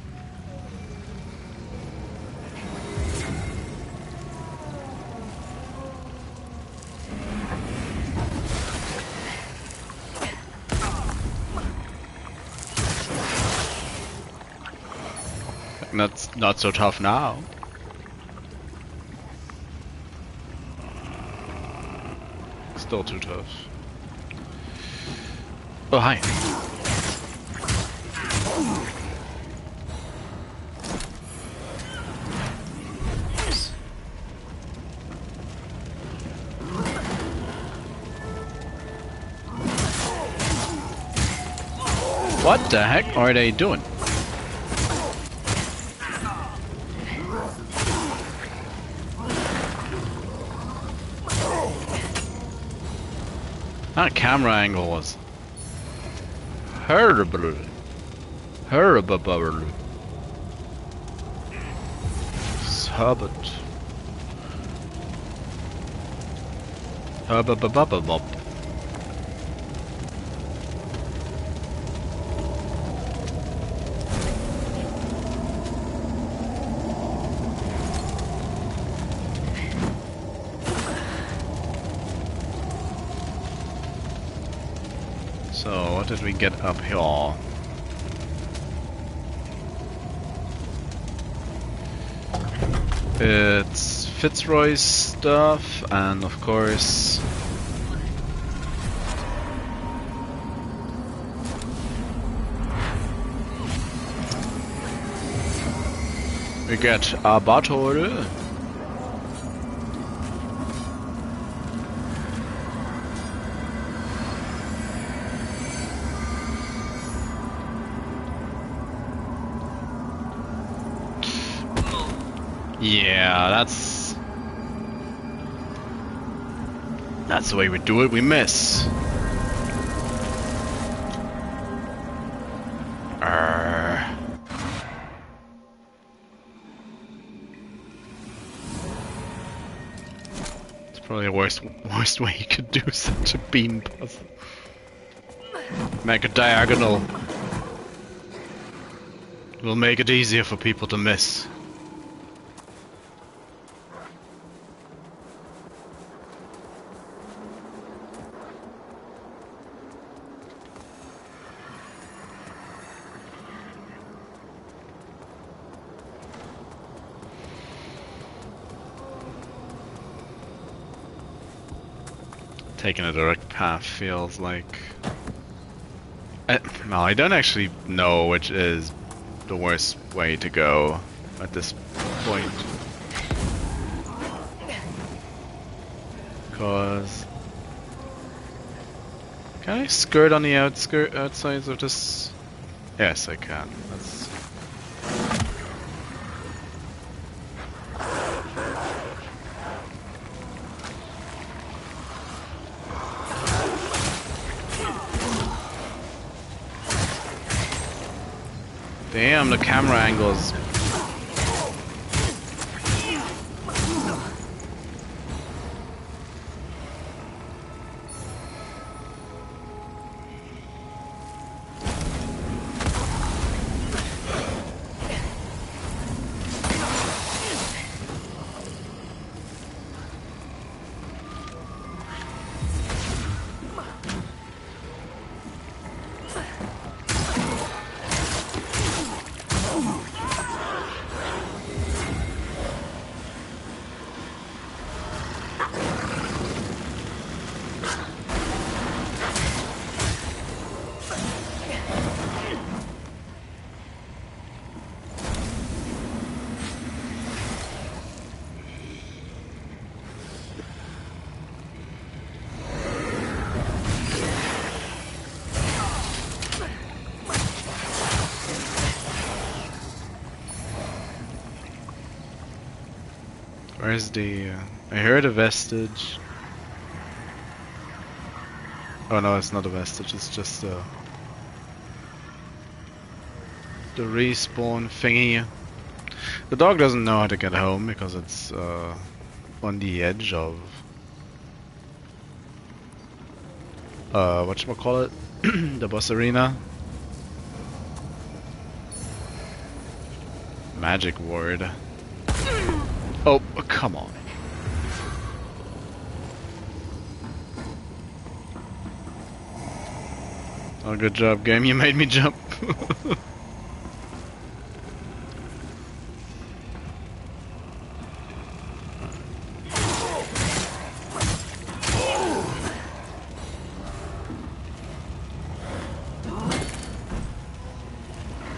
That's not so tough now. Still too tough. Oh, hi. What the heck are they doing? That camera angle was horrible. Horrible. Sabbat. Hubba. So, what did we get up here? It's Fitzroy's stuff, and of course... we get a bottle. Yeah, that's the way we do it. We miss. It's probably the worst way you could do such a bean puzzle. Make a diagonal. We'll make it easier for people to miss. Taking a direct path feels like... no, I don't actually know which is the worst way to go at this point. Because... can I skirt on the outsides of this? Yes, I can. That's... damn, the camera angles. Where's the I heard a vestige. Oh no, it's not a vestige, it's just the respawn thingy. The dog doesn't know how to get home because it's on the edge of whatchamacallit? The boss arena. Magic word. Oh, come on. Oh, good job, game. You made me jump.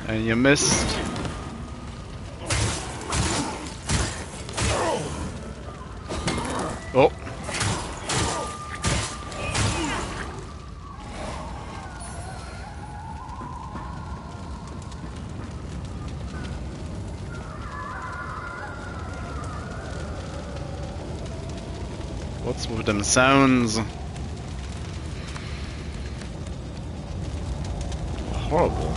And you missed. Oh. What's with them sounds? Horrible.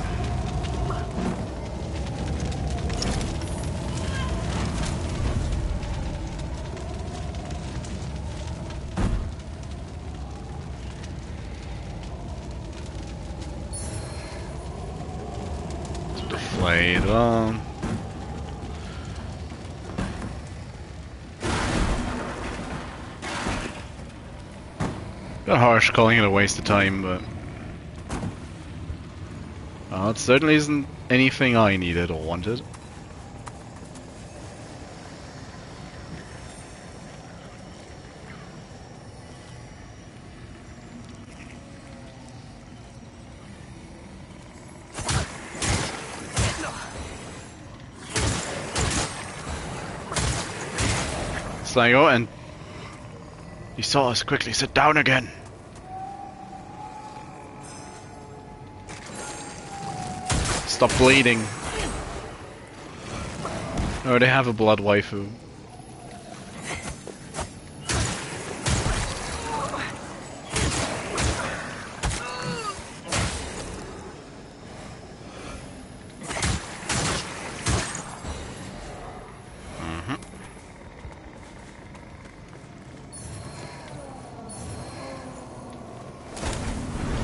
Deflate, well. Bit harsh calling it a waste of time, but well, it certainly isn't anything I needed or wanted. It's like, oh, and he saw us. Quickly, sit down again. Stop bleeding. Oh, they have a blood waifu.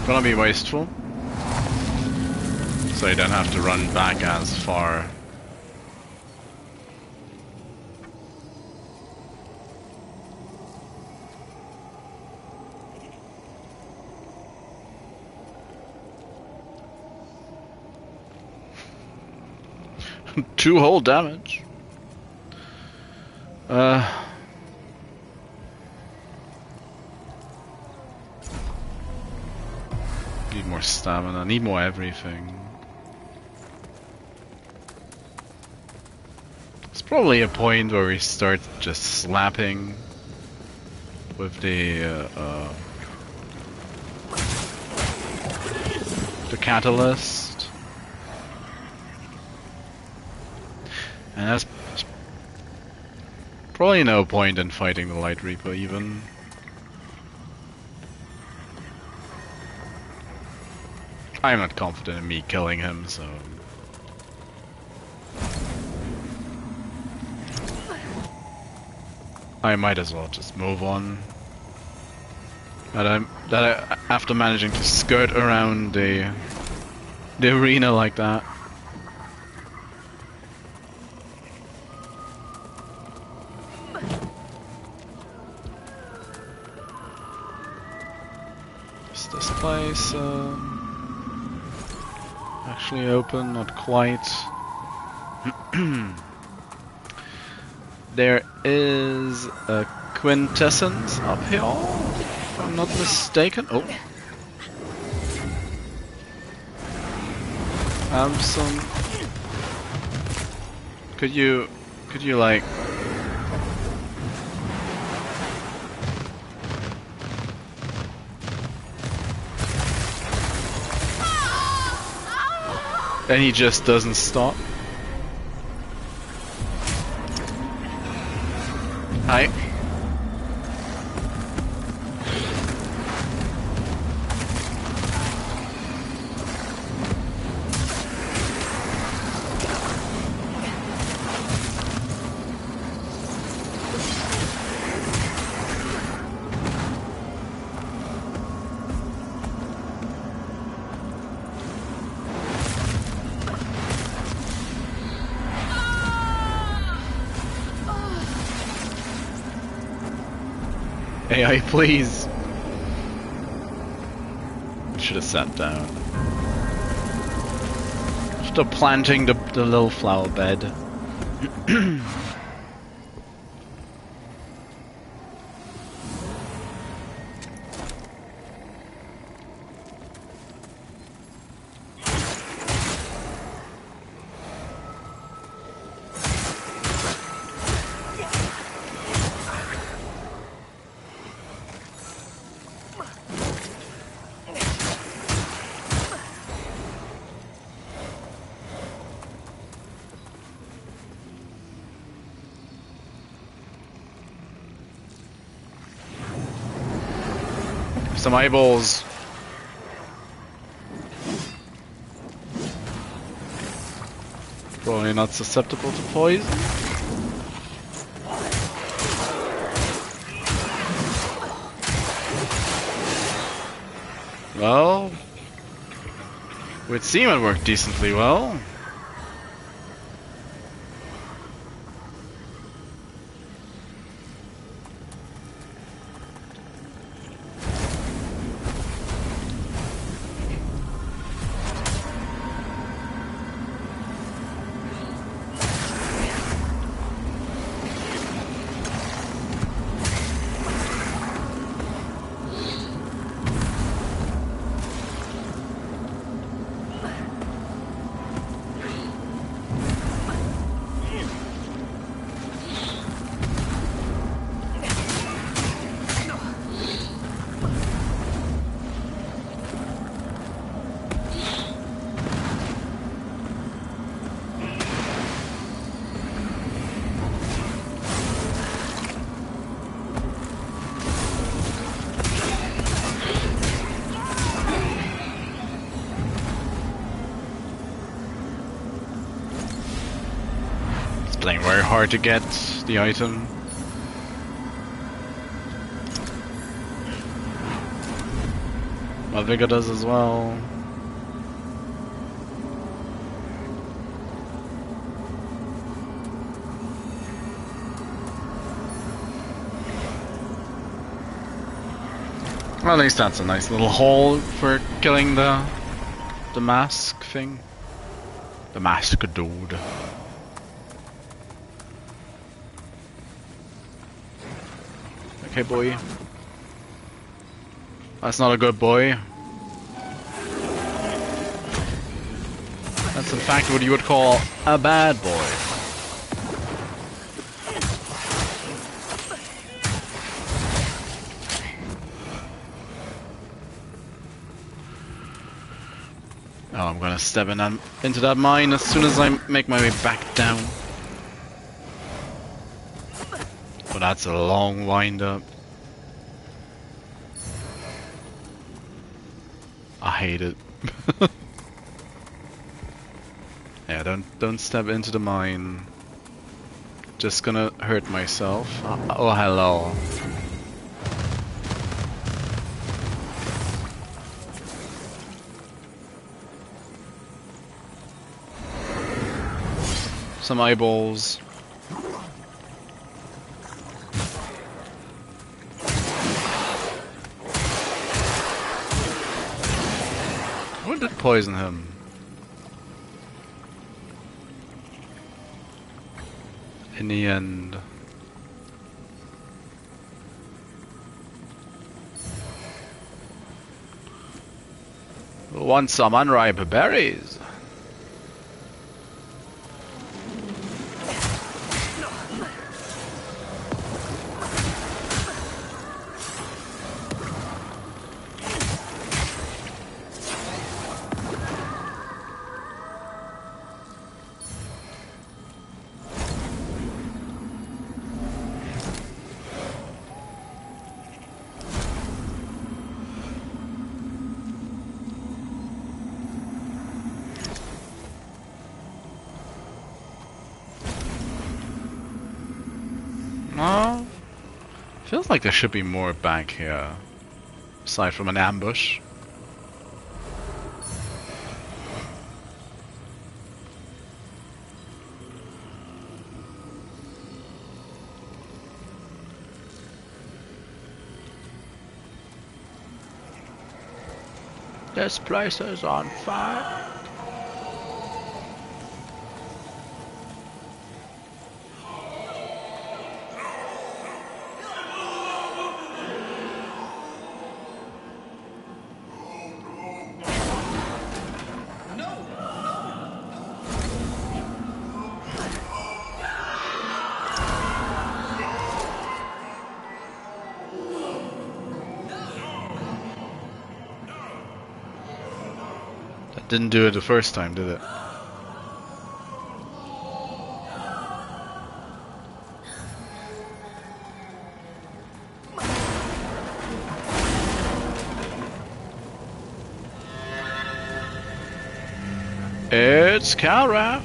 Gonna be wasteful, so you don't have to run back as far. Two whole damage. Need more stamina, need more everything. It's probably a point where we start just slapping with the catalyst. And that's probably no point in fighting the Light Reaper even. I'm not confident in me killing him, so I might as well just move on. After managing to skirt around the arena like that. Is this place actually open? Not quite. There is a quintessence up here, if I'm not mistaken. Oh. Some. Could you like? And he just doesn't stop. Hi. AI, please. Should have sat down. Still planting the little flower bed. Some eyeballs. Probably not susceptible to poison. Well, with seem it worked decently well. Playing very hard to get the item. My Vigor does as well. Well, at least that's a nice little haul for killing the mask thing. The mask dude. Okay, boy. That's not a good boy. That's in fact what you would call a bad boy. Oh, I'm gonna step into that mine as soon as I make my way back down. But that's a long wind up. I hate it. Yeah, don't step into the mine. Just gonna hurt myself. Oh, hello. Some eyeballs. What did poison him? In the end. Want some unripe berries? Feels like there should be more back here, aside from an ambush. This place is on fire. Didn't do it the first time, did it? It's Calrath.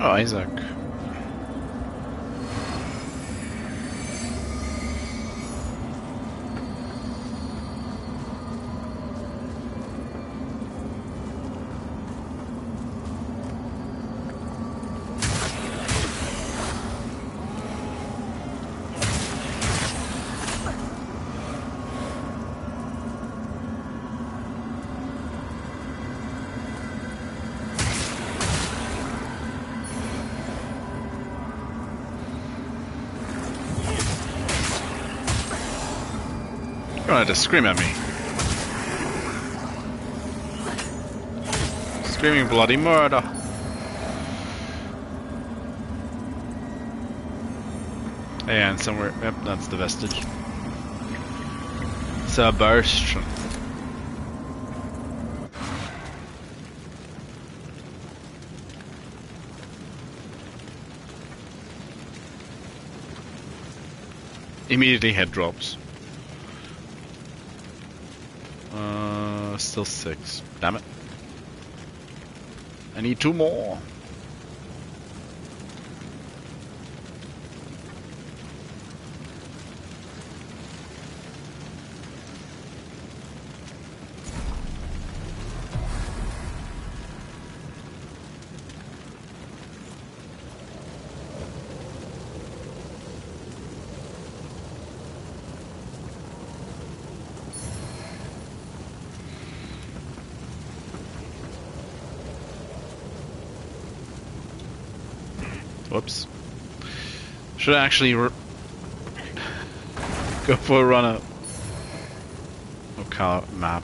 Oh, Isaac. Trying to scream at me. Screaming bloody murder. And somewhere, yep, that's the vestige. Sebastian. Immediately head drops. Still 6. Damn it. I need 2 more. Whoops. Should I actually go for a run up? Okay, map.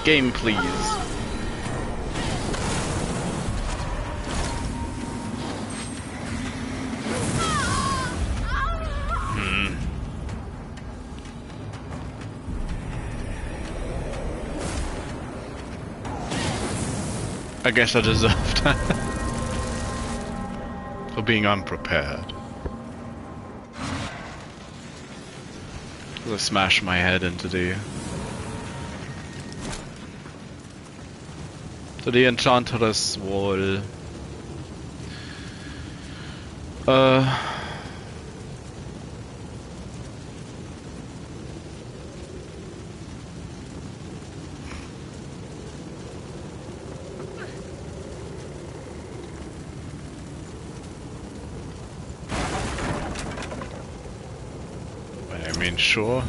Game, please. I guess I deserved that. For being unprepared. I smashed my head into the Enchantress wall. ain't sure.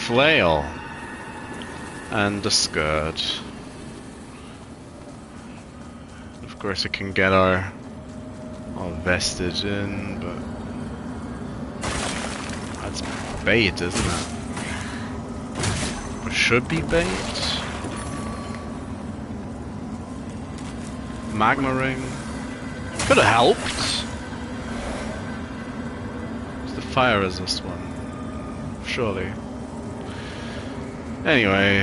Flail and the skirt. Of course, it can get our vestige in, but that's bait, isn't it? Or should be bait. Magma ring could have helped. It's the fire resist one, surely. Anyway,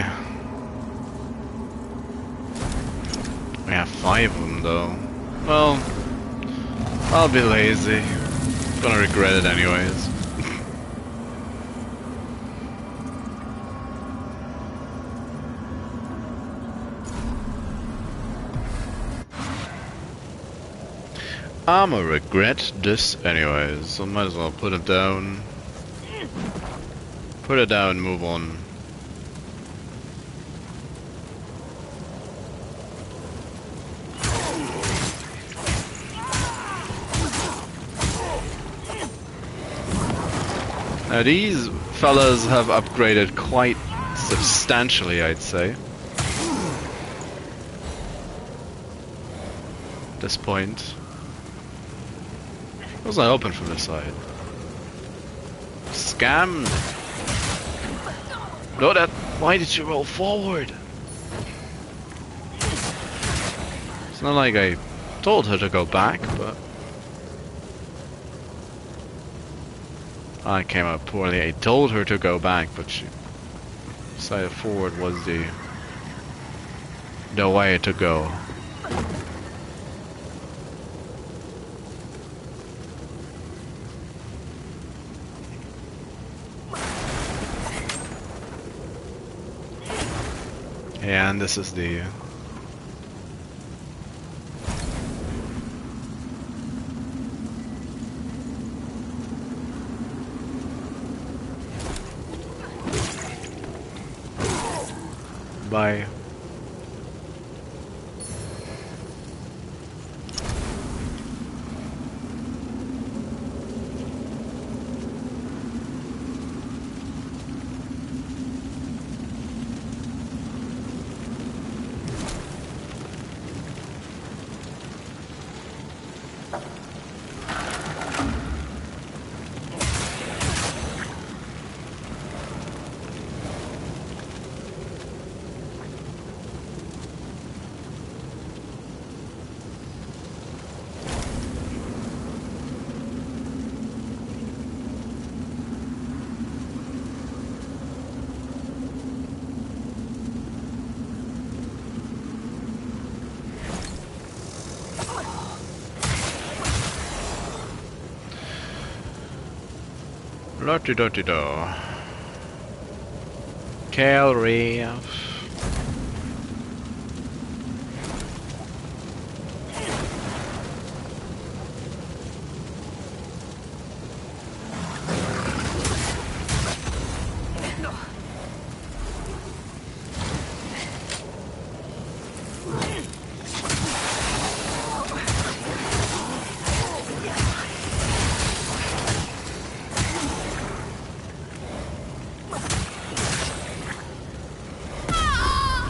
we have 5 of them though. Well, I'll be lazy. Gonna regret it anyways. I'ma regret this anyways, so might as well put it down. Put it down and move on. Now these fellas have upgraded quite substantially, I'd say. At this point. What was I open from this side? Scammed! No, that. Why did you roll forward? It's not like I told her to go back, but I came out poorly. I told her to go back, but she decided forward was the way to go. Yeah, and this is the bye. La-di-da-di-da. Calreef.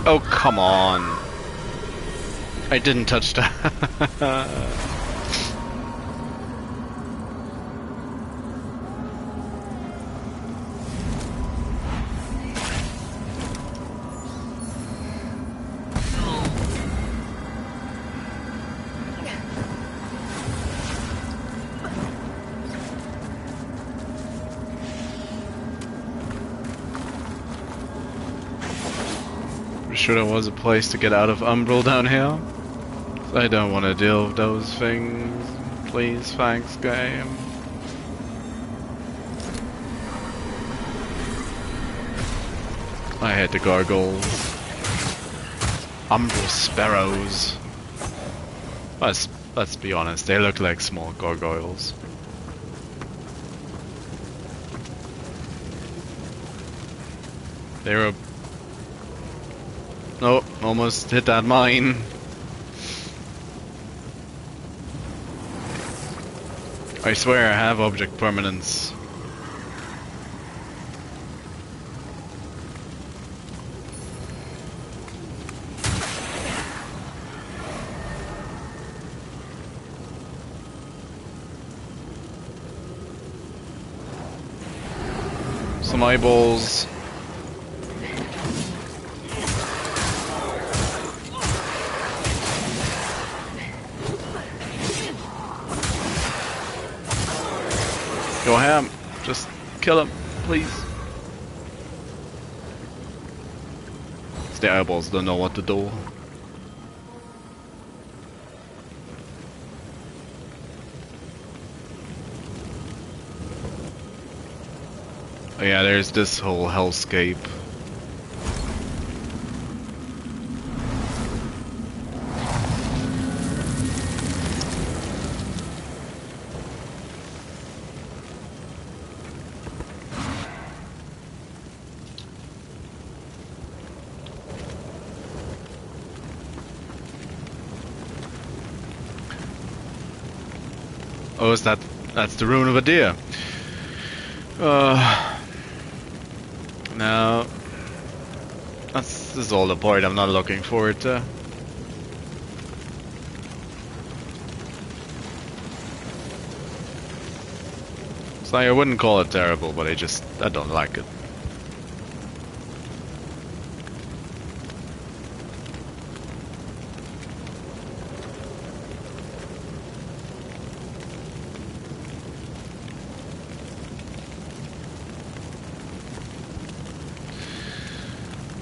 Oh, come on. I didn't touch that. Sure there was a place to get out of Umbral down here. I don't want to deal with those things. Please, thanks, game. I hate the gargoyles. Umbral sparrows. Let's be honest, they look like small gargoyles. They're a... Oh, almost hit that mine. I swear I have object permanence. Some eyeballs. Go ham. Just kill him, please. The eyeballs don't know what to do. Oh yeah, there's this whole hellscape. Oh, is that's the ruin of a deer? No. This is all the part I'm not looking forward to. So I wouldn't call it terrible, but I don't like it.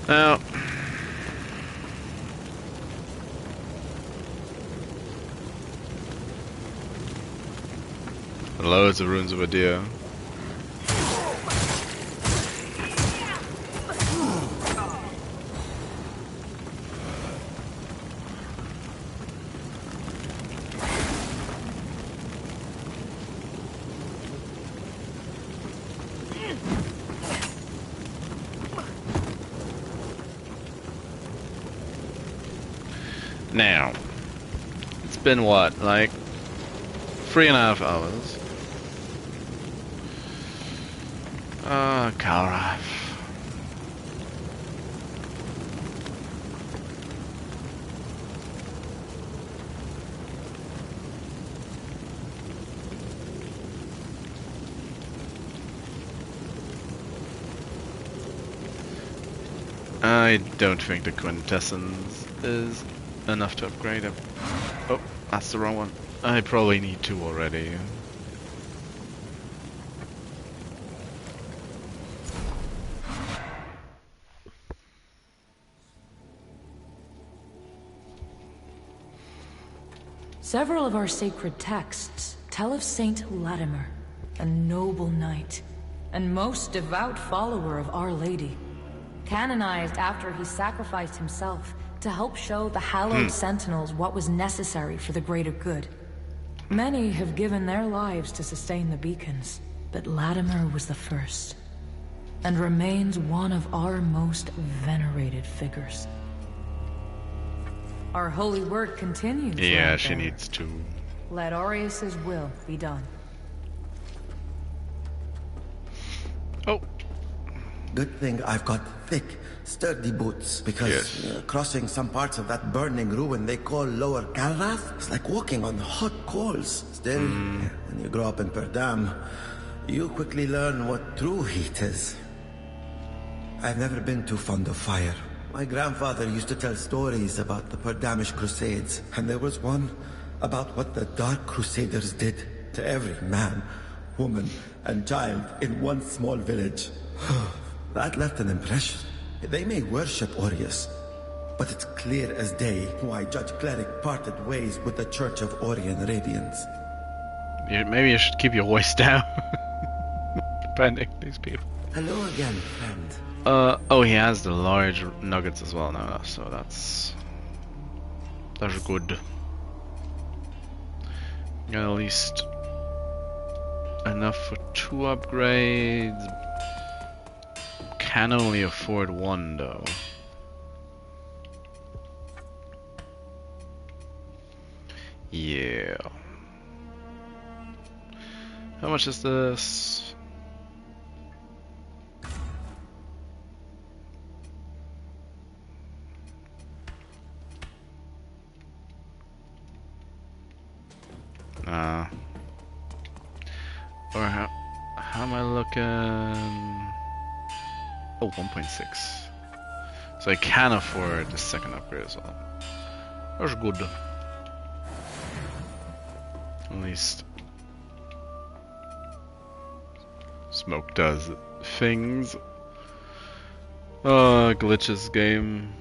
Now, loads of ruins of a deer. Now, it's been what, like 3.5 hours? Calraf. I don't think the quintessence is enough to upgrade him. Oh, that's the wrong one. I probably need 2 already. Several of our sacred texts tell of Saint Latimer, a noble knight. and most devout follower of Our Lady. Canonized after he sacrificed himself to help show the hallowed sentinels what was necessary for the greater good. Many have given their lives to sustain the beacons, but Latimer was the first, and remains one of our most venerated figures. Our holy work continues. Yeah, she needs to. Let Aureus's will be done. Oh. Good thing I've got thick, sturdy boots, because crossing some parts of that burning ruin they call Lower Calrath is like walking on hot coals. Still, when you grow up in Perdam, you quickly learn what true heat is. I've never been too fond of fire. My grandfather used to tell stories about the Perdamish Crusades, and there was one about what the Dark Crusaders did to every man, woman, and child in one small village. That left an impression. They may worship Aureus, but it's clear as day why Judge Cleric parted ways with the Church of Orien Radiance. Maybe you should keep your voice down. Depending these people. Hello again, friend. Oh, he has the large nuggets as well now, so that's good. Got at least enough for 2 upgrades. Can only afford 1 though. Yeah. How much is this? Or how am I looking? Oh, 1.6. So I can afford the second upgrade as well. That's good. At least smoke does things. Glitches game.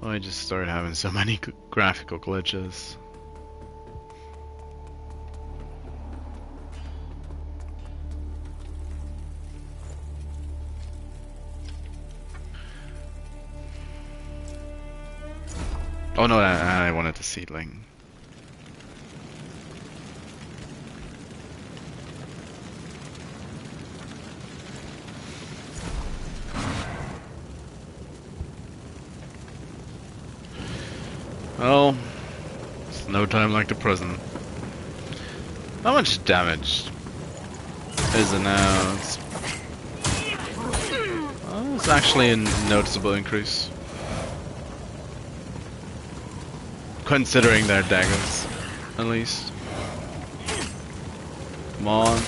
I just started having so many graphical glitches. Oh no, I wanted the seedling. Well, it's no time like the present. How much damage is it now? It's actually a noticeable increase. Considering their daggers, at least. Come on.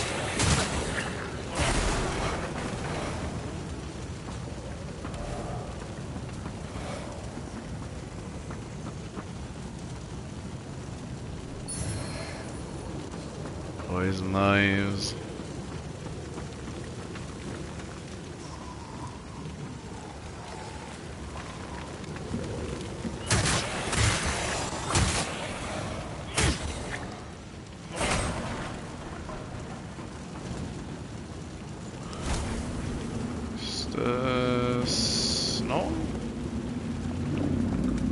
Poison knives. Snow?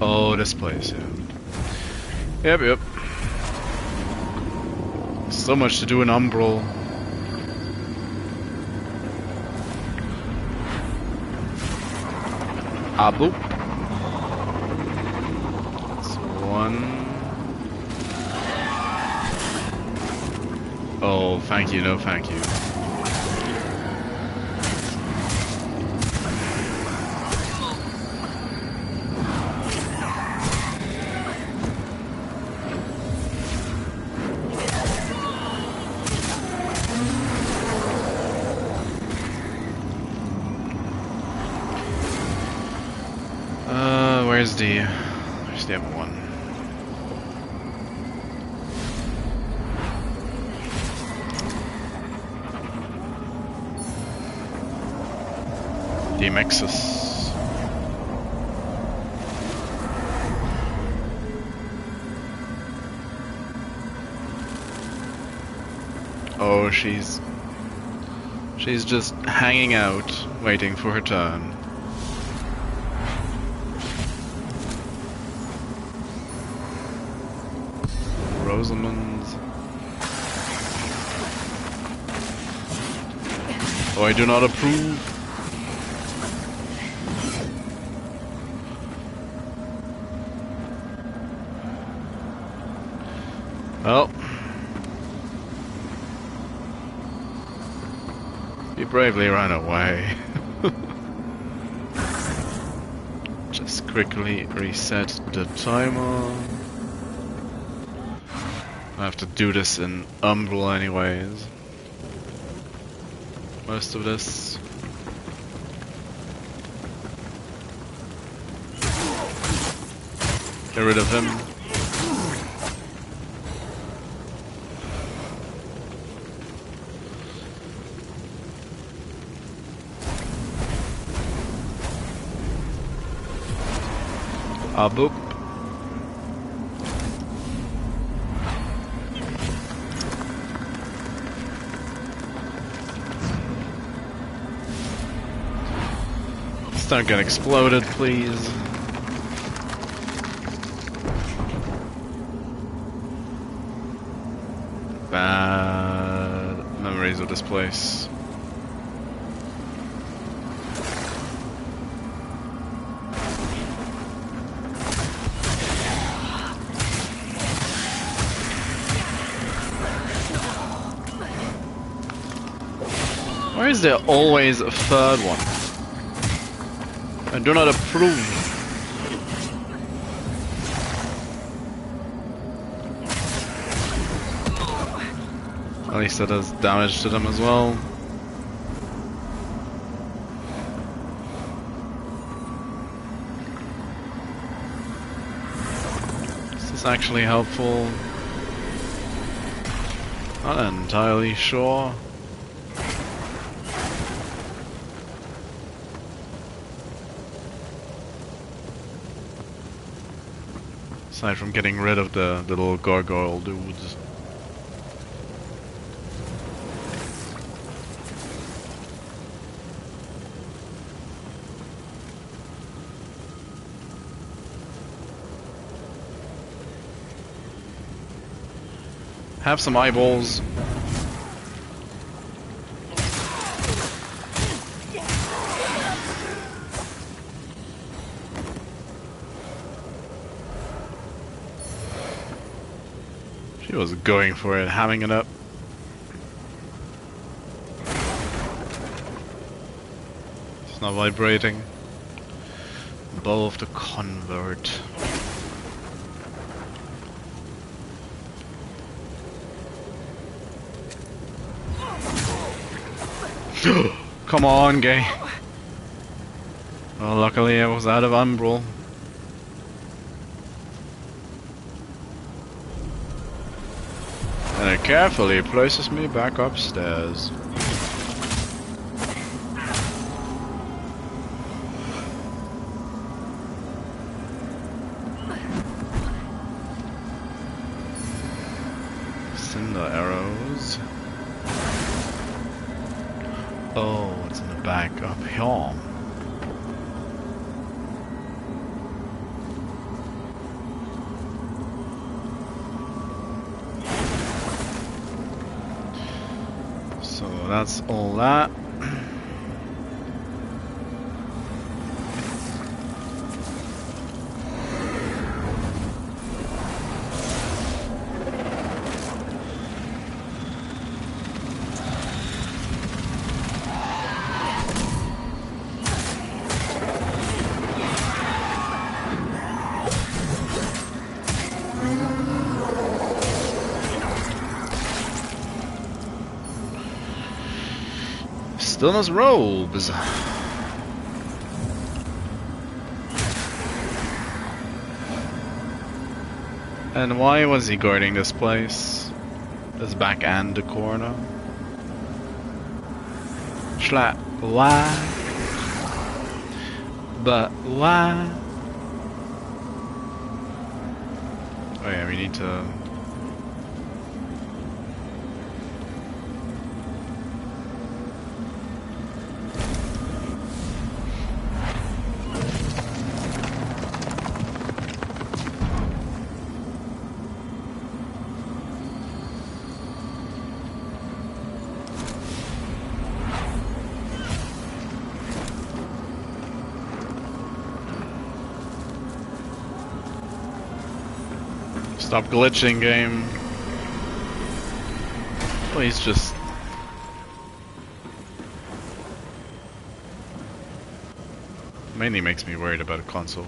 Oh, this place, yeah. Yep. So much to do in Umbral. Boop. That's 1. Oh, thank you, no thank you. Where's the other one? Demexus. Oh, she's just hanging out, waiting for her turn. Rosamond. Oh, I do not approve. Well. He bravely ran away. Just quickly reset the timer. I have to do this in Umbral anyways. Most of this. Get rid of him. Boop. Don't get exploded, please. Bad memories of this place. Why is there always a third one? I do not approve. At least that does damage to them as well. Is this actually helpful? Not entirely sure. Aside from getting rid of the little gargoyle dudes. Have some eyeballs. She was going for it, hamming it up. It's not vibrating. Bow of the Convert. Come on, gay. Well, luckily I was out of Umbral. And it carefully places me back upstairs. Cinder arrows. Oh, it's in the back up here. So that's all that. Stillness robes. And why was he guarding this place? This back and the corner? Schlat. Why? But why? Oh yeah, we need to Stop glitching, game. Please just... Mainly makes me worried about a console.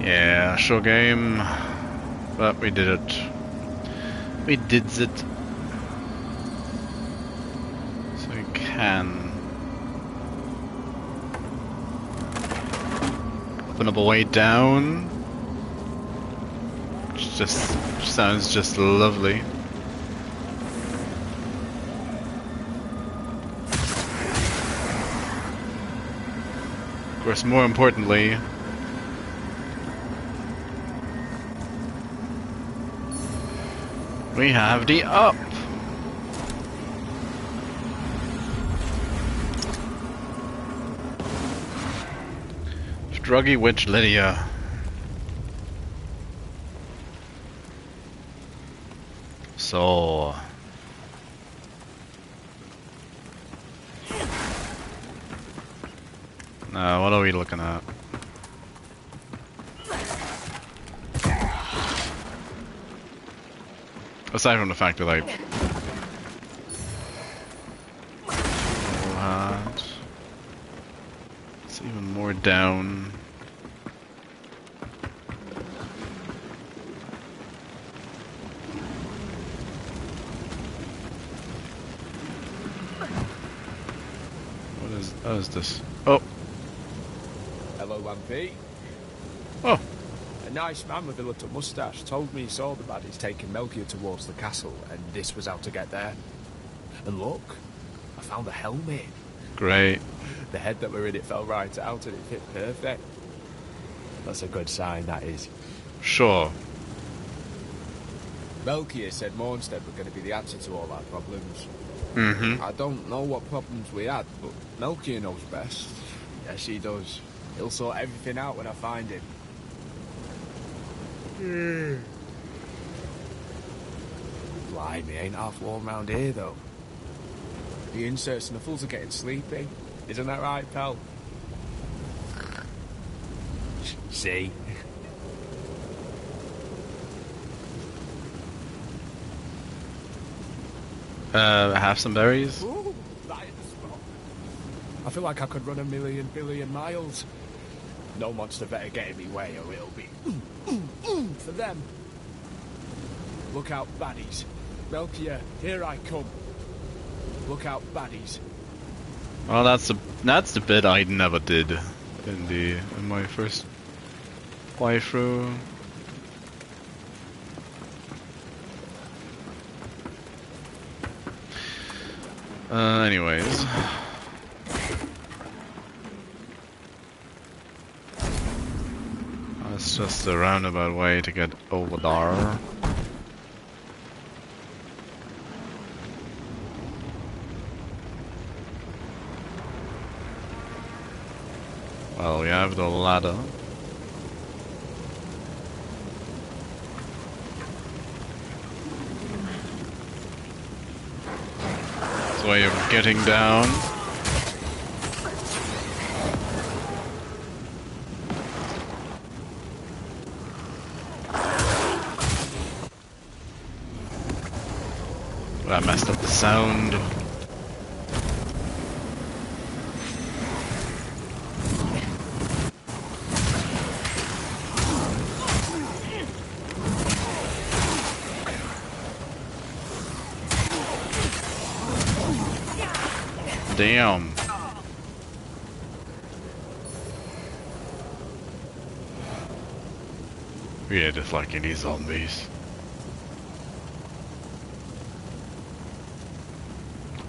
Yeah, sure game, but we did it. We did it. So we can open up a way down. Which just sounds just lovely. Of course, more importantly, we have the up. Druggy Witch Lydia. So now what are we looking at? Aside from the fact that I it's even more down. What is this? Oh. Hello, Lampy. Oh. A nice man with a little moustache told me he saw the baddies taking Melchior towards the castle, and this was how to get there. And look, I found the helmet. Great. The head that were in it fell right out and it fit perfect. That's a good sign, that is. Sure. Melchior said Mornstead were going to be the answer to all our problems. Mm-hmm. I don't know what problems we had, but Melchior knows best. Yes, he does. He'll sort everything out when I find him. Blimey, ain't half warm round here, though. The inserts and the fools are getting sleepy. Isn't that right, pal? See? Have some berries? Ooh, right in the spot. I feel like I could run a million billion miles. No monster better get in me way or it'll be for them. Look out, baddies. Melchior, here I come. Look out, baddies. Well, that's the bit I never did in my first playthrough. Anyways. That's just a roundabout way to get over there. Well, we have the ladder. That's a way of getting down. I messed up the sound. Damn. Yeah, just like any zombies.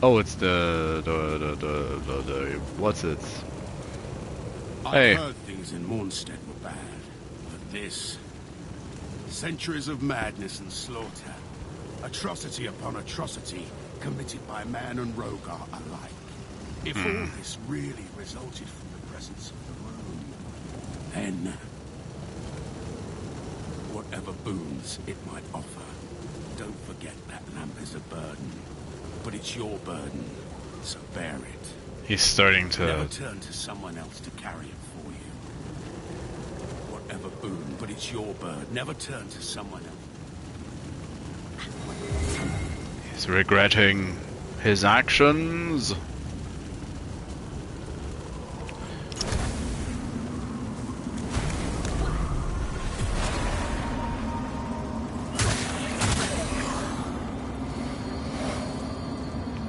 Oh, it's the what's it? Hey. I heard things in Mornstead were bad, but this... centuries of madness and slaughter. Atrocity upon atrocity, committed by man and Rogar alike. If all this really resulted from the presence of the room, then... whatever boons it might offer, don't forget that lamp is a burden. But it's your burden, so bear it. He's starting to... Never turn to someone else to carry it for you. Whatever boon, but it's your burden. Never turn to someone else. He's regretting his actions.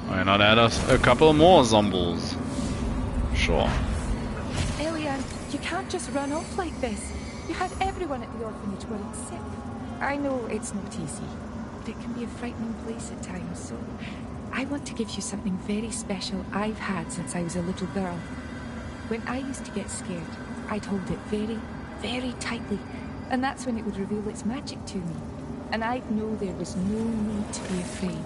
Why not add us a couple more zombies? Sure. Elian, you can't just run off like this. You had everyone at the orphanage worried sick. I know it's not easy, but it can be a frightening place at times, so I want to give you something very special I've had since I was a little girl. When I used to get scared, I'd hold it very, very tightly, and that's when it would reveal its magic to me. And I'd know there was no need to be afraid.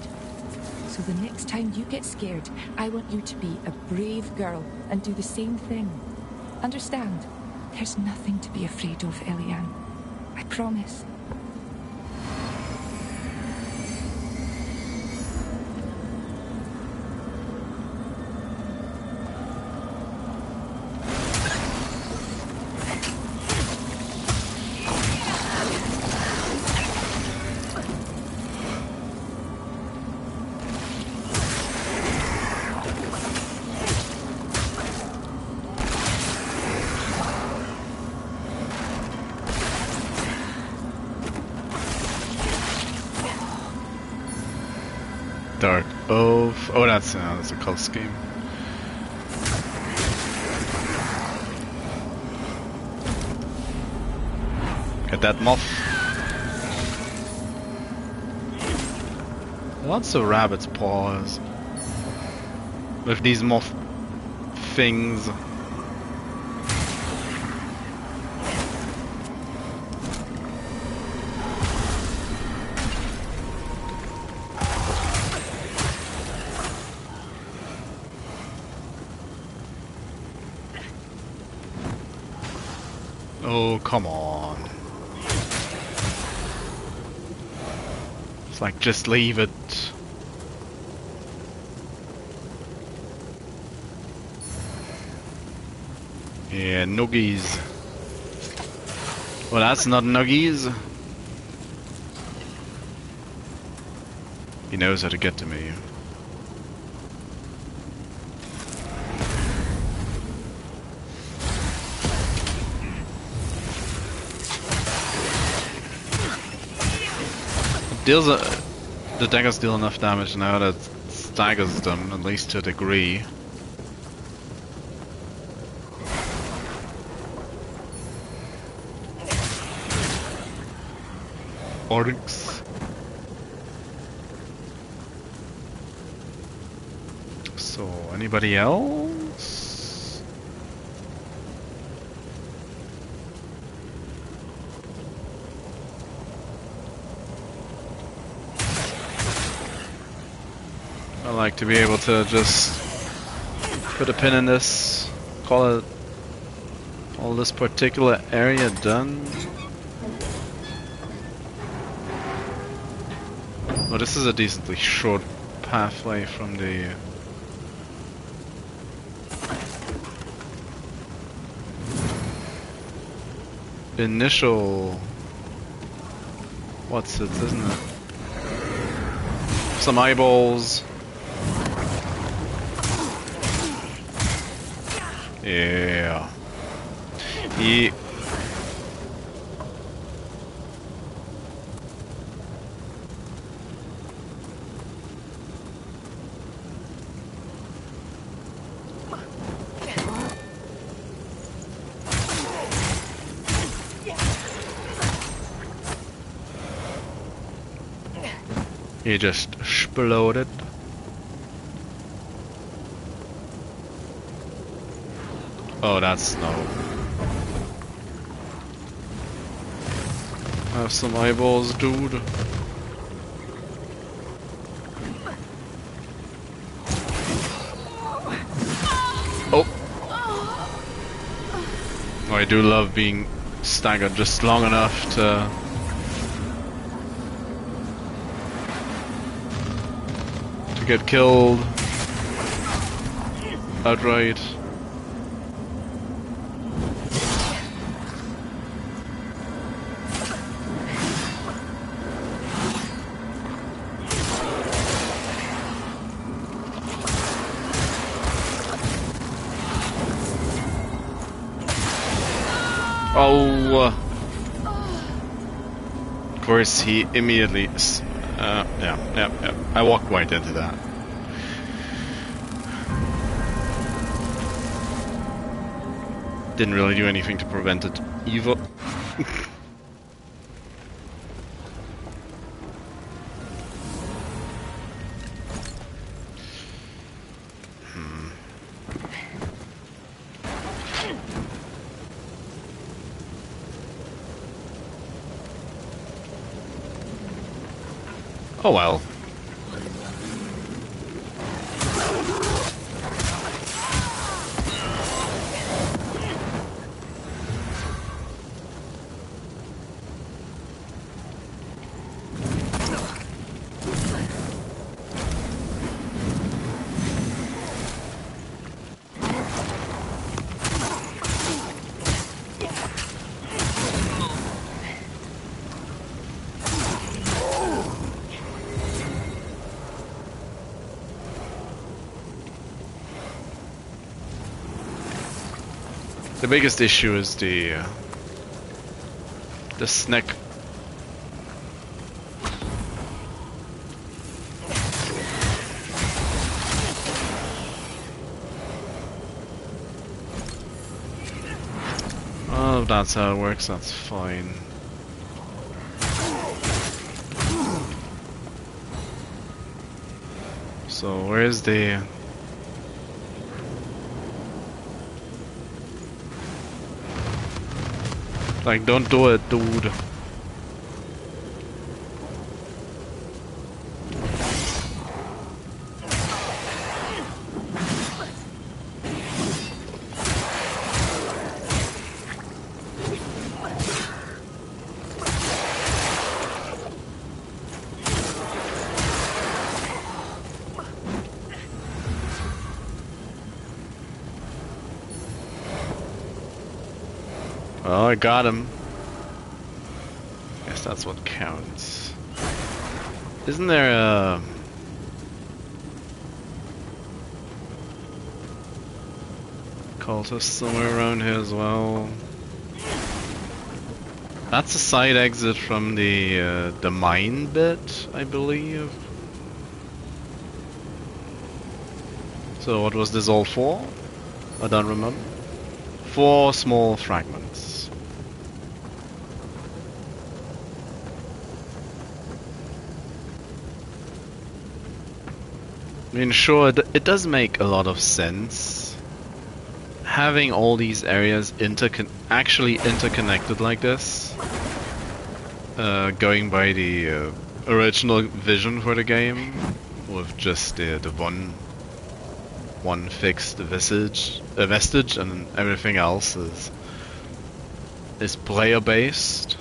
So the next time you get scared, I want you to be a brave girl and do the same thing. Understand? There's nothing to be afraid of, Elian. I promise. Dark Oath. Oh, that's a cult scheme. Get that moth. Lots of rabbit's paws. With these moth things. Oh, come on. It's like, just leave it. Yeah, nuggies. Well, that's not nuggies. He knows how to get to me. The daggers deal enough damage now that it staggers them, at least to a degree. Orcs. So, anybody else? I like to be able to just put a pin in this, call it all this particular area done. Well, this is a decently short pathway from the initial... what's it, isn't it? Some eyeballs. Yeah. Yeah. He just exploded. Oh, that's snow. Have some eyeballs, dude. Oh! Oh, I do love being staggered just long enough to... get killed outright. Oh, of course he immediately. Yeah. I walked right into that. Didn't really do anything to prevent it either. Oh well. The biggest issue is the snack. Oh, if that's how it works, that's fine. So where's the... Like, don't do it, dude. Oh, I got him. Guess that's what counts. Isn't there a... cultist somewhere around here as well? That's a side exit from the mine bit, I believe. So what was this all for? I don't remember. 4 small fragments. I mean, sure, it does make a lot of sense having all these areas actually interconnected like this, going by the original vision for the game, with just the one fixed vestige, and everything else is player based.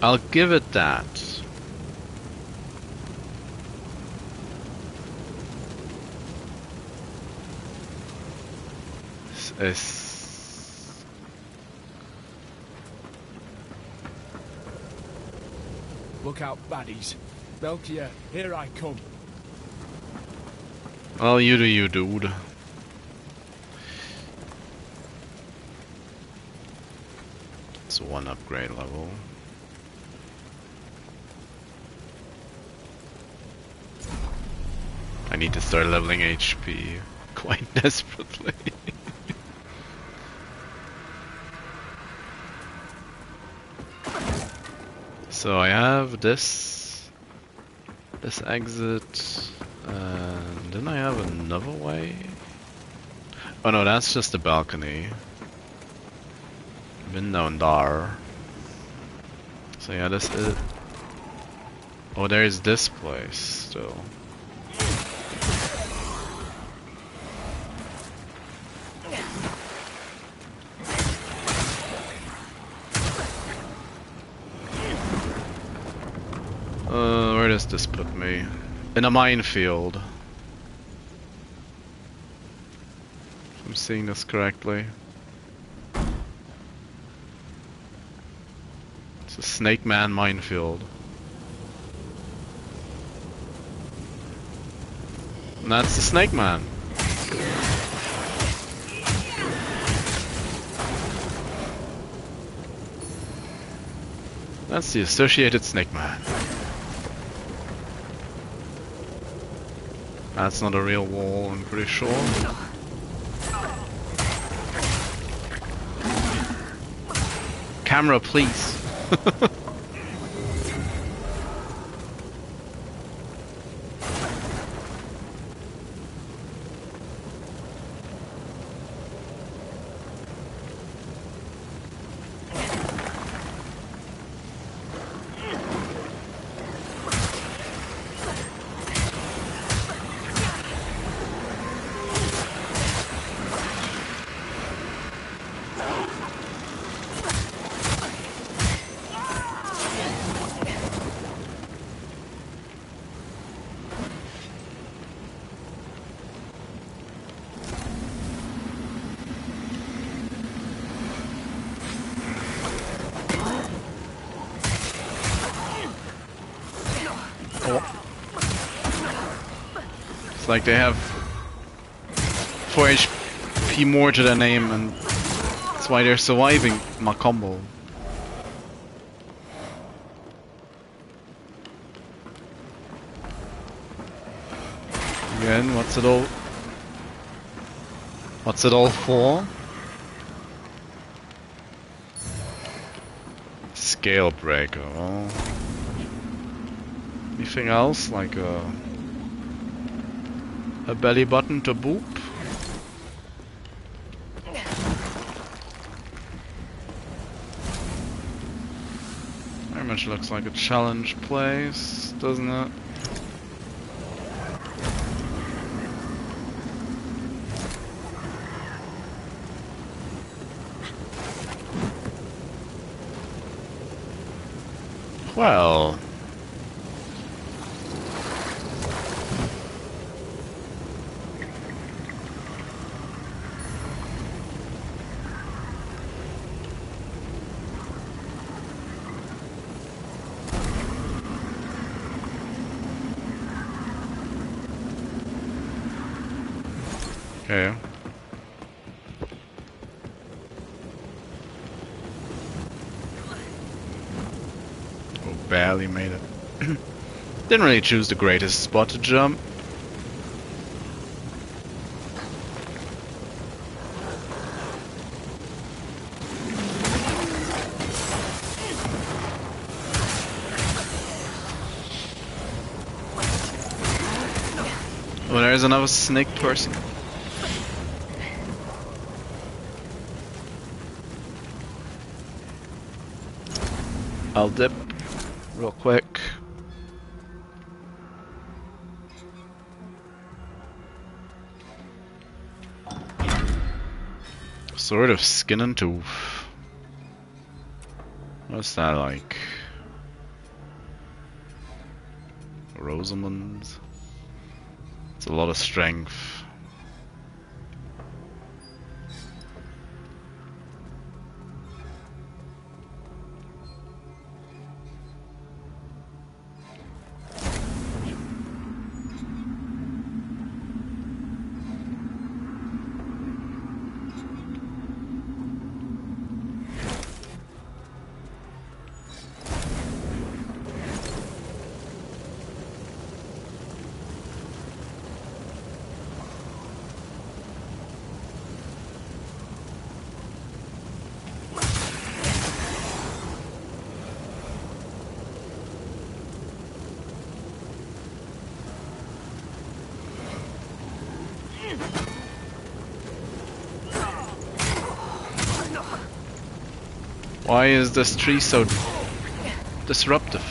I'll give it that. Look out, baddies. Belkia, here I come. Well, you do you, dude. It's 1 upgrade level. I need to start leveling HP quite desperately. So I have this exit, and then I have another way. Oh no, that's just a balcony. Been down there. So yeah, this is. Oh, there's this place still. Where does this put me? In a minefield. If I'm seeing this correctly. It's a Snake Man minefield. And that's the Snake Man. That's the associated Snake Man. That's not a real wall, I'm pretty sure. Camera, please. It's like they have 4 HP more to their name, and that's why they're surviving my combo. Again, what's it all for? Scale breaker. Well, anything else like a belly button to boop? Very much looks like a challenge place, doesn't it? Well, okay. Oh, barely made it. Didn't really choose the greatest spot to jump. Oh, there's another snake person. I'll dip real quick. Sword of Skin and Tooth. What's that like? Rosamund. It's a lot of strength. Why is this tree so disruptive?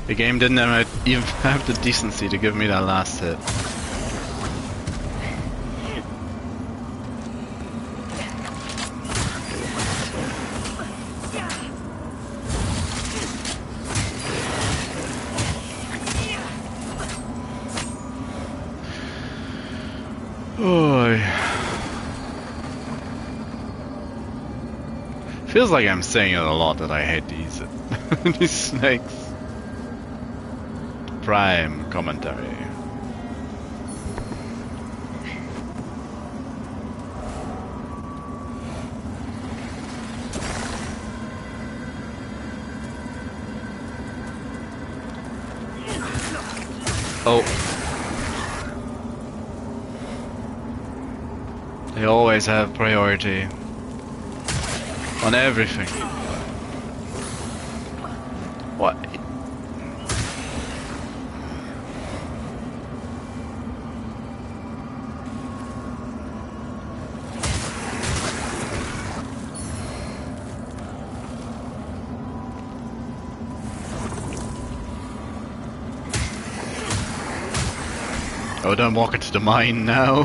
The game didn't even have the decency to give me that last hit. Feels like I'm saying it a lot that I hate these these snakes. Prime commentary. Oh. They always have priority on everything. What? Oh, don't walk into the mine now.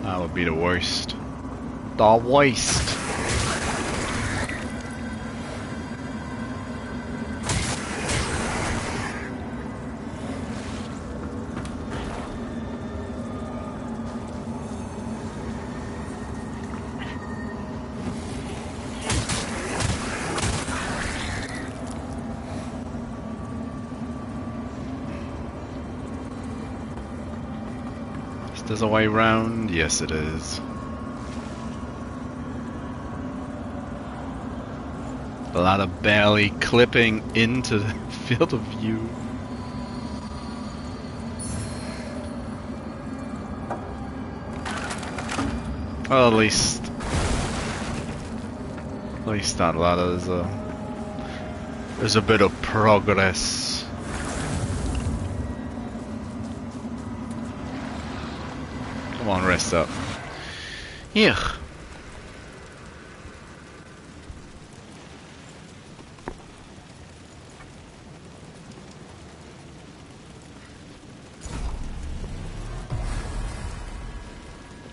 That would be the worst. The worst. There's a way round? Yes, it is. A lot of barely clipping into the field of view. Well, at least that ladder there's a bit of progress. Come on, rest up. Yeah.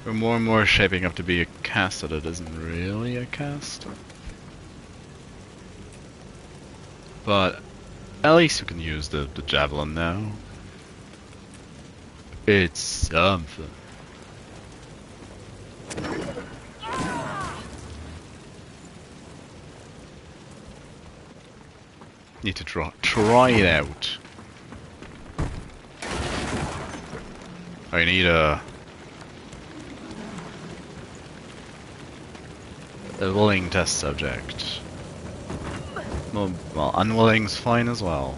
We're more and more shaping up to be a cast that it isn't really a cast. But at least we can use the javelin now. It's something. Need to try it out. I need a willing test subject. Well, unwilling's fine as well.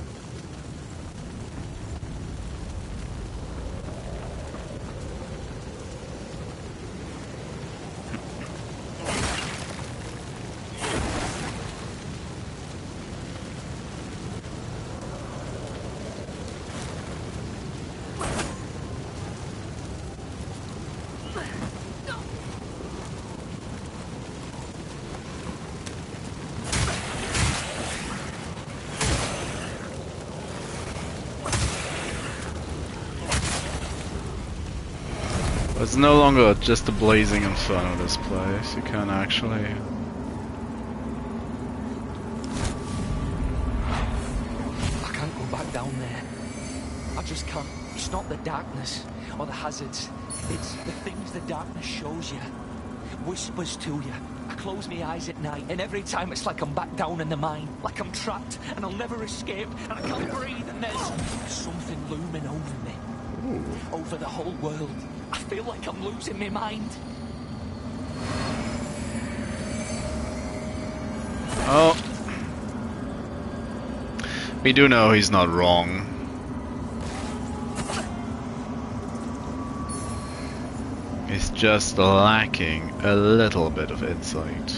It's no longer just the blazing inferno of this place. You can actually... I can't go back down there. I just can't. It's not the darkness or the hazards. It's the things the darkness shows you. Whispers to you. I close my eyes at night, and every time it's like I'm back down in the mine. Like I'm trapped, and I'll never escape, and I can't breathe, and there's something looming over me. Ooh. Over the whole world. I feel like I'm losing my mind. Oh. We do know he's not wrong. is just lacking a little bit of insight.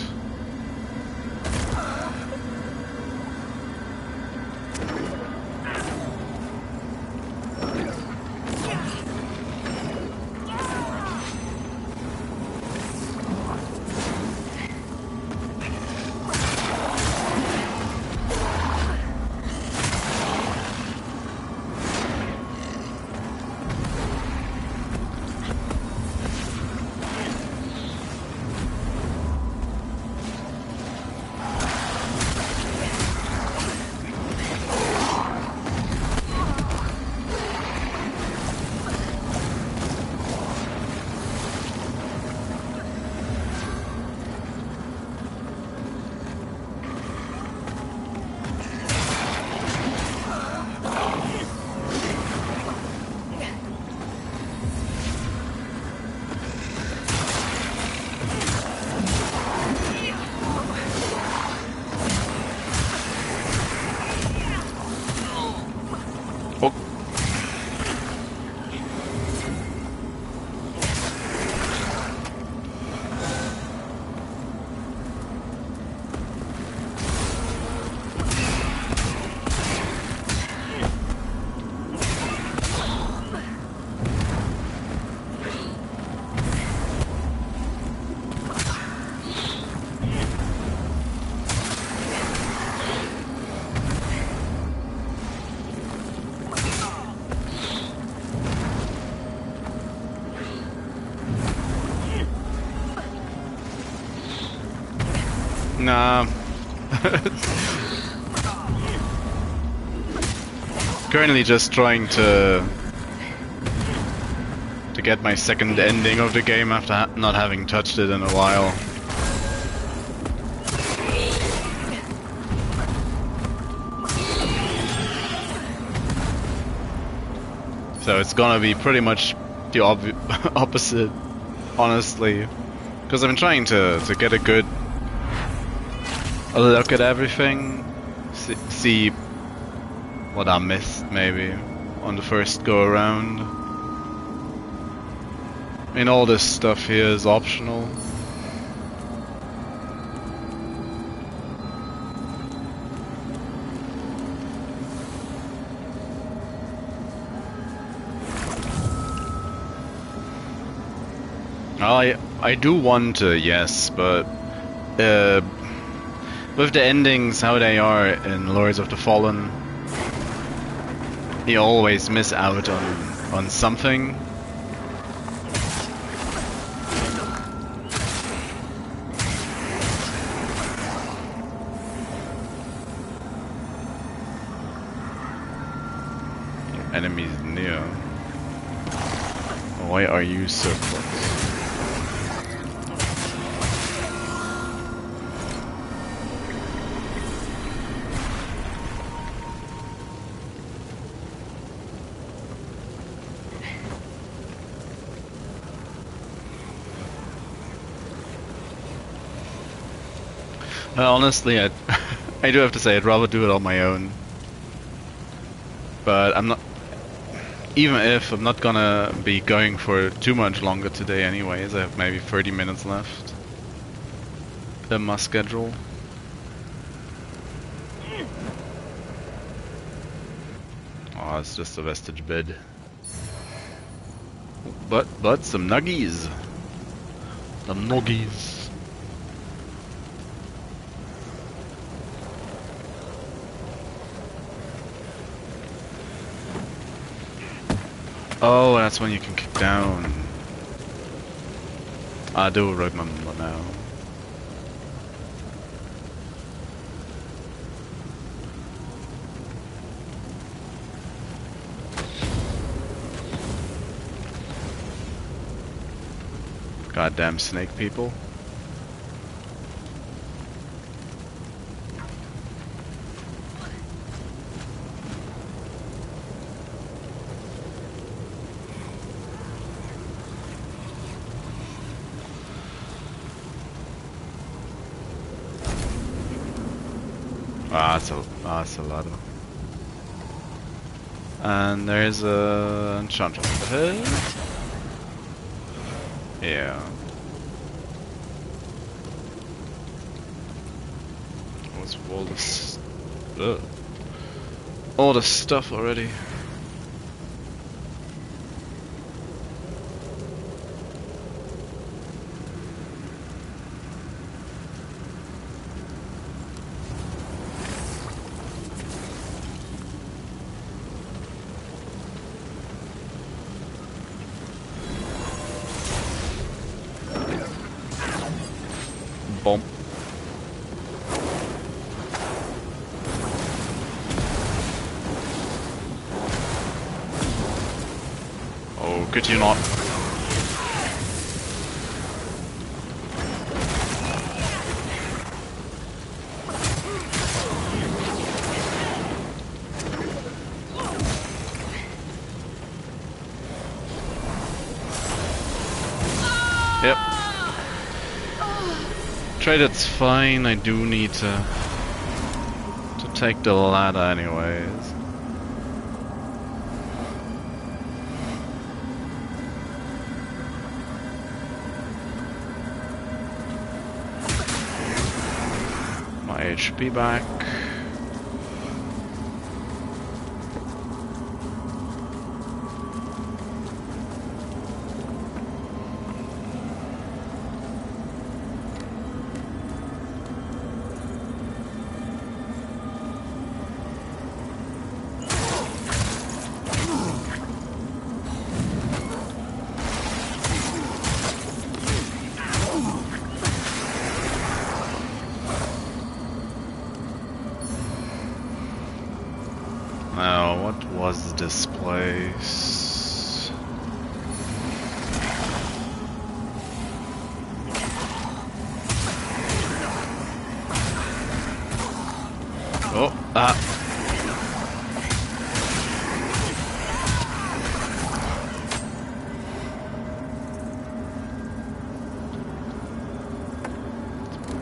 Nah. Currently just trying to get my second ending of the game after not having touched it in a while. So it's gonna be pretty much the opposite, honestly, because I've been trying to get a good look at everything, see what I missed maybe on the first go around. I mean, all this stuff here is optional. I do want to, yes, but with the endings how they are in Lords of the Fallen, you always miss out on something. Enemies near. Why are you so close? Honestly, I do have to say I'd rather do it on my own. But I'm not. Even if I'm not gonna be going for too much longer today, anyways. I have maybe 30 minutes left in my schedule. Oh, it's just a vestige bed. But some nuggies. Some nuggies. Oh, that's when you can kick down. I do remember now. Goddamn snake people. That's a lot of. And there's a enchantress ahead. Yeah. What's all this? All the stuff already. Bomb. Oh, could you not? Yep. Trade, it's fine. I do need to take the ladder anyways. My HP back. Now, what was this place? Oh,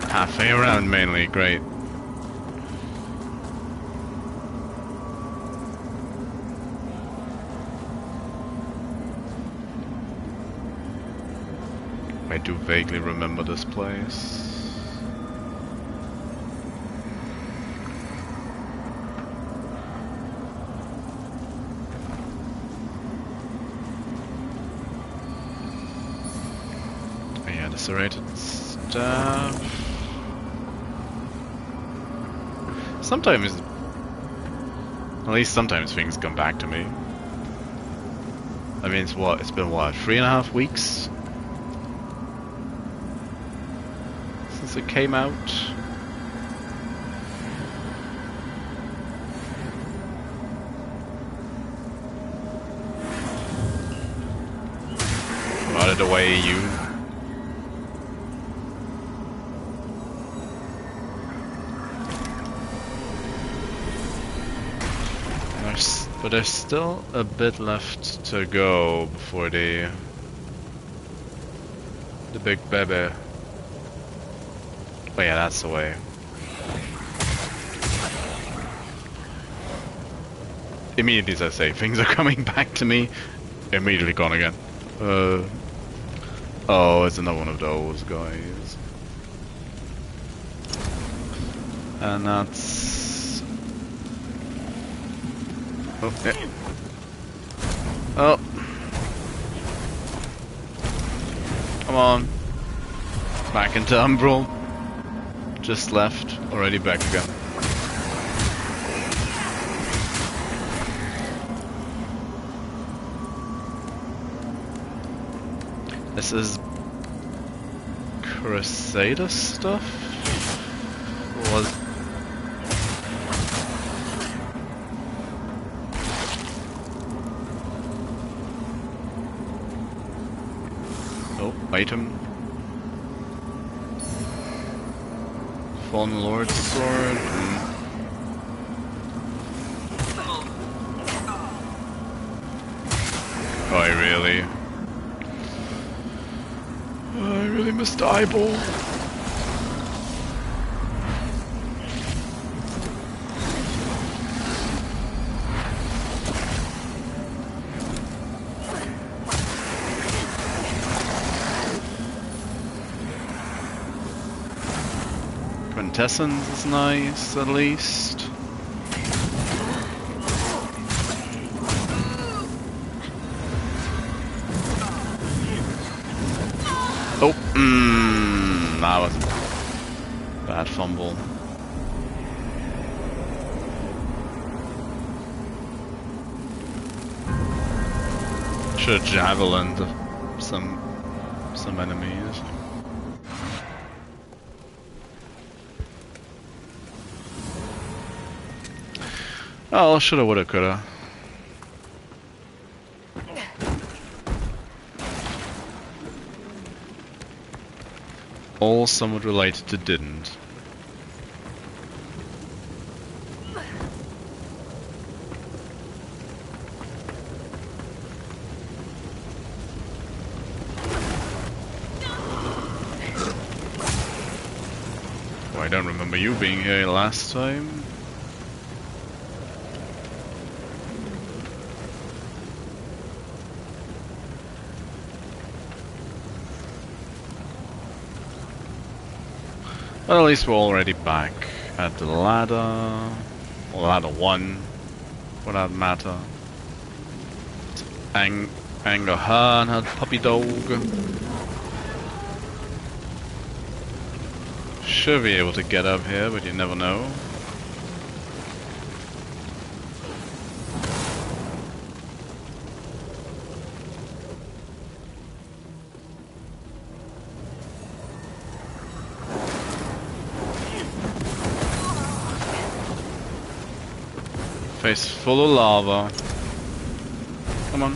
halfway around mainly, great. I do vaguely remember this place. Oh yeah, the serrated stuff. Sometimes, at least sometimes things come back to me. I mean, it's been what, 3.5 weeks? Since it came out. Out of the way, you. But there's still a bit left to go before the big baby. Oh yeah, that's the way. Immediately as I say, things are coming back to me. Immediately gone again. Oh, it's another one of those guys. And that's... Oh, yeah. Oh. Come on. Back into Umbral. Just left, already back again. This is Crusader stuff? Was oh, item. Fallen Lord's sword. Oh, I really missed the eyeball. quintessence is nice, at least. Oh, that was a bad fumble. Should have javelined some enemies. Oh, shoulda, woulda, coulda. All somewhat related to didn't. Oh, I don't remember you being here last time. But at least we're already back at the ladder. Or ladder 1, for that matter. Anger her and her puppy dog. Should be able to get up here, but you never know. Face full of lava. Come on.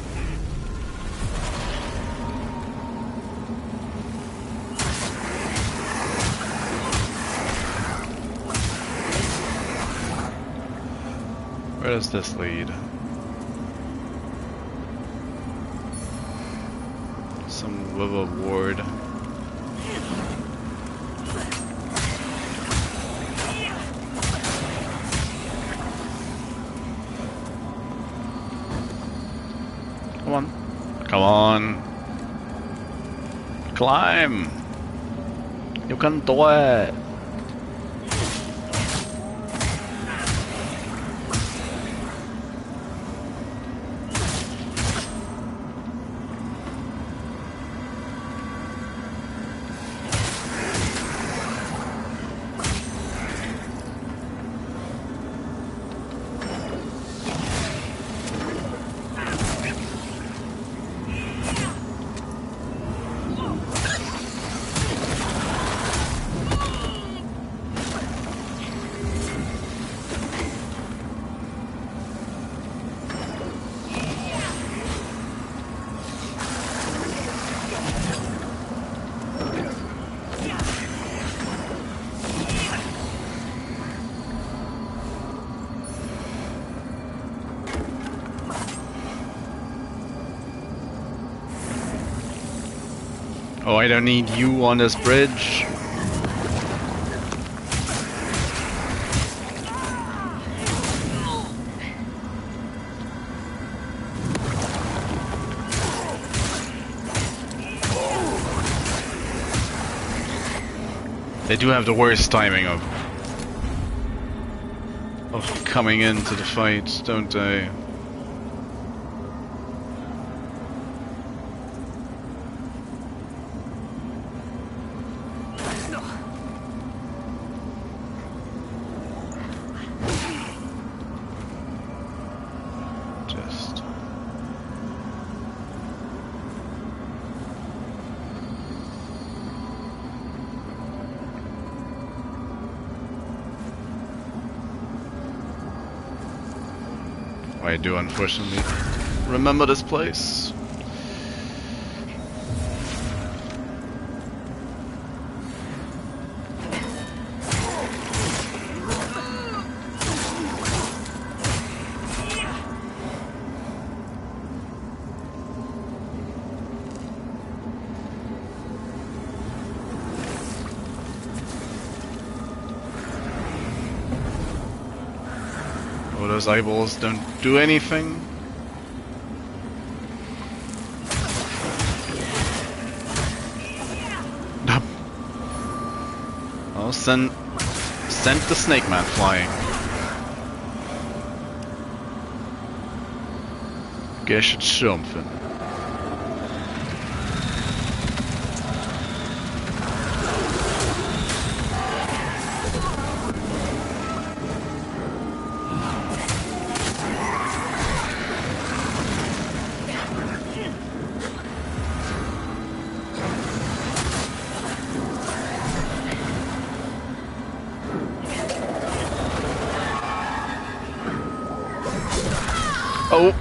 Where does this lead? Some wither ward. Come on. Come on. Climb. You can do it. Oh, I don't need you on this bridge. They do have the worst timing of coming into the fight, don't they? I do unfortunately remember this place. Those eyeballs don't do anything. I'll send sent the snake man flying. Guess it's something. Oh!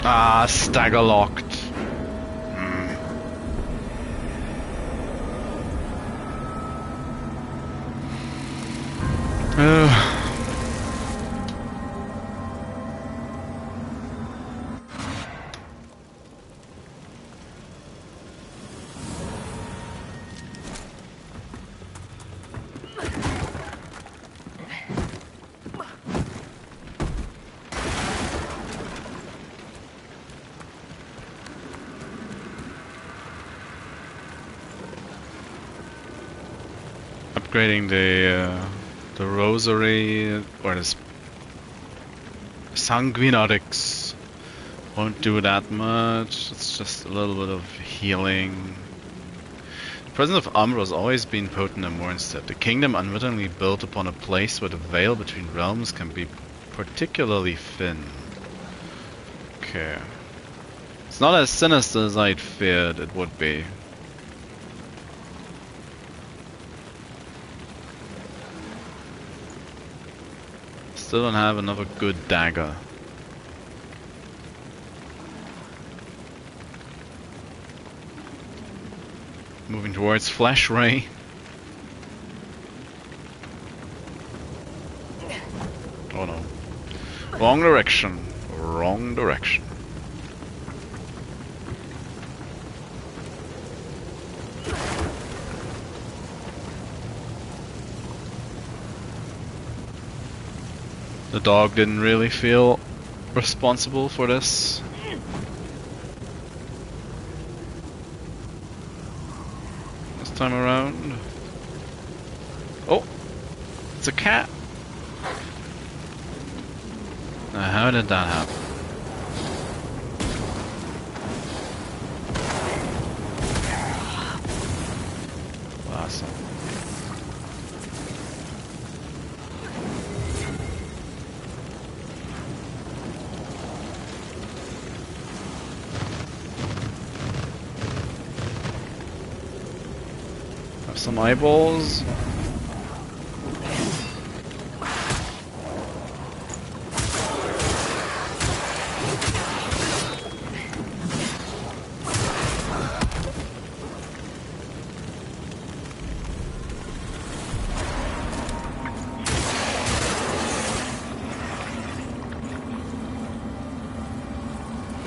Ah, stagger locked. Upgrading the rosary or the sanguinotics won't do that much. It's just a little bit of healing. The presence of Umbral has always been potent in Mornstead. The kingdom unwittingly built upon a place where the veil between realms can be particularly thin. Okay. It's not as sinister as I'd feared it would be. Still don't have another good dagger. Moving towards Flash Ray. Oh no. Wrong direction. Wrong direction. The dog didn't really feel responsible for this. This time around. Oh! It's a cat! Now how did that happen? Awesome. Some eyeballs.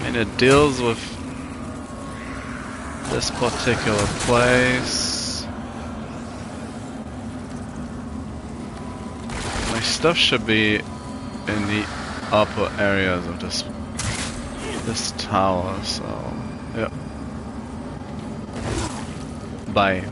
And it deals with this particular place. Stuff should be in the upper areas of this tower, so yeah. Bye.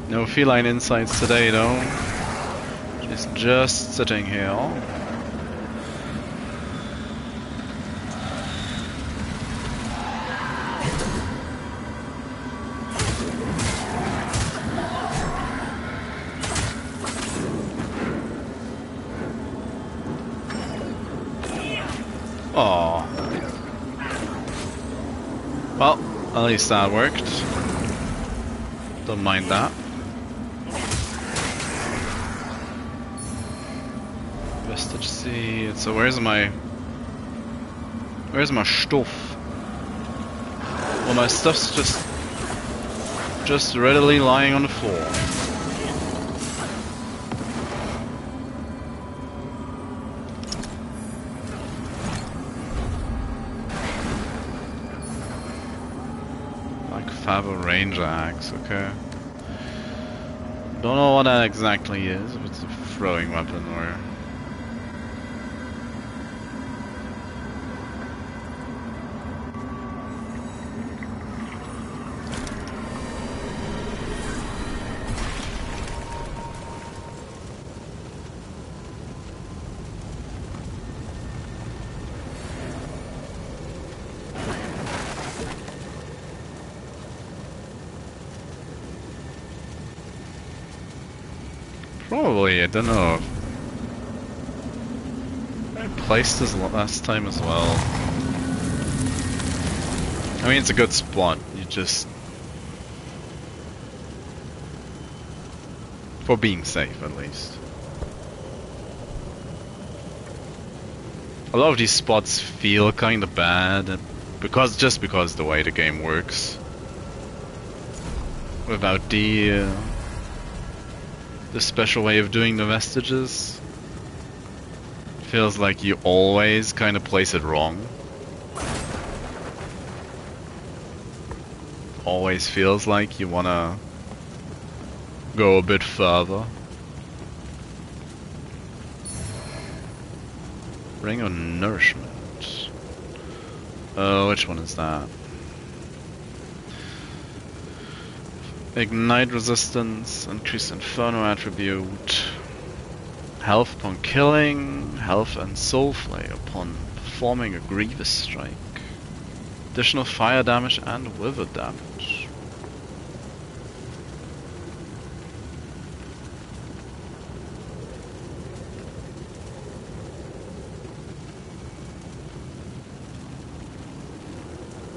No feline insights today though. She's just sitting here. Oh. Well, at least that worked. Don't mind that. Vestige seed. So where's my stuff? Well, my stuff's just readily lying on the floor. Like Favo Ranger axe, okay. Don't know what that exactly is, if it's a throwing weapon or... Probably, I don't know. I placed this last time as well. I mean, it's a good spot. You just... for being safe, at least. A lot of these spots feel kind of bad, just because the way the game works. Without the special way of doing the vestiges. Feels like you always kind of place it wrong. Always feels like you wanna go a bit further. Ring of Nourishment. Oh, which one is that? Ignite resistance, increased inferno attribute, health upon killing, health and soul flay upon performing a grievous strike, additional fire damage and wither damage.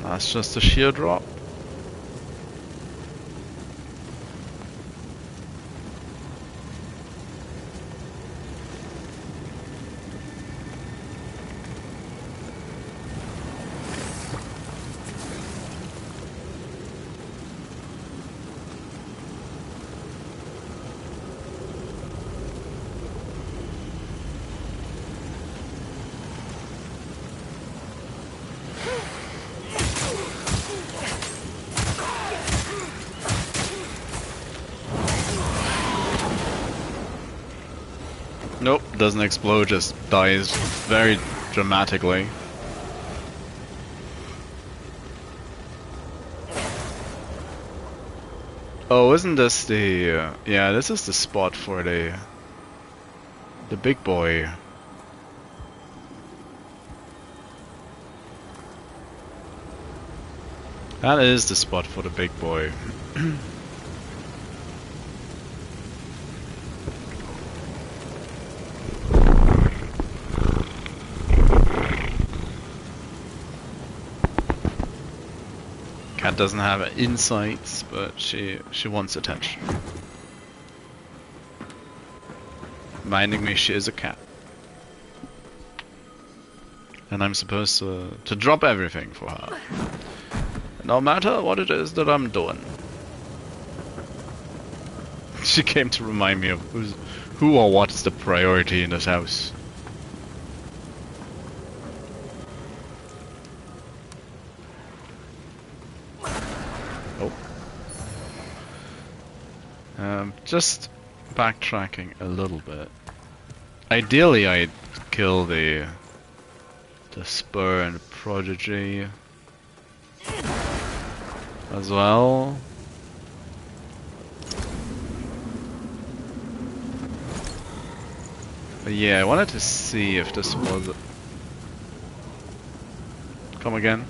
That's just a sheer drop. Nope, doesn't explode, just dies very dramatically. Oh, isn't this the... yeah, this is the spot for the big boy. That is the spot for the big boy. Cat doesn't have insights, but she wants attention. Reminding me she is a cat. And I'm supposed to drop everything for her. No matter what it is that I'm doing. She came to remind me of who or what is the priority in this house. Just backtracking a little bit. Ideally, I'd kill the spur and the prodigy as well. But yeah, I wanted to see if this was... Come again?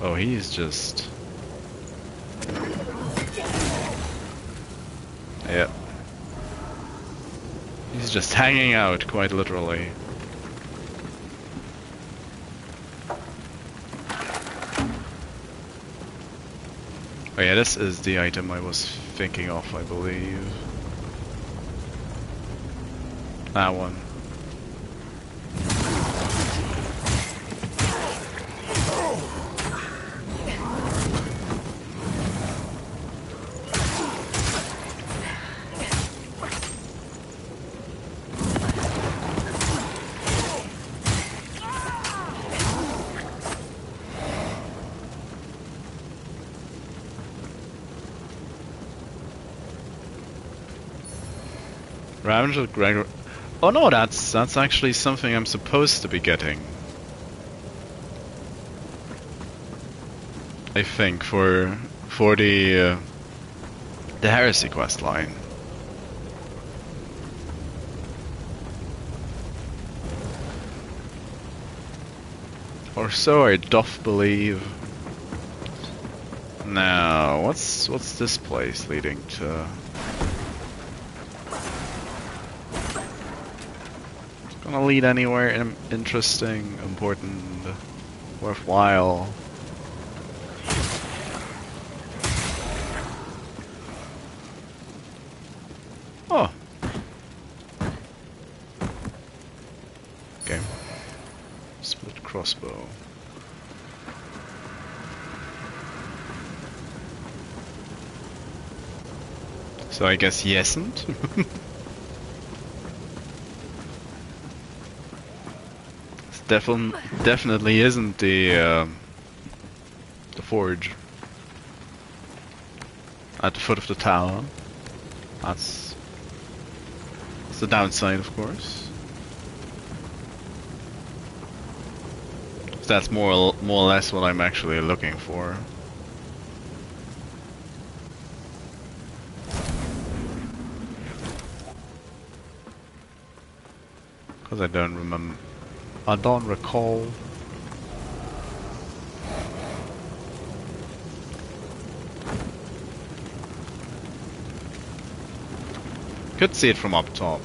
Oh, he's just... Yep. just hanging out, quite literally. Oh yeah, this is the item I was thinking of, I believe. That one. Ravager Gregor. Oh no, that's actually something I'm supposed to be getting. I think for the heresy quest line. Or so I doth believe. Now, what's this place leading to? Gonna lead anywhere interesting, important, worthwhile. Oh. Okay. Split crossbow. So I guess he isn't. Definitely isn't the forge at the foot of the tower. That's the downside, of course. So that's more or less what I'm actually looking for. Because I don't remember. I don't recall. Could see it from up top.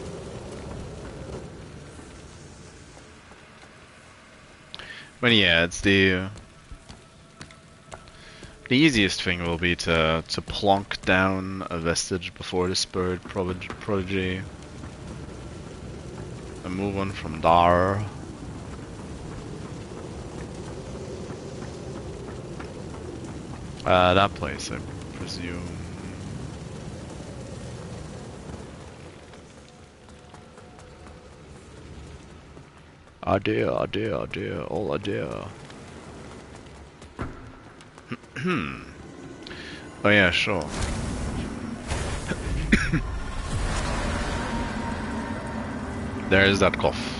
But yeah, it's the easiest thing will be to plonk down a vestige before the spirit prodigy and move on from there. That place, I presume. Idea, all idea. Oh yeah, sure. There's that cough.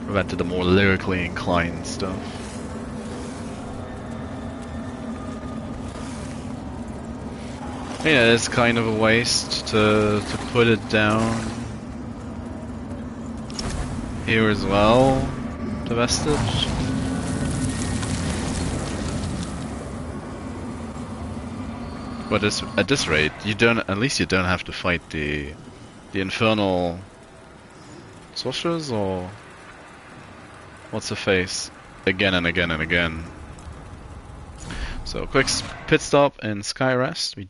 Back to the more lyrically inclined stuff. Yeah, it's kind of a waste to put it down here as well, the vestige. But at this rate, at least you don't have to fight the infernal sorcerers, or what's the face again and again and again. So quick pit stop in Skyrest. We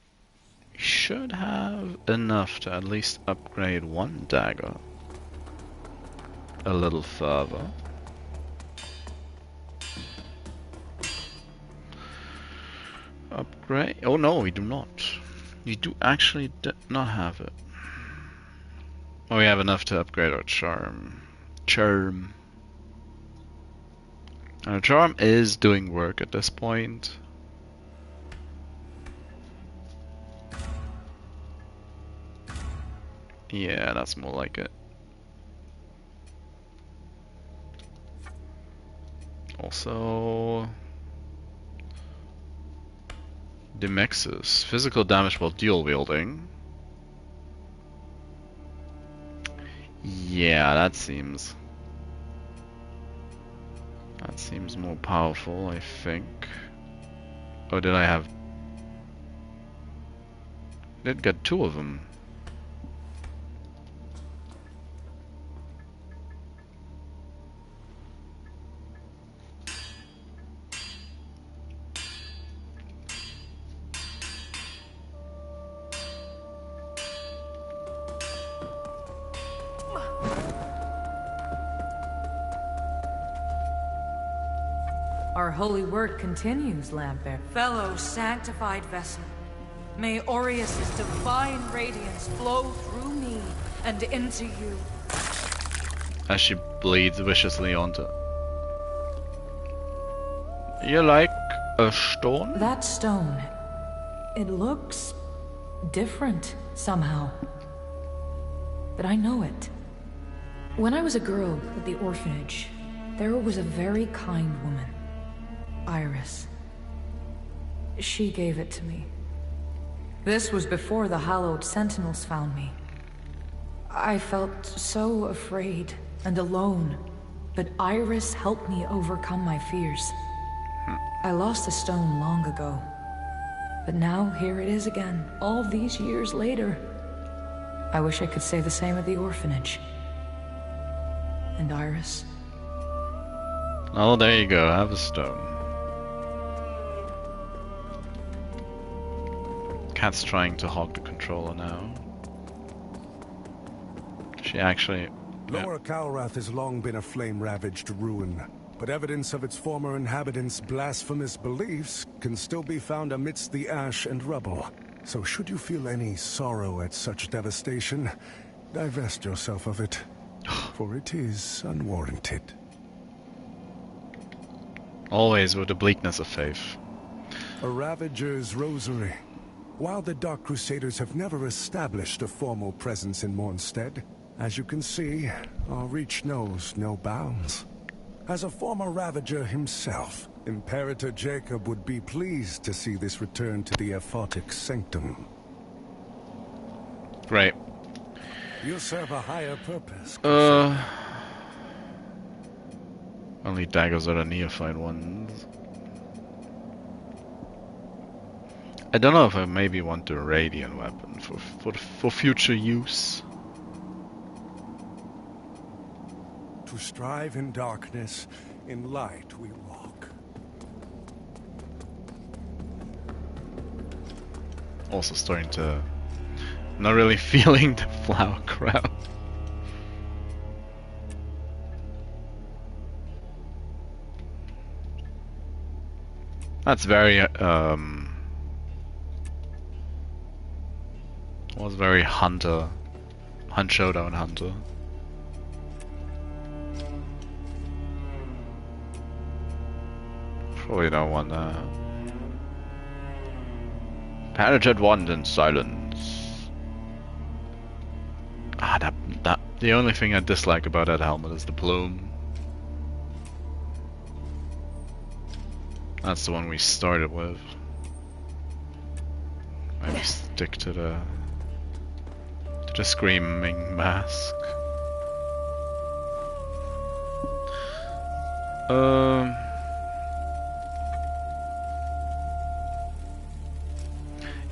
should have enough to at least upgrade one dagger a little further. Upgrade. Oh no, we do not. We do actually not have it. Oh, we have enough to upgrade our charm. Our charm is doing work at this point. Yeah, that's more like it. Also, Demexus, physical damage while dual wielding. Yeah, that seems more powerful, I think. Oh, did I have did get 2 of them. Our holy work continues, Lampbearer. Fellow sanctified vessel, may Aureus' divine radiance flow through me and into you. As she bleeds viciously onto. You like a stone? That stone, it looks different somehow. But I know it. When I was a girl at the orphanage, there was a very kind woman, Iris. She gave it to me. This was before the hallowed sentinels found me. I felt so afraid and alone, but Iris helped me overcome my fears. I lost the stone long ago, but now here it is again, all these years later. I wish I could say the same at the orphanage. And Iris? Oh, there you go, have a stone. Cat's trying to hog the controller now. She actually... Lower Calrath has long been a flame-ravaged ruin, but evidence of its former inhabitants' blasphemous beliefs can still be found amidst the ash and rubble. So should you feel any sorrow at such devastation, divest yourself of it, for it is unwarranted. Always with the bleakness of faith. A Ravager's Rosary. While the Dark Crusaders have never established a formal presence in Mornstead, as you can see, our reach knows no bounds. As a former Ravager himself, Imperator Jacob would be pleased to see this return to the Aphotic Sanctum. Great. You serve a higher purpose. Only daggers are the neophyte ones. I don't know if I maybe want the radiant weapon for future use. To strive in darkness, in light we walk. Also starting to... not really feeling the flower crown. That's very, was very Hunt Showdown Hunter. Probably don't want that. Penetrate wand in silence. Ah, the only thing I dislike about that helmet is the plume. That's the one we started with. Maybe stick to the screaming mask.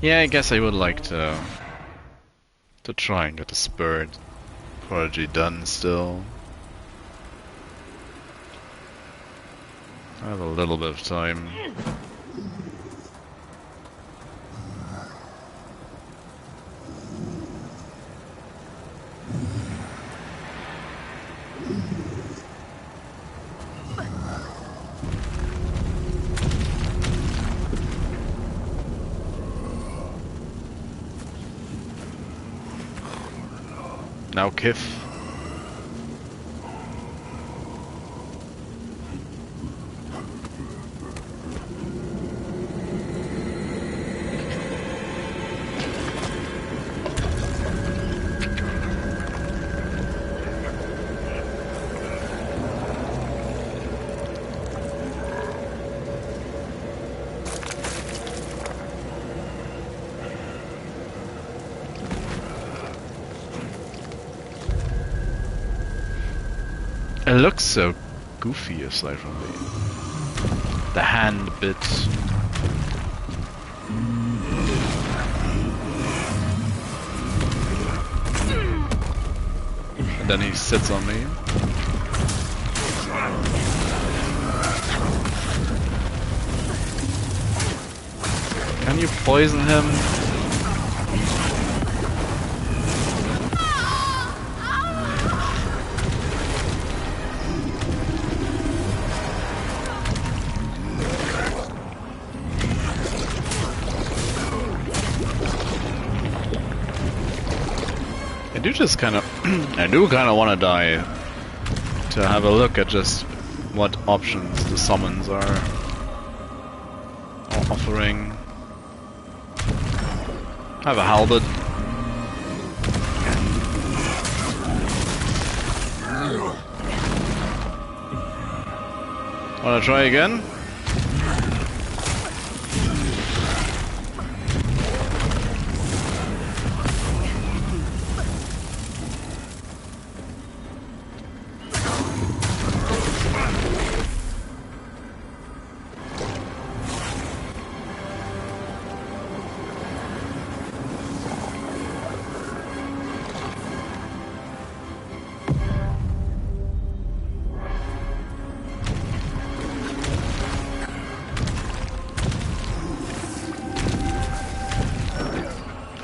Yeah, I guess I would like to try and get the Spirit Prodigy done still. I have a little bit of time. Now, Kif. It looks so goofy aside from the hand bits. And then he sits on me. Can you poison him? I do kind of want to die to have a look at just what options the summons are offering. I have a halberd. Wanna try again?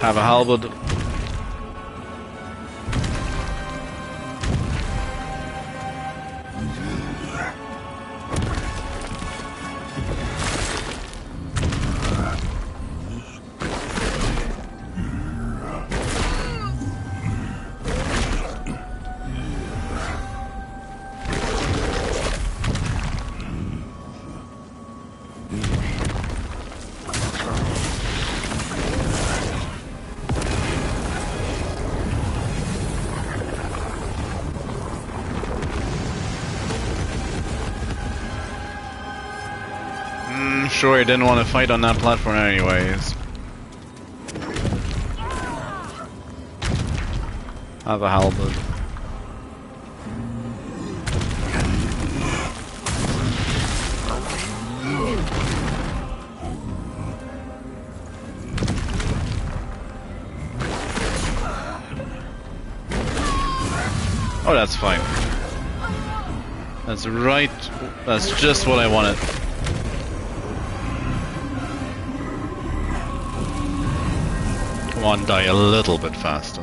Have a halberd. Sure, I didn't want to fight on that platform anyways. I have a halberd. Oh, that's fine. That's right. That's just what I wanted. Come on, die a little bit faster.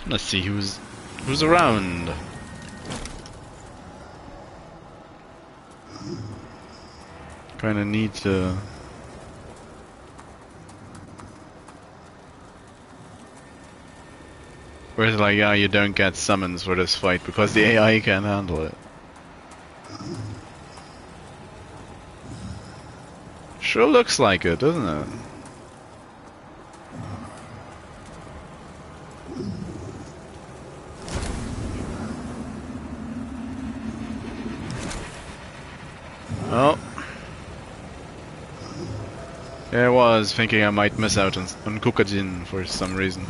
Let's see who's around. Kinda need to. Whereas like, yeah, you don't get summons for this fight because the AI can't handle it. Sure looks like it, doesn't it? Oh. Yeah, I was thinking I might miss out on Kukajin for some reason.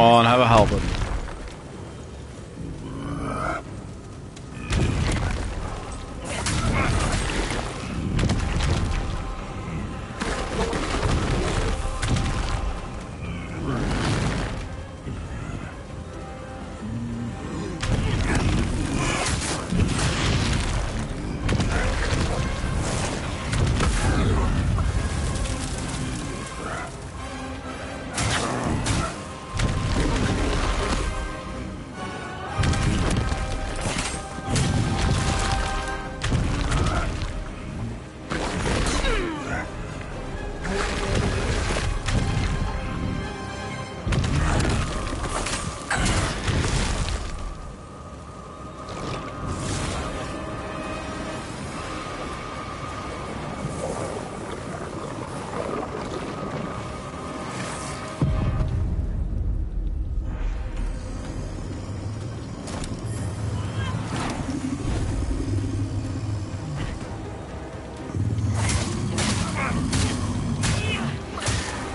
on, have a halberd.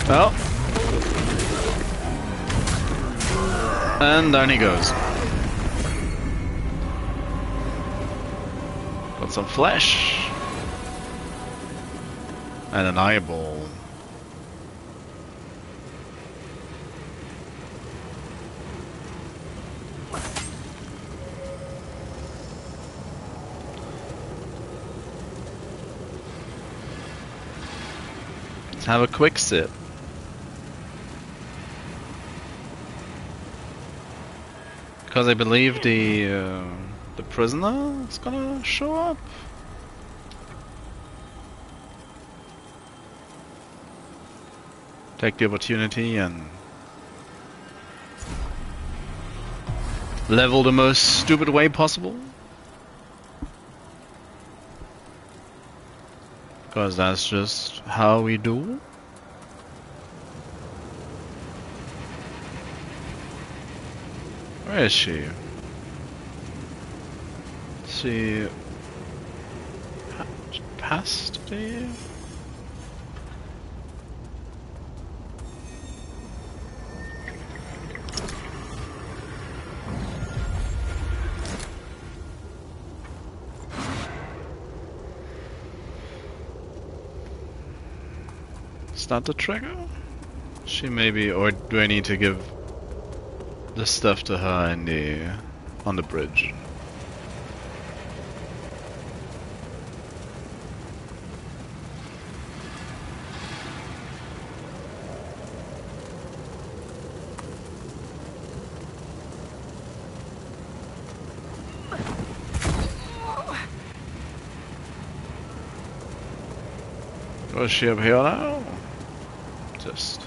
Well, and down he goes. Got some flesh and an eyeball. Let's have a quick sip. Because I believe the prisoner is gonna show up. Take the opportunity and level the most stupid way possible. Because that's just how we do. Where is she? She passed there? Is that the trigger? She maybe, or do I need to give the stuff to her in the on the bridge? Was she up here now? Just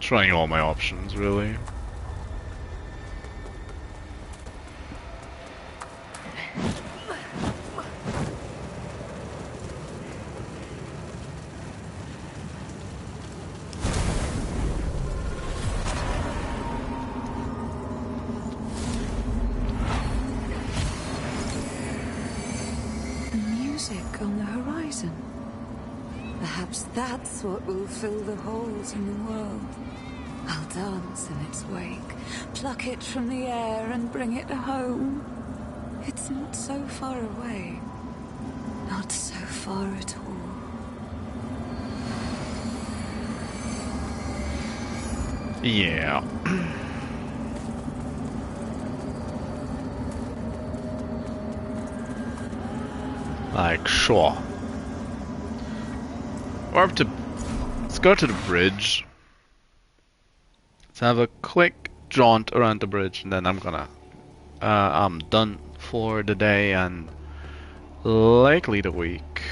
trying all my options, really. On the horizon. Perhaps that's what will fill the holes in the world. I'll dance in its wake, pluck it from the air and bring it home. It's not so far away. Not so far at all. Yeah. Like, sure. Or up to... Let's go to the bridge. Let's have a quick jaunt around the bridge, and then I'm gonna... I'm done for the day and likely the week.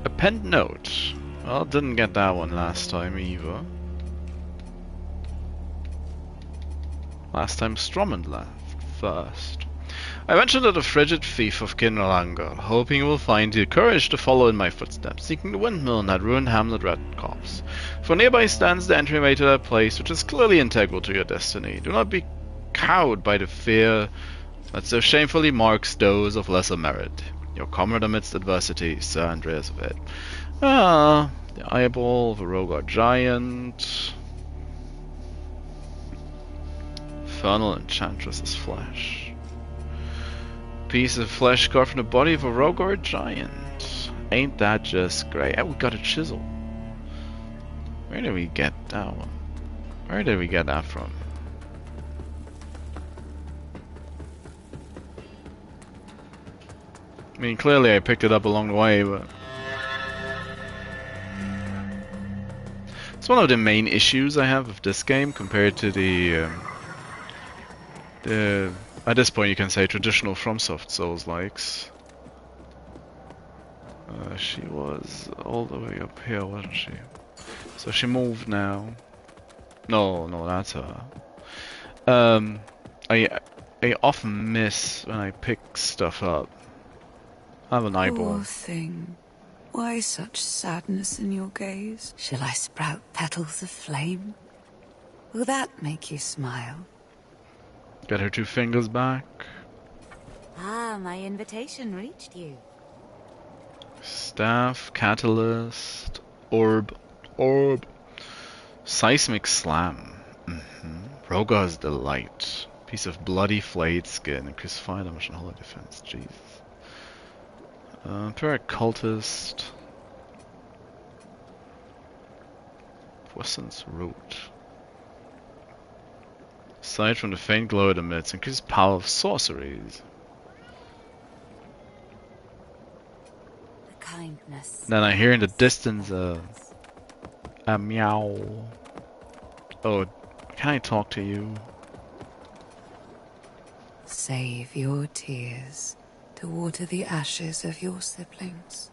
A penned note. Well, didn't get that one last time either. Last time Stromond left first. I ventured to the frigid fief of Kinralanger, hoping you will find the courage to follow in my footsteps, seeking the windmill in that ruined hamlet Red Copse. For nearby stands the entryway to that place, which is clearly integral to your destiny. Do not be cowed by the fear that so shamefully marks those of lesser merit. Your comrade amidst adversity, Sir Andreas of Ed. Ah, The eyeball of a Rogar giant. Infernal enchantress's flesh. Piece of flesh carved from the body of a Rogar giant. Ain't that just great? Oh, we got a chisel. Where did we get that one? Where did we get that from? I mean, clearly I picked it up along the way, but... It's one of the main issues I have with this game compared to the at this point you can say traditional FromSoft Souls-likes. She was all the way up here, wasn't she? So she moved now. No, that's her. I often miss when I pick stuff up. I have an eyeball. Poor thing. Why such sadness in your gaze? Shall I sprout petals of flame? Will that make you smile? Get her 2 fingers back. Ah, my invitation reached you. Staff, catalyst, orb, seismic slam. Rogar's delight. Piece of bloody flayed skin. Increase fire damage and holy defense. Jesus. Prayer cultist. Poison's root. Aside from the faint glow it emits, increase power of sorceries. The kindness. Then I hear in the distance a meow. Oh, can I talk to you? Save your tears to water the ashes of your siblings.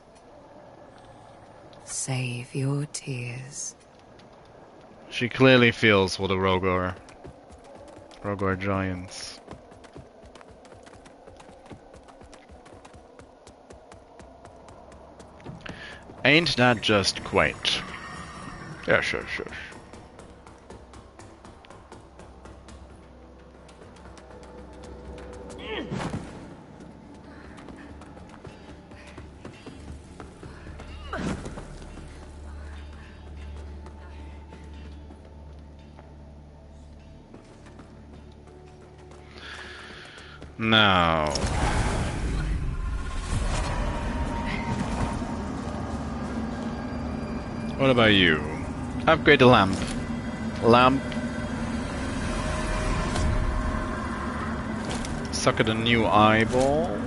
Save your tears. She clearly feels for the Rogar giants. Ain't that just quaint? Yeah, sure. Now, what about you? Upgrade the lamp. Suck at a new eyeball.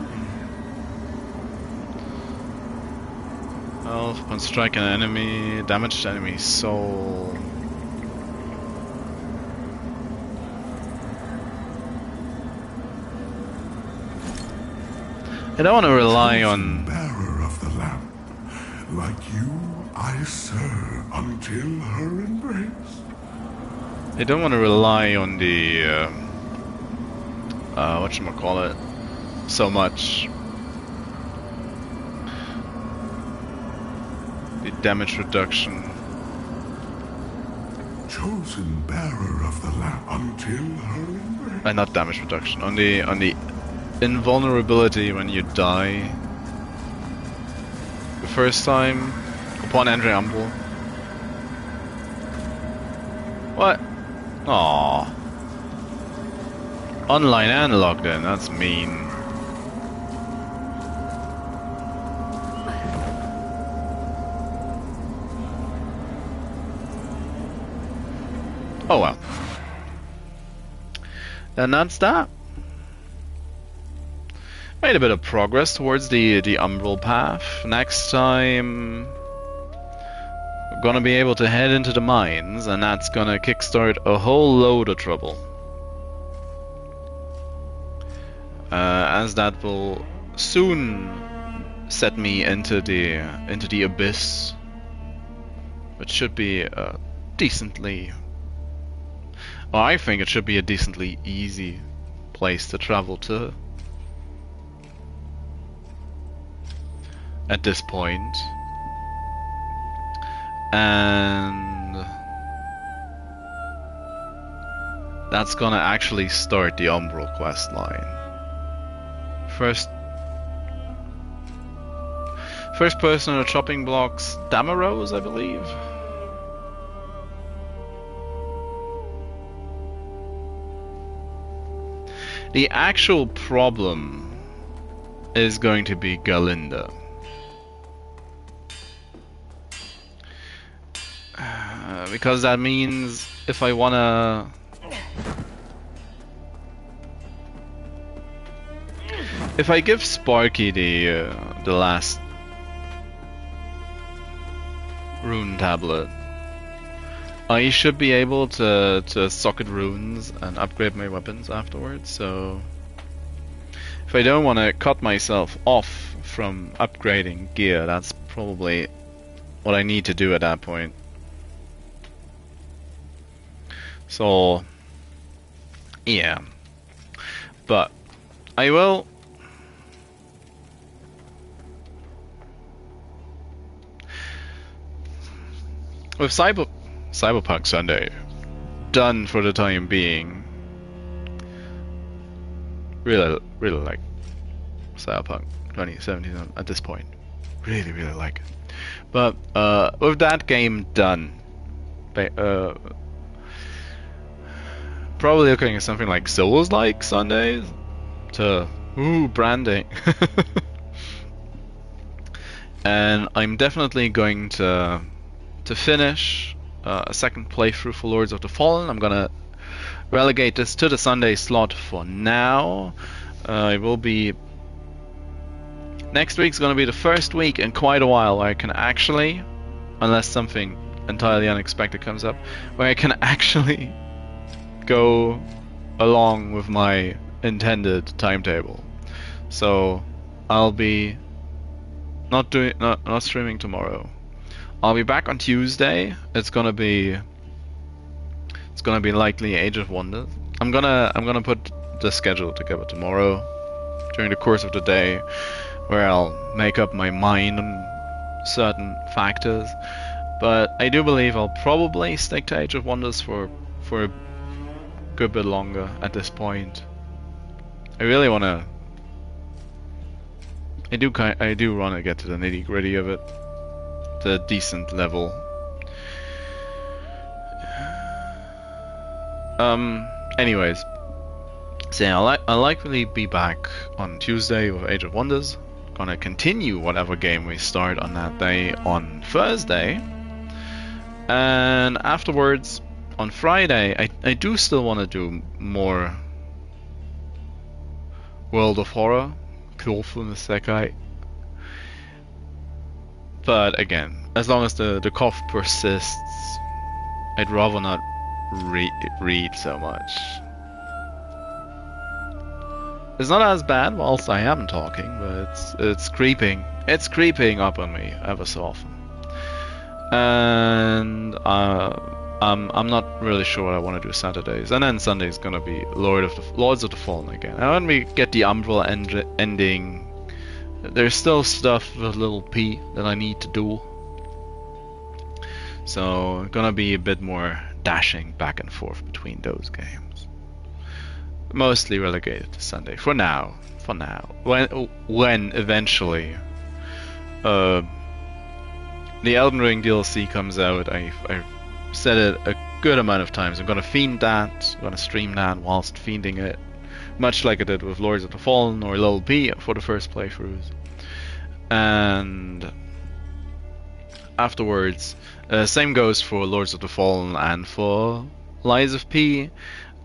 Health upon strike an enemy. Damage to enemy soul. I don't want to rely on... Bearer of the lamp, like you, I serve until her embrace. I don't want to rely on the... whatchamacallit, so much. The damage reduction. Chosen bearer of the lamp until her embrace. Not damage reduction. On the invulnerability when you die the first time upon entering Umbral. What? Aww. Online and logged in, that's mean. Oh well. Then that's that. Made a bit of progress towards the Umbral path. Next time we're gonna be able to head into the mines, and that's gonna kickstart a whole load of trouble. As that will soon set me into the abyss, which should be decently... Well, I think it should be a decently easy place to travel to. At this point. And that's gonna actually start the Umbral quest line. First First person on chopping blocks, Damarose, I believe. The actual problem is going to be Galinda. Because that means if I wanna... If I give Sparky the last rune tablet, I should be able to socket runes and upgrade my weapons afterwards, so if I don't want to cut myself off from upgrading gear, that's probably what I need to do at that point. So, yeah. But I will... With Cyberpunk Sunday done for the time being, really like Cyberpunk 2077 at this point. Really like it. But with that game done, probably looking at something like Souls-like-Sundays to branding. And I'm definitely going to finish a second playthrough for Lords of the Fallen. I'm gonna relegate this to the Sunday slot for now. It will be... Next week's gonna be the first week in quite a while where I can actually, unless something entirely unexpected comes up, where I can actually go along with my intended timetable. So I'll be not streaming tomorrow. I'll be back on Tuesday. It's gonna be likely Age of Wonders. I'm gonna put the schedule together tomorrow during the course of the day, where I'll make up my mind on certain factors. But I do believe I'll probably stick to Age of Wonders for a good bit longer at this point. I really wanna. I do wanna get to the nitty-gritty of it. A decent level. Anyways, so I'll likely be back on Tuesday with Age of Wonders. Gonna continue whatever game we start on that day on Thursday, and afterwards on Friday I do still want to do more World of Horror, Klofu no Sekai. But again, as long as the cough persists, I'd rather not read so much. It's not as bad whilst I am talking, but it's creeping. It's creeping up on me ever so often. And I'm not really sure what I want to do Saturdays. And then Sunday's gonna be Lords of the Fallen again. And when we get the Umbral ending, there's still stuff with little P that I need to do. So gonna be a bit more dashing back and forth between those games. Mostly relegated to Sunday for now. When eventually the Elden Ring DLC comes out, I've said it a good amount of times. I'm gonna fiend that, I'm gonna stream that whilst fiending it. Much like I did with Lords of the Fallen or Lil P for the first playthroughs. And afterwards, same goes for Lords of the Fallen and for Lies of P.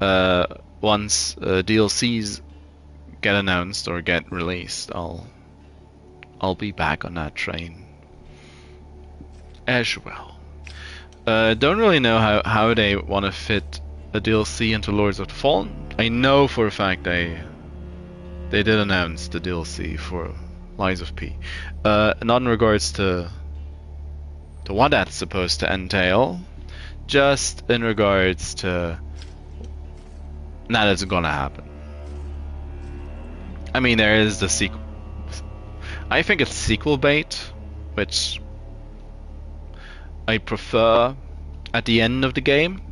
Once DLCs get announced or get released, I'll be back on that train as well. Don't really know how they want to fit a DLC into Lords of the Fallen. I know for a fact they did announce the DLC for Lies of P. Not in regards to what that's supposed to entail, just in regards to that it's gonna happen. I mean, there is the sequel. I think it's sequel bait, which I prefer at the end of the game,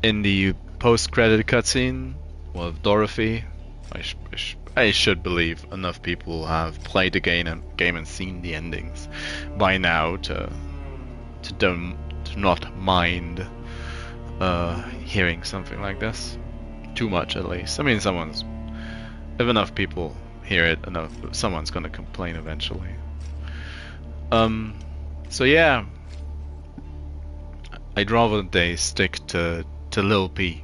in the post-credit cutscene with Dorothy I should believe enough people have played the game and seen the endings by now to not mind hearing something like this too much, at least. I mean, if enough people hear it, someone's gonna complain eventually. So yeah, I'd rather they stick to Lil P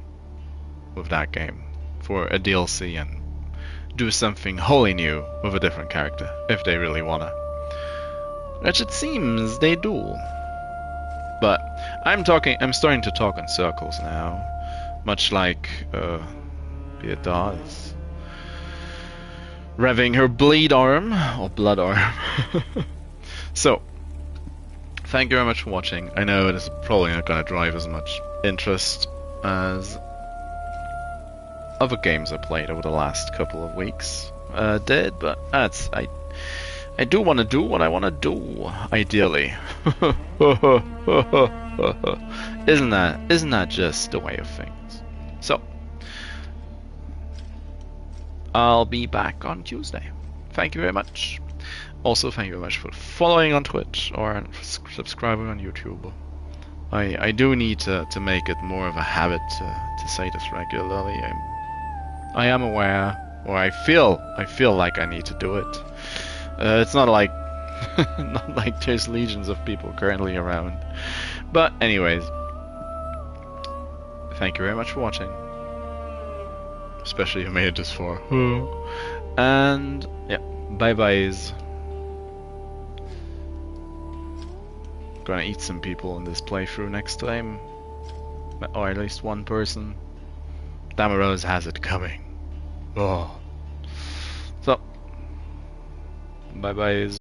with that game for a DLC and do something wholly new with a different character if they really wanna, which it seems they do. But I'm starting to talk in circles now, much like Beata is revving her bleed arm or blood arm. So, thank you very much for watching. I know it is probably not going to drive as much interest as other games I played over the last couple of weeks did, but I do want to do what I want to do, ideally. Isn't that just the way of things? So, I'll be back on Tuesday. Thank you very much. Also, thank you very much for following on Twitch or subscribing on YouTube. I do need to make it more of a habit to say this regularly. I am aware, or I feel like I need to do it. It's not like there's legions of people currently around. But anyways, thank you very much for watching. Especially if you made it this far. And yeah, bye byes. Gonna eat some people in this playthrough next time. Or at least one person. Damarose has it coming. Oh. So, bye byes.